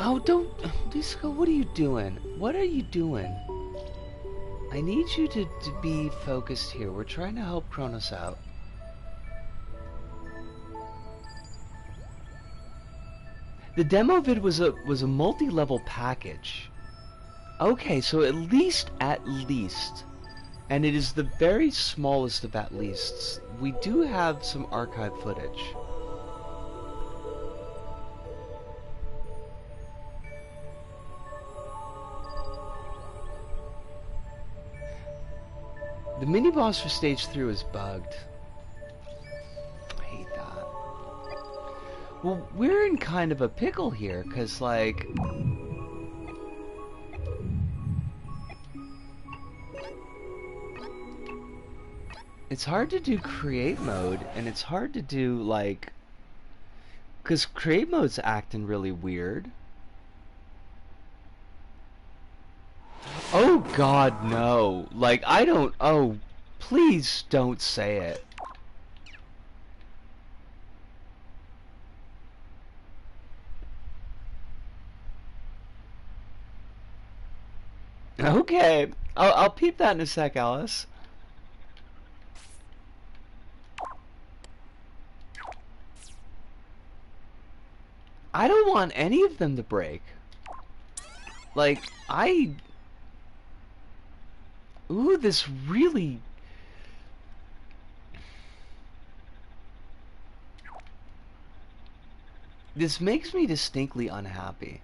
Oh, don't... Disco, what are you doing? What are you doing? I need you to be focused here. We're trying to help Kronos out. The demo vid was a multi-level package. Okay, so at least, and it is the very smallest of at leasts, we do have some archive footage. The mini-boss for stage 3 was bugged. I hate that. Well, we're in kind of a pickle here, because, like... It's hard to do create mode, and it's hard to do, like... Because create mode's acting really weird. Oh god, no. Like, I don't... Oh, please don't say it. Okay. I'll peep that in a sec, Alice. I don't want any of them to break. Like, Ooh, this really... This makes me distinctly unhappy.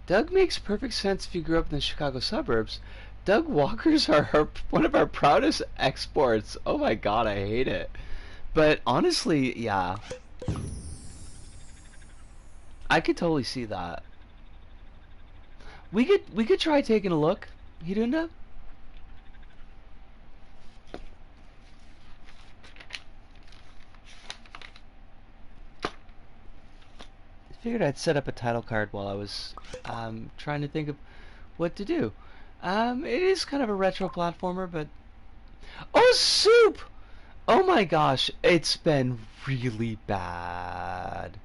Doug makes perfect sense if you grew up in the Chicago suburbs. Doug Walkers are one of our proudest exports. Oh my god, I hate it. But honestly, yeah. I could totally see that. We could try taking a look. You doing that? Figured I'd set up a title card while I was trying to think of what to do. It is kind of a retro platformer, but... Oh, Soup! Oh my gosh, it's been really bad.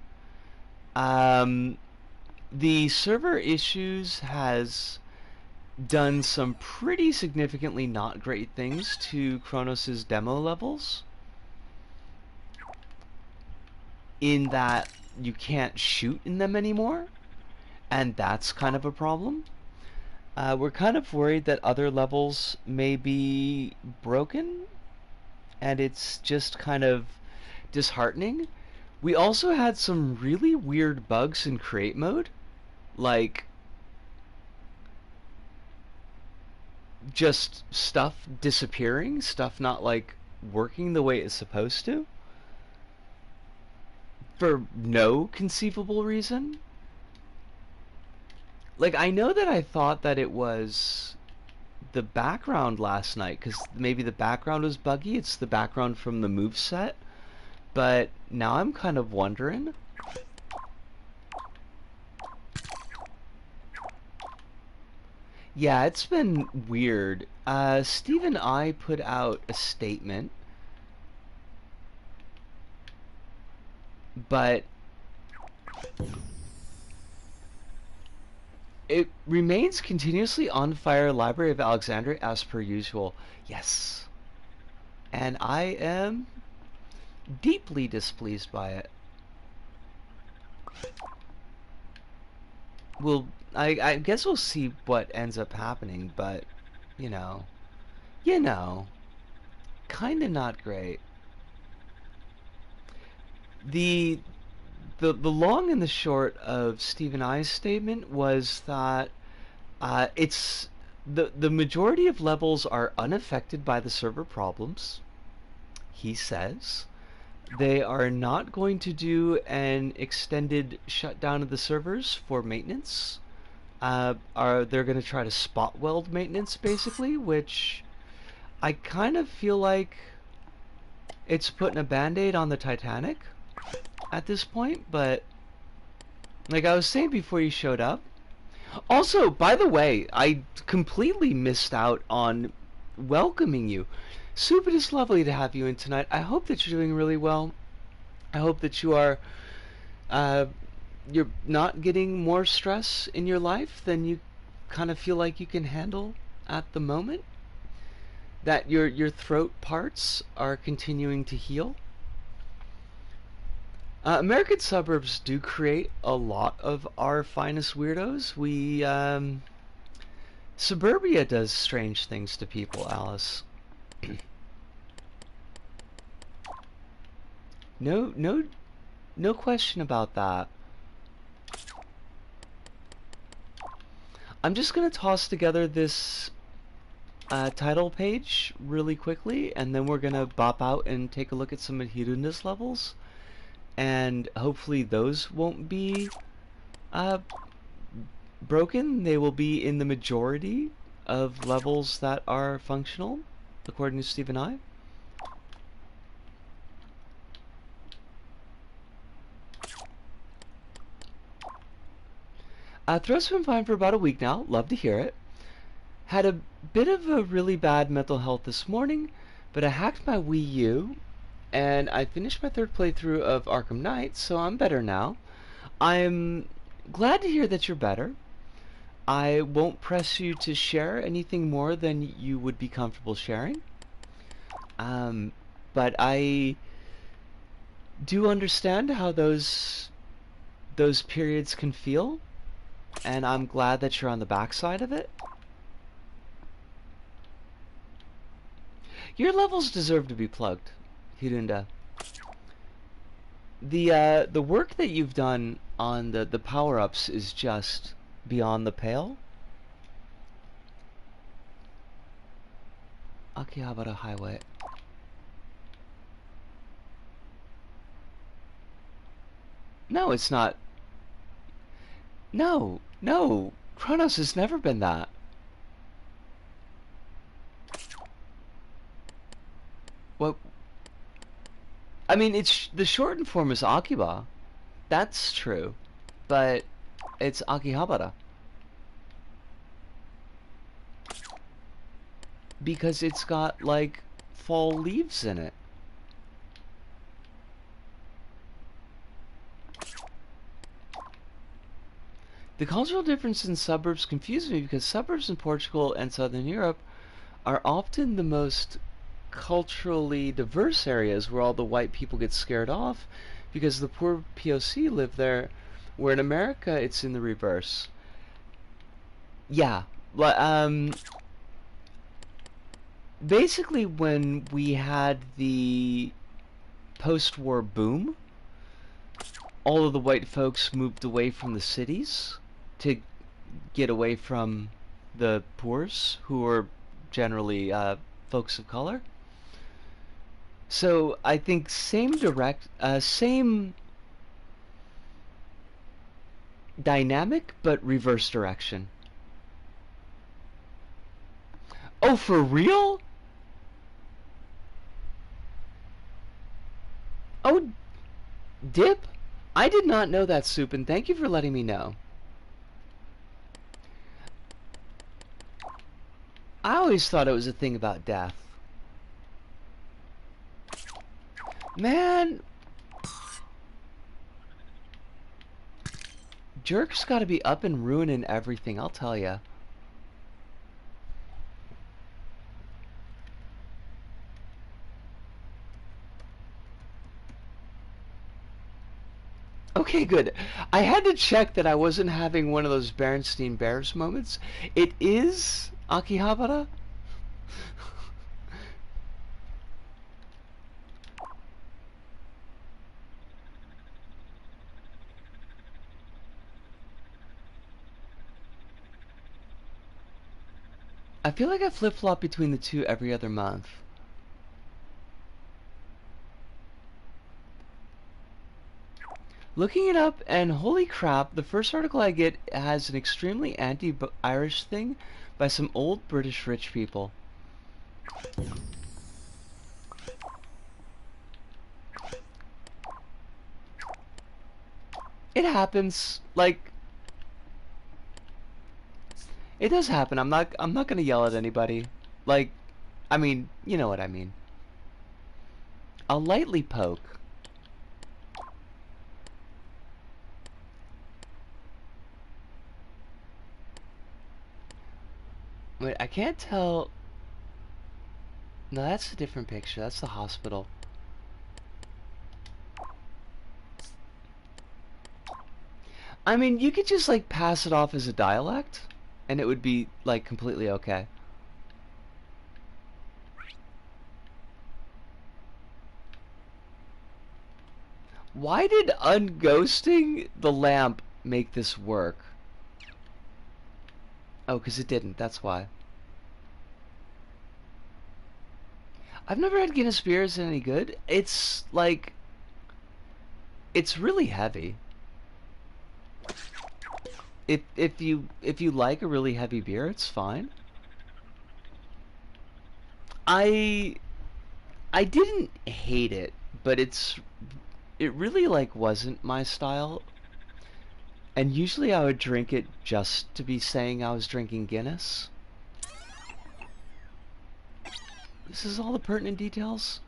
The server issues has done some pretty significantly not great things to Kronos' demo levels. In that you can't shoot in them anymore, and that's kind of a problem. We're kind of worried that other levels may be broken, and it's just kind of disheartening. We also had some really weird bugs in create mode, like just stuff disappearing, stuff not like working the way it's supposed to, for no conceivable reason. Like, I know that I thought that it was the background last night, because maybe the background was buggy. It's the background from the moveset. But now I'm kind of wondering. Yeah, it's been weird. Steve and I put out a statement, but it remains continuously on fire. Library of Alexandria as per usual. Yes. And I am deeply displeased by it. I guess we'll see what ends up happening, but, you know. you know, kinda not great. The the long and the short of Stephen I's statement was that it's the majority of levels are unaffected by the server problems. He says they are not going to do an extended shutdown of the servers for maintenance. They're going to try to spot weld maintenance basically, which I kind of feel like it's putting a band-aid on the Titanic at this point, but like I was saying before you showed up. Also, by the way, I completely missed out on welcoming you. Soup, it is lovely to have you in tonight. I hope that you're doing really well. I hope that uh, you're not getting more stress in your life than you kind of feel like you can handle at the moment. That your throat parts are continuing to heal. American suburbs do create a lot of our finest weirdos. Suburbia does strange things to people, Alice. No question about that. I'm just gonna toss together this title page really quickly, and then we're gonna bop out and take a look at some hedonist levels, and hopefully those won't be broken. They will be in the majority of levels that are functional, according to Steve and I. Throat's been fine for about a week now. Love to hear it. Had a bit of a really bad mental health this morning, but I hacked my Wii U, and I finished my third playthrough of Arkham Knight, so I'm better now. I'm glad to hear that you're better. I won't press you to share anything more than you would be comfortable sharing. But I do understand how those periods can feel, and I'm glad that you're on the backside of it. Your levels deserve to be plugged, Hirunda. The work that you've done on the power-ups is just beyond the pale. Akihabara Highway. No, it's not. No. Chronos has never been that. What? I mean, it's the shortened form is Akiba. That's true, but it's Akihabara because it's got like fall leaves in it. The cultural difference in suburbs confuses me because suburbs in Portugal and Southern Europe are often the most culturally diverse areas where all the white people get scared off because the poor POC live there, where in America it's in the reverse. Yeah, basically when we had the post-war boom, all of the white folks moved away from the cities to get away from the poors, who were generally folks of color. So I think same dynamic, but reverse direction. Oh, for real? Oh, dip? I did not know that, Soup, and thank you for letting me know. I always thought it was a thing about death. Man, Jerk's gotta be up and ruining everything, I'll tell ya. Okay, good. I had to check that I wasn't having one of those Berenstain Bears moments. It is Akihabara. I feel like I flip-flop between the two every other month. Looking it up, and holy crap, the first article I get has an extremely anti-Irish thing by some old British rich people. It happens. Like, it does happen. I'm not gonna yell at anybody. Like, I mean, you know what I mean. I'll lightly poke. Wait, I can't tell. No, that's a different picture. That's the hospital. I mean, you could just like pass it off as a dialect, and it would be like completely okay. Why did unghosting the lamp make this work? Oh, because it didn't. That's why. I've never had Guinness beer. Is it any good? It's like, it's really heavy. If you like a really heavy beer, it's fine. I didn't hate it, but it really like wasn't my style. And usually I would drink it just to be saying I was drinking Guinness. This is all the pertinent details.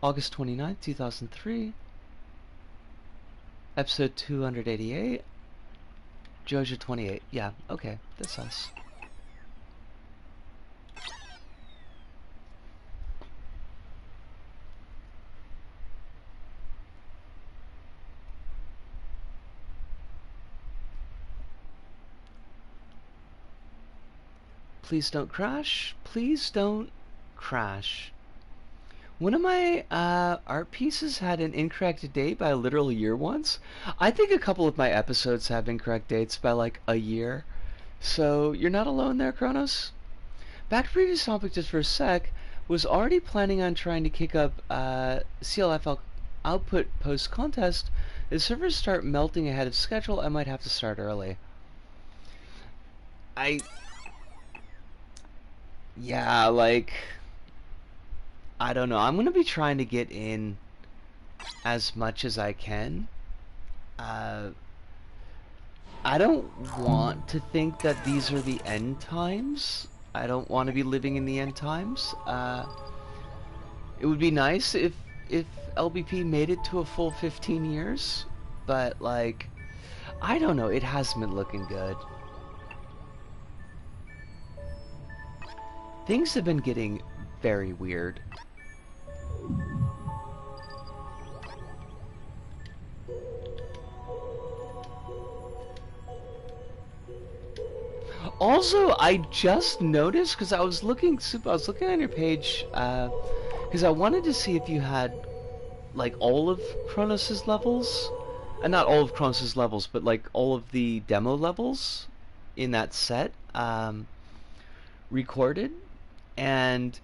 August 29th, 2003. Episode 288. Joja 28. Yeah, okay, that's us. Please don't crash. Please don't crash. One of my art pieces had an incorrect date by a literal year once. I think a couple of my episodes have incorrect dates by like a year. So you're not alone there, Kronos. Back to previous topic just for a sec. Was already planning on trying to kick up CLFL output post contest. If servers start melting ahead of schedule, I might have to start early. Yeah, like, I don't know. I'm gonna be trying to get in as much as I can. I don't want to think that these are the end times. I don't want to be living in the end times. It would be nice if LBP made it to a full 15 years, but like, I don't know. It hasn't been looking good. Things have been getting very weird. Also, I just noticed because I was looking on your page because I wanted to see if you had like all of Kronos's levels, and not all of Kronos's levels, but like all of the demo levels in that set recorded. And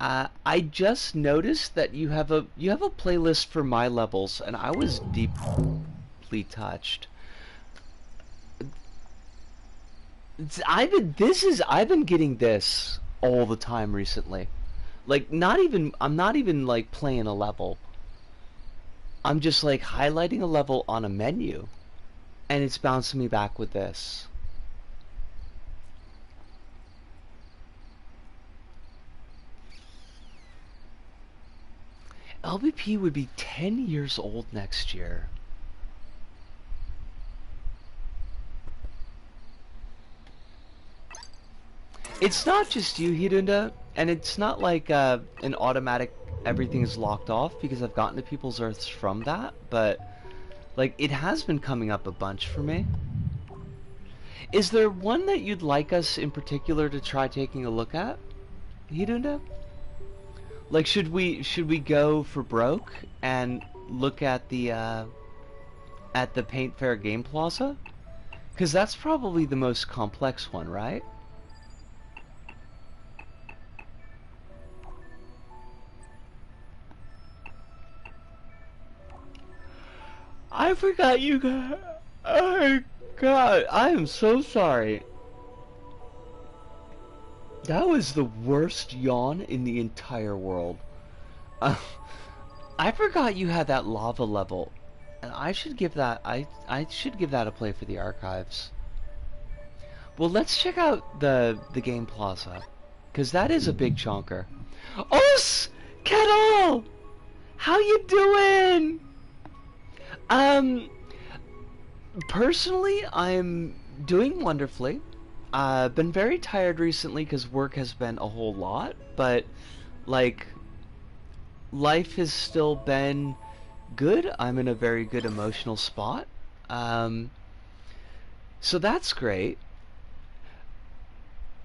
I just noticed that you have a playlist for my levels, and I was deeply touched. I've been getting this all the time recently. Like, I'm not even like playing a level. I'm just like highlighting a level on a menu, and it's bouncing me back with this. LBP would be 10 years old next year. It's not just you, Hirunda, and it's not like an automatic everything is locked off, because I've gotten to people's Earths from that, but like it has been coming up a bunch for me. Is there one that you'd like us in particular to try taking a look at, Hirunda? Like, should we go for broke and look at the Paint Fair Game Plaza? Because that's probably the most complex one, right? I forgot you got... Oh, God. I am so sorry. That was the worst yawn in the entire world. Uh, I forgot you had that lava level. And I should give that... I should give that a play for the archives. Well, let's check out the game plaza. Because that is a big chonker. Os! Kettle! How you doing? Personally, I'm doing wonderfully. Been very tired recently because work has been a whole lot, but, like, life has still been good. I'm in a very good emotional spot. So that's great.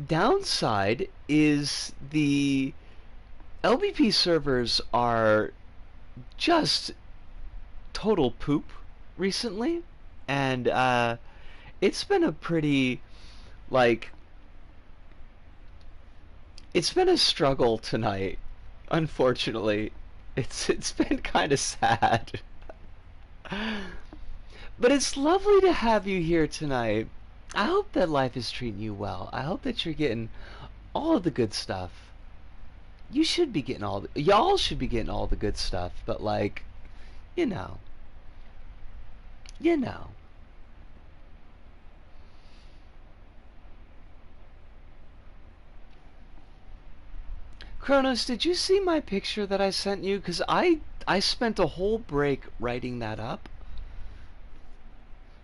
Downside is the LBP servers are just total poop recently, and it's been a pretty, like, it's been a struggle tonight. Unfortunately, it's been kind of sad. But it's lovely to have you here tonight. I hope that life is treating you well. I hope that you're getting all of the good stuff. You should be getting y'all should be getting all the good stuff, but, like, you know. You know. Kronos, did you see my picture that I sent you? Because I spent a whole break writing that up.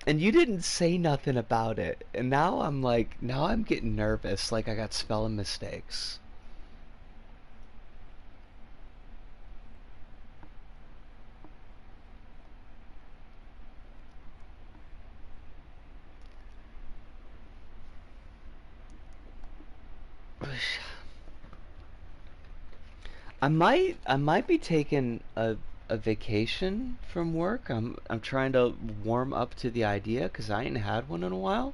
And you didn't say nothing about it. And now I'm getting nervous, like I got spelling mistakes. I might be taking a vacation from work. I'm trying to warm up to the idea because I ain't had one in a while.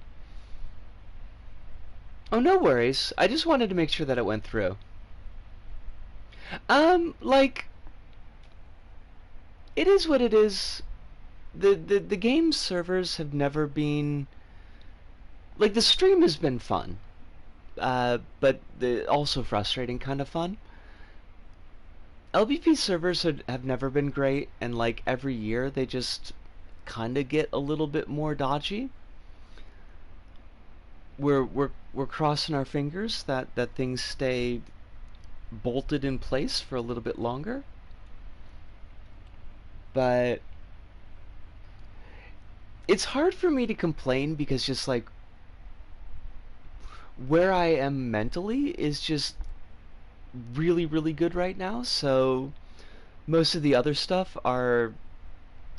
Oh, no worries. I just wanted to make sure that it went through. Like, it is what it is. The game servers have never been, like, the stream has been fun, but also frustrating kind of fun. LBP servers have never been great, and, like, every year they just kind of get a little bit more dodgy. We're crossing our fingers that things stay bolted in place for a little bit longer. But it's hard for me to complain because, just, like, where I am mentally is just really, really good right now. So most of the other stuff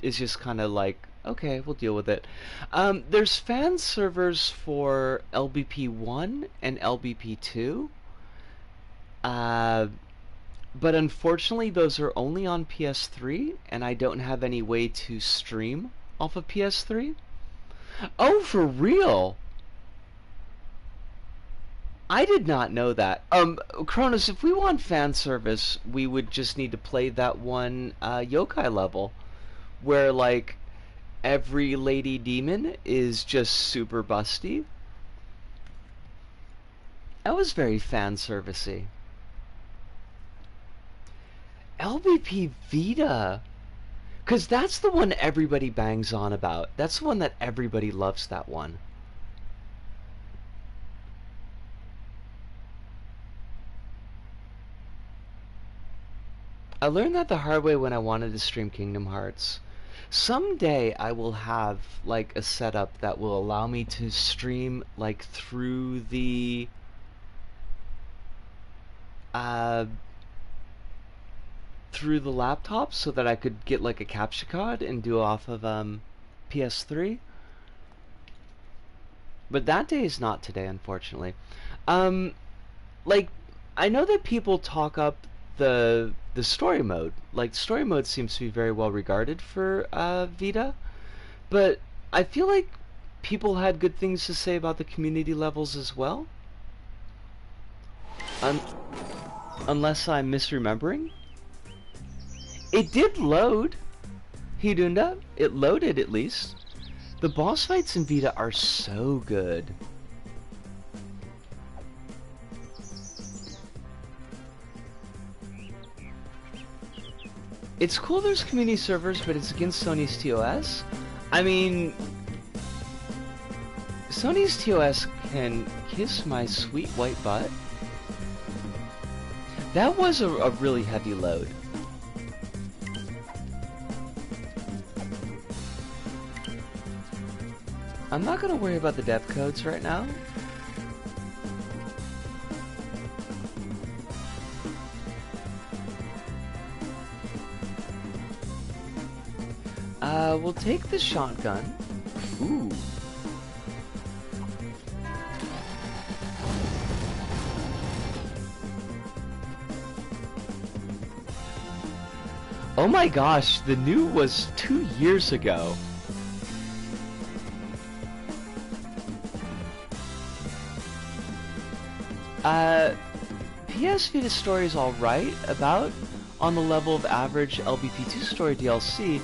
is just kind of like, okay, we'll deal with it. There's fan servers for LBP 1 and LBP 2. But unfortunately, those are only on PS3, and I don't have any way to stream off of PS3. Oh, for real? I did not know that. Cronus, if we want fan service, we would just need to play that one yokai level where, like, every lady demon is just super busty. That was very fan servicey. LBP Vita, because that's the one everybody bangs on about. That's the one that everybody loves, that one. I learned that the hard way when I wanted to stream Kingdom Hearts. Someday I will have, like, a setup that will allow me to stream, like, uh, through the laptop so that I could get, like, a capture card and do off of PS3. But that day is not today, unfortunately. Like, I know that people talk up the story mode. Like, story mode seems to be very well regarded for Vita, but I feel like people had good things to say about the community levels as well. Unless I'm misremembering. It did load, Hidunda. It loaded at least. The boss fights in Vita are so good. It's cool there's community servers, but it's against Sony's TOS. I mean, Sony's TOS can kiss my sweet white butt. That was a really heavy load. I'm not gonna worry about the dev codes right now. We'll take the shotgun. Ooh. Oh my gosh, the new was 2 years ago. PS Vita story is alright, about on the level of average LBP2 story DLC,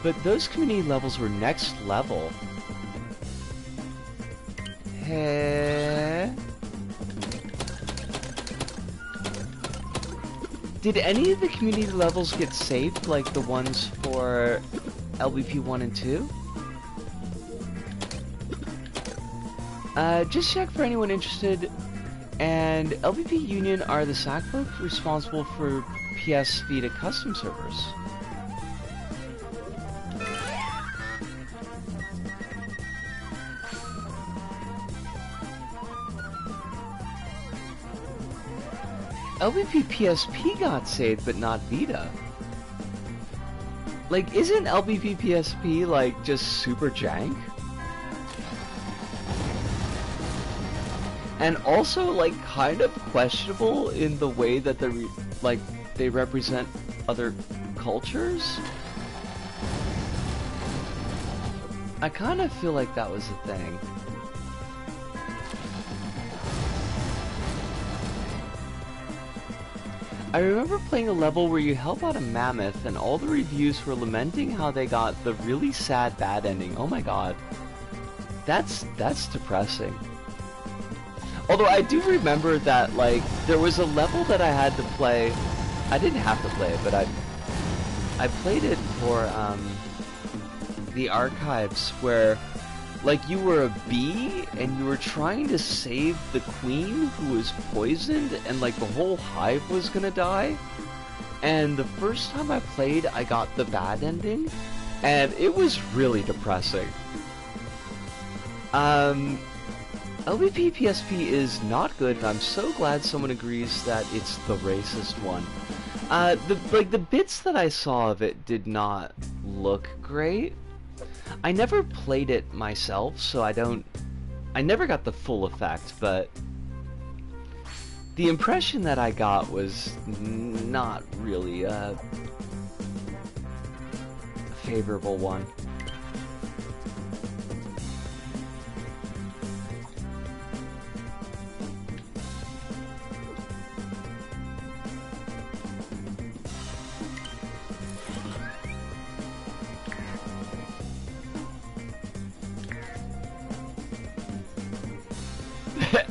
but those community levels were next level. Hey. Did any of the community levels get saved, like the ones for LBP 1 and 2? Just check for anyone interested. And LBP Union are the SAC folk responsible for PS Vita custom servers. LBP PSP got saved, but not Vita. Like, isn't LBP PSP, like, just super jank? And also, like, kind of questionable in the way that they represent other cultures? I kind of feel like that was a thing. I remember playing a level where you help out a mammoth and all the reviews were lamenting how they got the really sad bad ending. Oh my god. That's depressing. Although I do remember that, like, there was a level that I had to play. I didn't have to play it, but I played it for the archives where, like, you were a bee and you were trying to save the queen who was poisoned and, like, the whole hive was gonna die. And the first time I played, I got the bad ending and it was really depressing. LBP PSP is not good, and I'm so glad someone agrees that it's the racist one. The bits that I saw of it did not look great. I never played it myself, so I never got the full effect, but the impression that I got was not really a favorable one.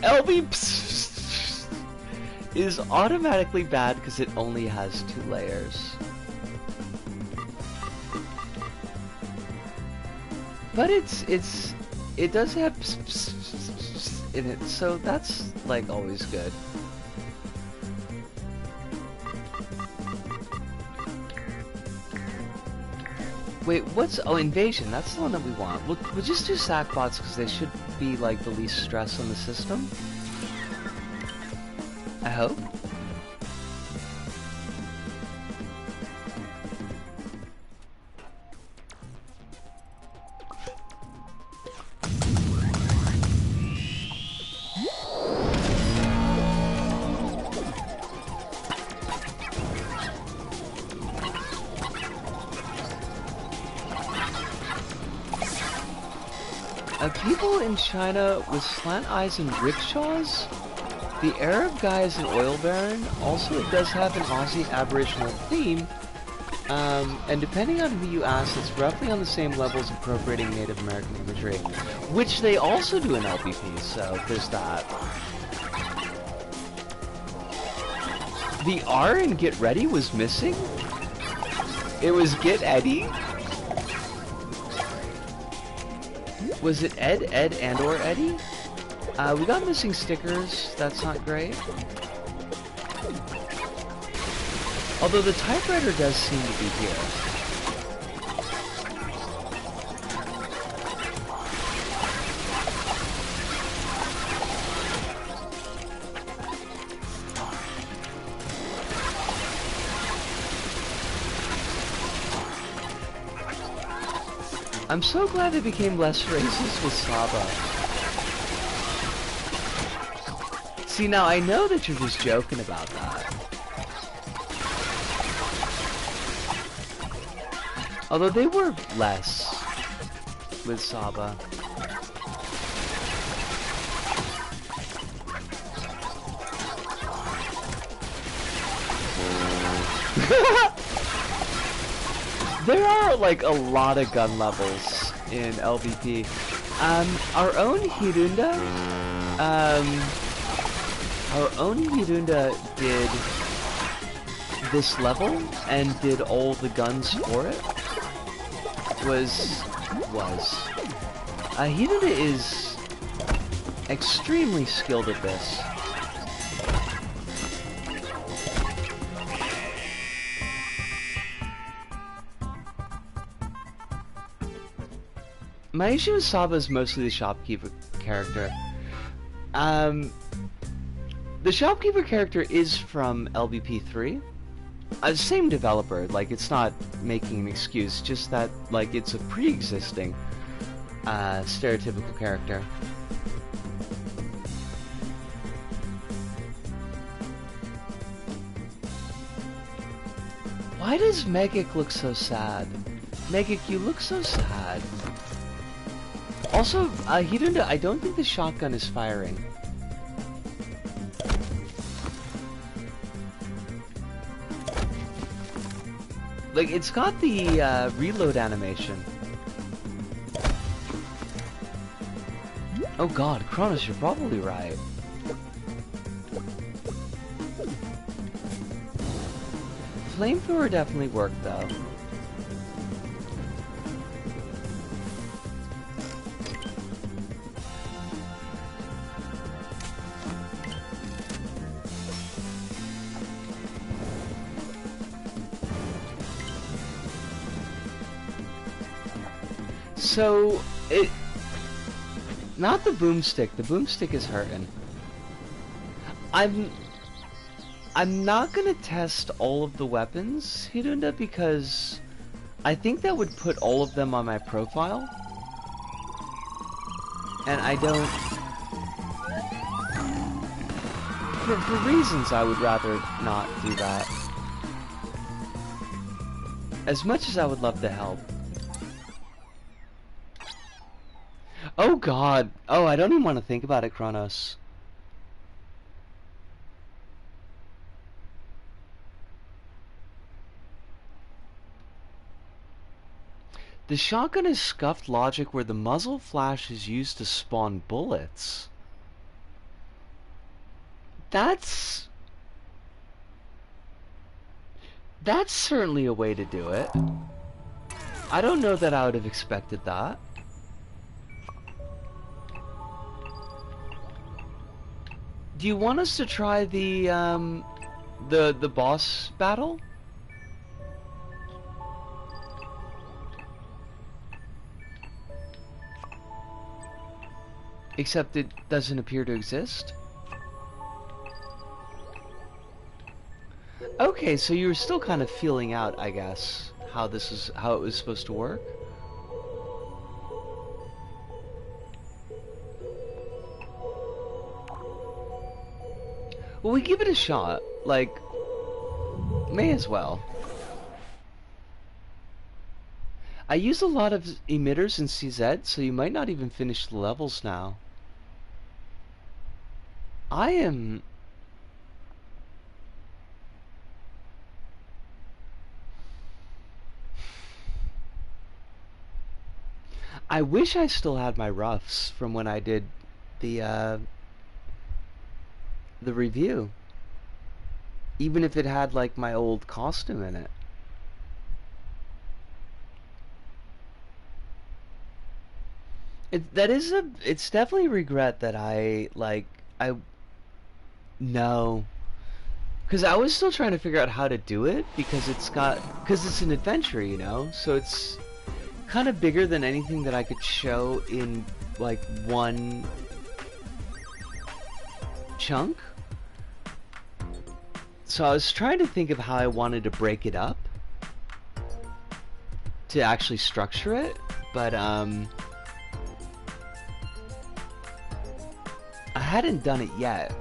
LB is automatically bad because it only has 2 layers. But it does have in it, so that's like always good. Wait, oh, invasion, that's the one that we want. We'll just do sackbots because they should be like the least stress on the system. I hope. People in China with slant eyes and rickshaws? The Arab guy is an oil baron. Also, it does have an Aussie Aboriginal theme. And depending on who you ask, it's roughly on the same level as appropriating Native American imagery. Which they also do in LBP, so there's that. The R in Get Ready was missing? It was Get Eddie? Was it Ed, and or Eddie? We got missing stickers. That's not great. Although the typewriter does seem to be here. I'm so glad they became less racist with Saba. See, now I know that you're just joking about that. Although they were less with Saba. There are like a lot of gun levels in LVP. Our own Hirunda, did this level and did all the guns for it. Hirunda is extremely skilled at this. My issue with Saba is mostly the shopkeeper character. The shopkeeper character is from LBP3. Same developer, like it's not making an excuse, just that like it's a pre-existing stereotypical character. Why does Megic look so sad? Megic, you look so sad. Also, Hirunda, I don't think the shotgun is firing. Like, it's got the reload animation. Oh god, Kronos, you're probably right. Flamethrower definitely worked, though. So, not the boomstick. The boomstick is hurting. I'm not gonna test all of the weapons, Hirunda, because I think that would put all of them on my profile. And I don't... For reasons I would rather not do that. As much as I would love to help. Oh god! Oh, I don't even want to think about it, Kronos. The shotgun is scuffed logic where the muzzle flash is used to spawn bullets. That's certainly a way to do it. I don't know that I would have expected that. Do you want us to try the boss battle? Except it doesn't appear to exist? Okay, so you were still kind of feeling out, I guess, how it was supposed to work. Well, we give it a shot. Like, may as well. I use a lot of emitters in CZ, so you might not even finish the levels now. I am... I wish I still had my roughs from when I did the review. Even if it had like my old costume in it. It's definitely a regret that I no. Because I was still trying to figure out how to do it because it's an adventure, you know? So it's kind of bigger than anything that I could show in like one chunk. So I was trying to think of how I wanted to break it up to actually structure it, but I hadn't done it yet.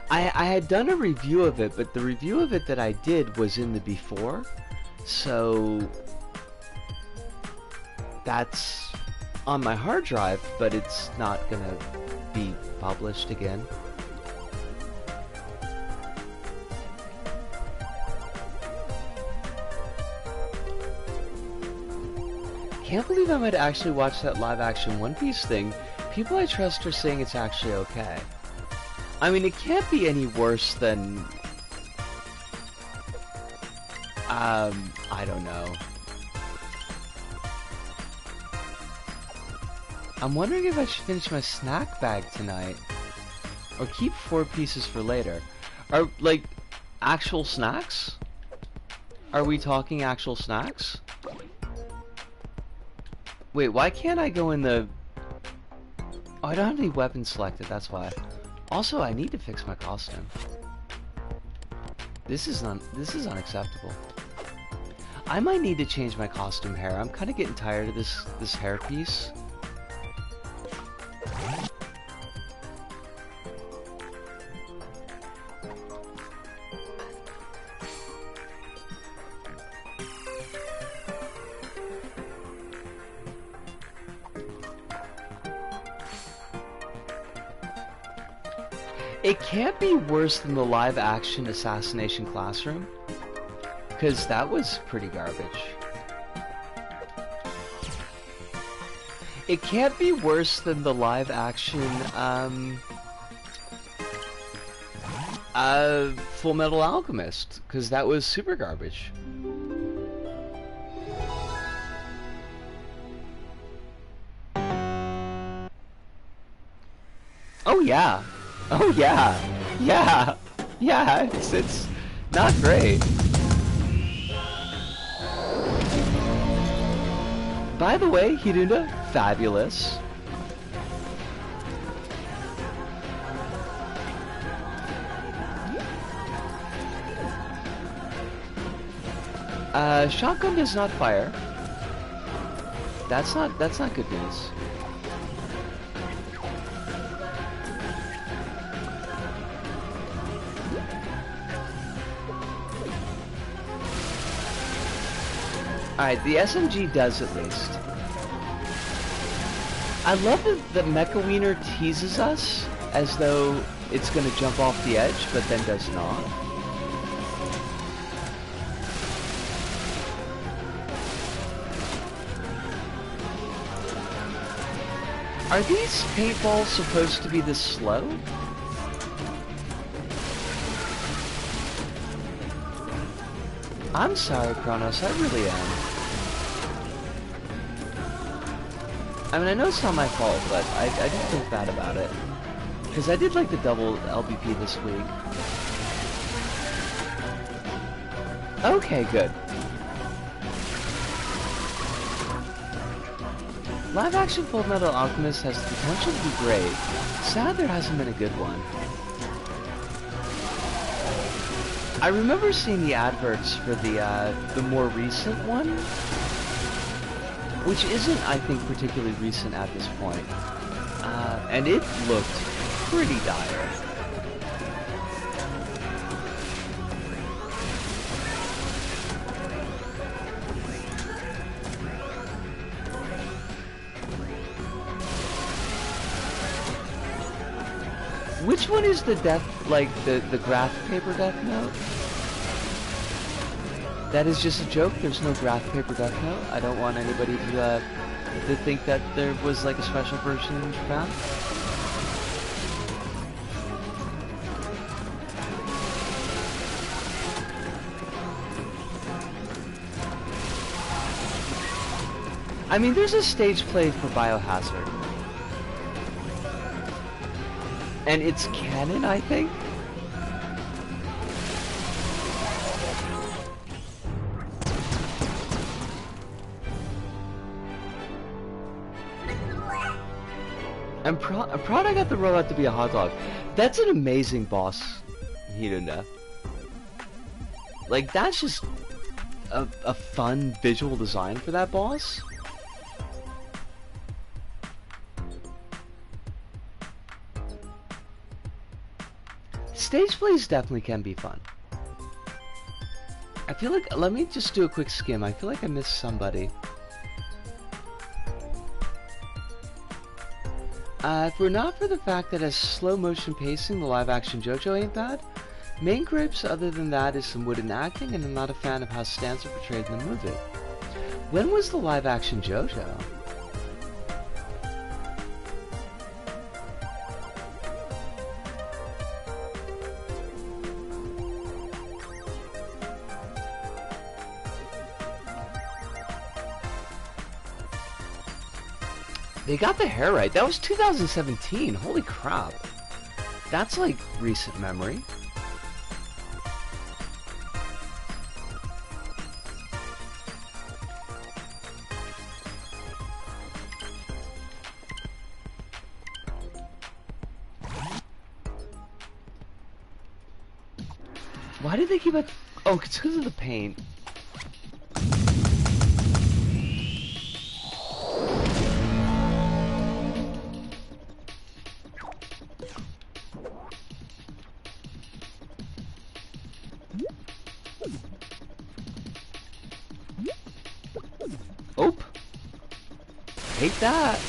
I had done a review of it, but the review of it that I did was in the before, so that's on my hard drive, but it's not gonna be published again. Can't believe I might actually watch that live action One Piece thing. People I trust are saying it's actually okay. I mean, it can't be any worse than... I don't know. I'm wondering if I should finish my snack bag tonight. Or keep 4 pieces for later. Are, like, actual snacks? Are we talking actual snacks? Wait, why can't I go in the... Oh, I don't have any weapons selected, that's why. Also, I need to fix my costume. This is unacceptable. I might need to change my costume hair. I'm kind of getting tired of this hair piece. It can't be worse than the live-action Assassination Classroom, because that was pretty garbage. It can't be worse than the live-action, Full Metal Alchemist, because that was super garbage. Oh yeah. Oh yeah, yeah, it's not great. By the way, Hiruna, fabulous. Shotgun does not fire. That's not good news. Alright, the SMG does at least. I love that Mecha Wiener teases us as though it's gonna jump off the edge, but then does not. Are these paintballs supposed to be this slow? I'm sorry, Kronos, I really am. I mean, I know it's not my fault, but I do think bad about it. Because I did like the double LBP this week. Okay, good. Live-action Full Metal Alchemist has the potential to be great. Sad there hasn't been a good one. I remember seeing the adverts for the more recent one, which isn't, I think, particularly recent at this point, and it looked pretty dire. Which one is the death, like the graph paper Death Note? That is just a joke. There's no graph paper Death Note. I don't want anybody to think that there was like a special version in Japan. I mean, there's a stage play for Biohazard. And it's canon, I think? I'm proud I got the robot to be a hot dog. That's an amazing boss, Hiruna. Like, that's just a fun visual design for that boss. Stage plays definitely can be fun. I feel like, let me just do a quick skim. I feel like I missed somebody. If we're not for the fact that as slow motion pacing, the live action JoJo ain't bad. Main gripes other than that is some wooden acting, and I'm not a fan of how Stans are portrayed in the movie. When was the live action JoJo? They got the hair right. That was 2017. Holy crap. That's like recent memory. Why did they keep it? Oh, it's because of the paint. Oop. Hate that.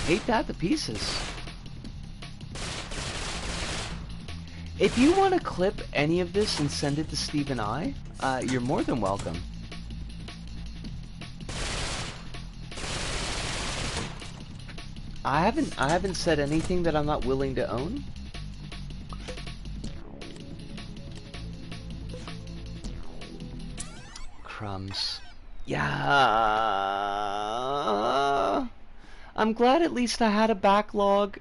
Hate that to pieces. If you want to clip any of this and send it to Steve and I, you're more than welcome. I haven't said anything that I'm not willing to own. Crumbs. Yeah. I'm glad at least I had a backlog.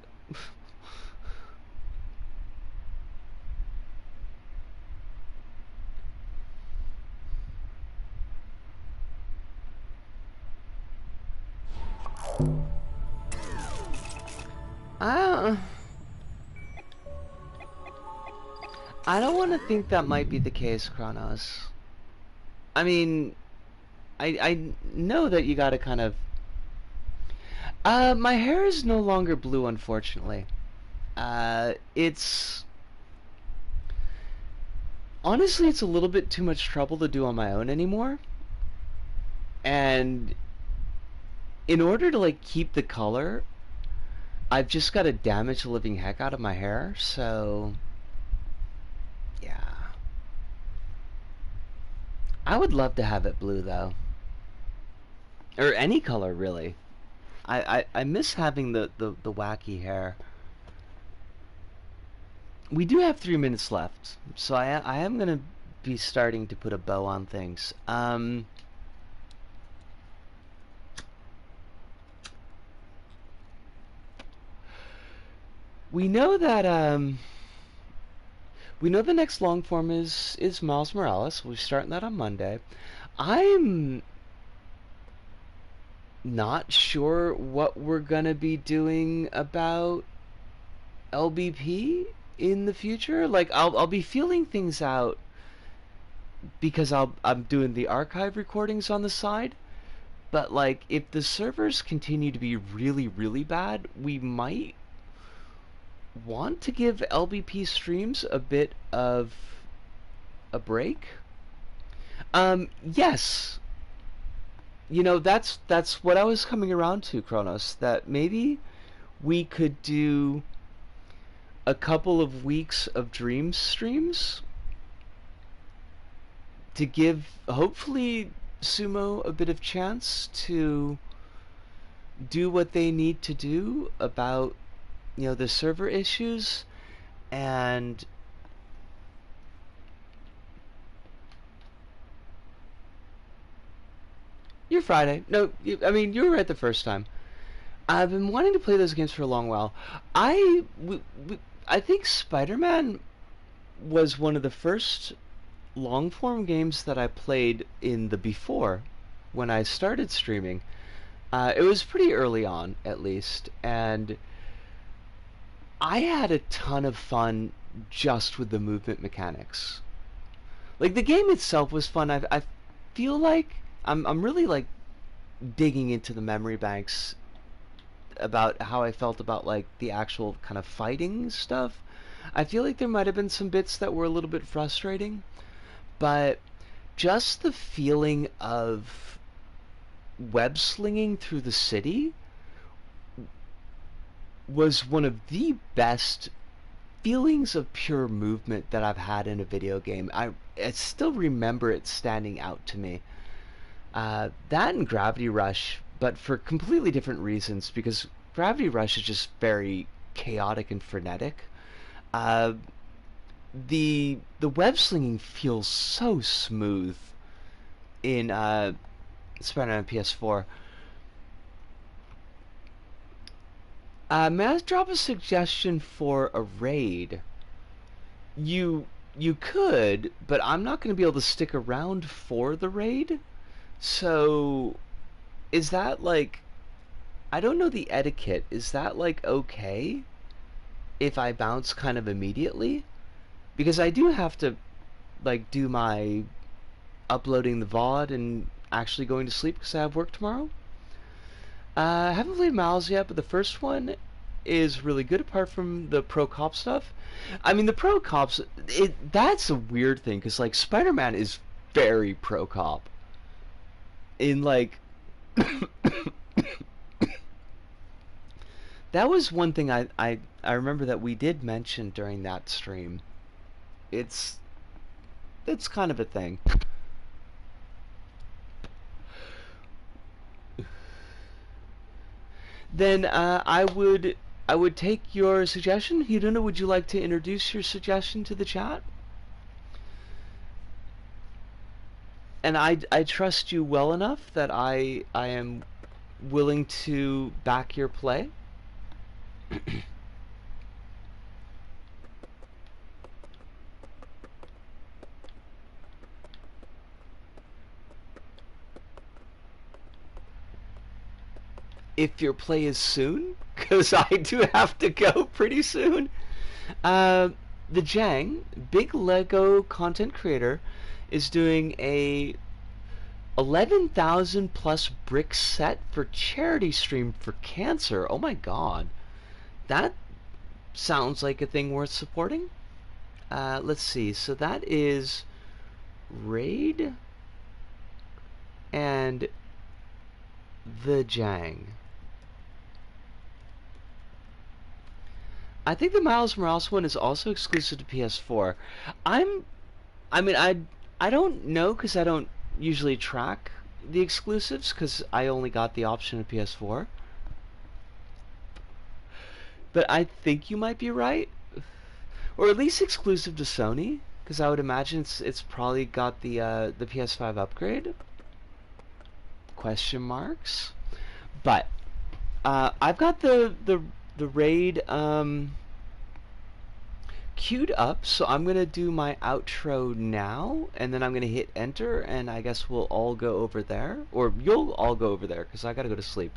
I don't want to think that might be the case, Kronos. I mean, I know that you gotta kind of... my hair is no longer blue, unfortunately. It's... Honestly, it's a little bit too much trouble to do on my own anymore. And in order to, like, keep the color, I've just got to damage the living heck out of my hair, so... yeah. I would love to have it blue, though. Or any color, really. I miss having the wacky hair. We do have 3 minutes left, so I am going to be starting to put a bow on things. We know that, we know the next long form is Miles Morales. We're starting that on Monday. I'm not sure what we're gonna be doing about LBP in the future. Like, I'll be feeling things out because I'm doing the archive recordings on the side. But like, if the servers continue to be really, really bad, we might want to give LBP streams a bit of a break. Yes. You know, that's what I was coming around to, Kronos. That maybe we could do a couple of weeks of dream streams to give hopefully Sumo a bit of chance to do what they need to do about, you know, the server issues. And you're Friday. No, I mean, you were right the first time. I've been wanting to play those games for a long while. I think Spider-Man was one of the first long form games that I played in the before when I started streaming. It was pretty early on, at least, and I had a ton of fun just with the movement mechanics. Like, the game itself was fun. I feel like I'm really like digging into the memory banks about how I felt about like the actual kind of fighting stuff. I feel like there might have been some bits that were a little bit frustrating, but just the feeling of web slinging through the city was one of the best feelings of pure movement that I've had in a video game. I still remember it standing out to me. That and Gravity Rush, but for completely different reasons, because Gravity Rush is just very chaotic and frenetic. Uh, the web slinging feels so smooth in Spider-Man PS4. May I drop a suggestion for a raid? You could, but I'm not going to be able to stick around for the raid. So, is that like, I don't know the etiquette. Is that like okay if I bounce kind of immediately? Because I do have to like do my uploading the VOD and actually going to sleep because I have work tomorrow. I haven't played Miles yet, but the first one is really good apart from the pro cop stuff. I mean, the pro cops, that's a weird thing because like Spider-Man is very pro cop in like that was one thing I remember that we did mention during that stream. It's it's kind of a thing. Then I would take your suggestion. Hiduna, would you like to introduce your suggestion to the chat? And I trust you well enough that I am willing to back your play. If your play is soon, because I do have to go pretty soon. Uh, the Jang, big Lego content creator, is doing a 11,000 plus brick set for charity stream for cancer. Oh my god. That sounds like a thing worth supporting. Let's see. So that is Raid and the Jang. I think the Miles Morales one is also exclusive to PS4. I'm, I mean, I don't know because I don't usually track the exclusives because I only got the option of PS4. But I think you might be right, or at least exclusive to Sony, because I would imagine it's probably got the PS5 upgrade. Question marks. But I've got the raid queued up, so I'm gonna do my outro now, and then I'm gonna hit enter, and I guess we'll all go over there, or you'll all go over there, because I gotta go to sleep.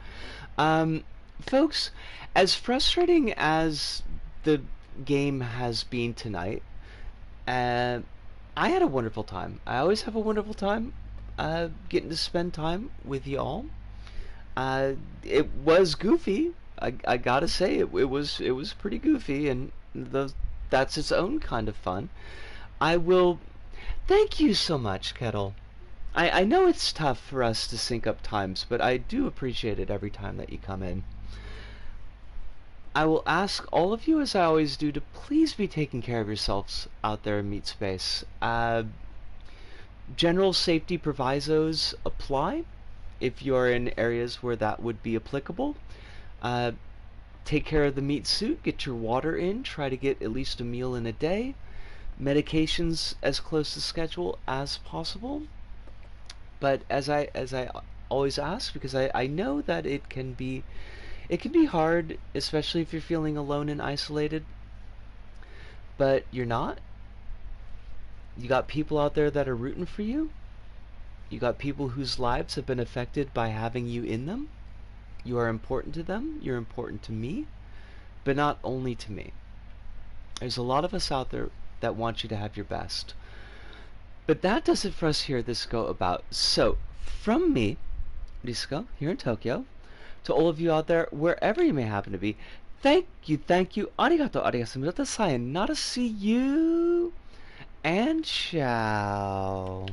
Folks, as frustrating as the game has been tonight, I had a wonderful time. I always have a wonderful time getting to spend time with y'all. It was goofy. I gotta say it was pretty goofy, and that's its own kind of fun. I will thank you so much, Kettle. I know it's tough for us to sync up times, but I do appreciate it every time that you come in. I will ask all of you, as I always do, to please be taking care of yourselves out there in meat space. General safety provisos apply if you're in areas where that would be applicable. Uh, Take care of the meat suit, get your water in, try to get at least a meal in a day, medications as close to schedule as possible. But as I always ask, because I know that it can be hard, especially if you're feeling alone and isolated, but you're not. You got people out there that are rooting for you. You got people whose lives have been affected by having you in them. You are important to them. You're important to me, but not only to me. There's a lot of us out there that want you to have your best. But that does it for us here at this Go About. So, from me, Risco, here in Tokyo, to all of you out there, wherever you may happen to be, thank you, arigato, sayonara, see you, and ciao.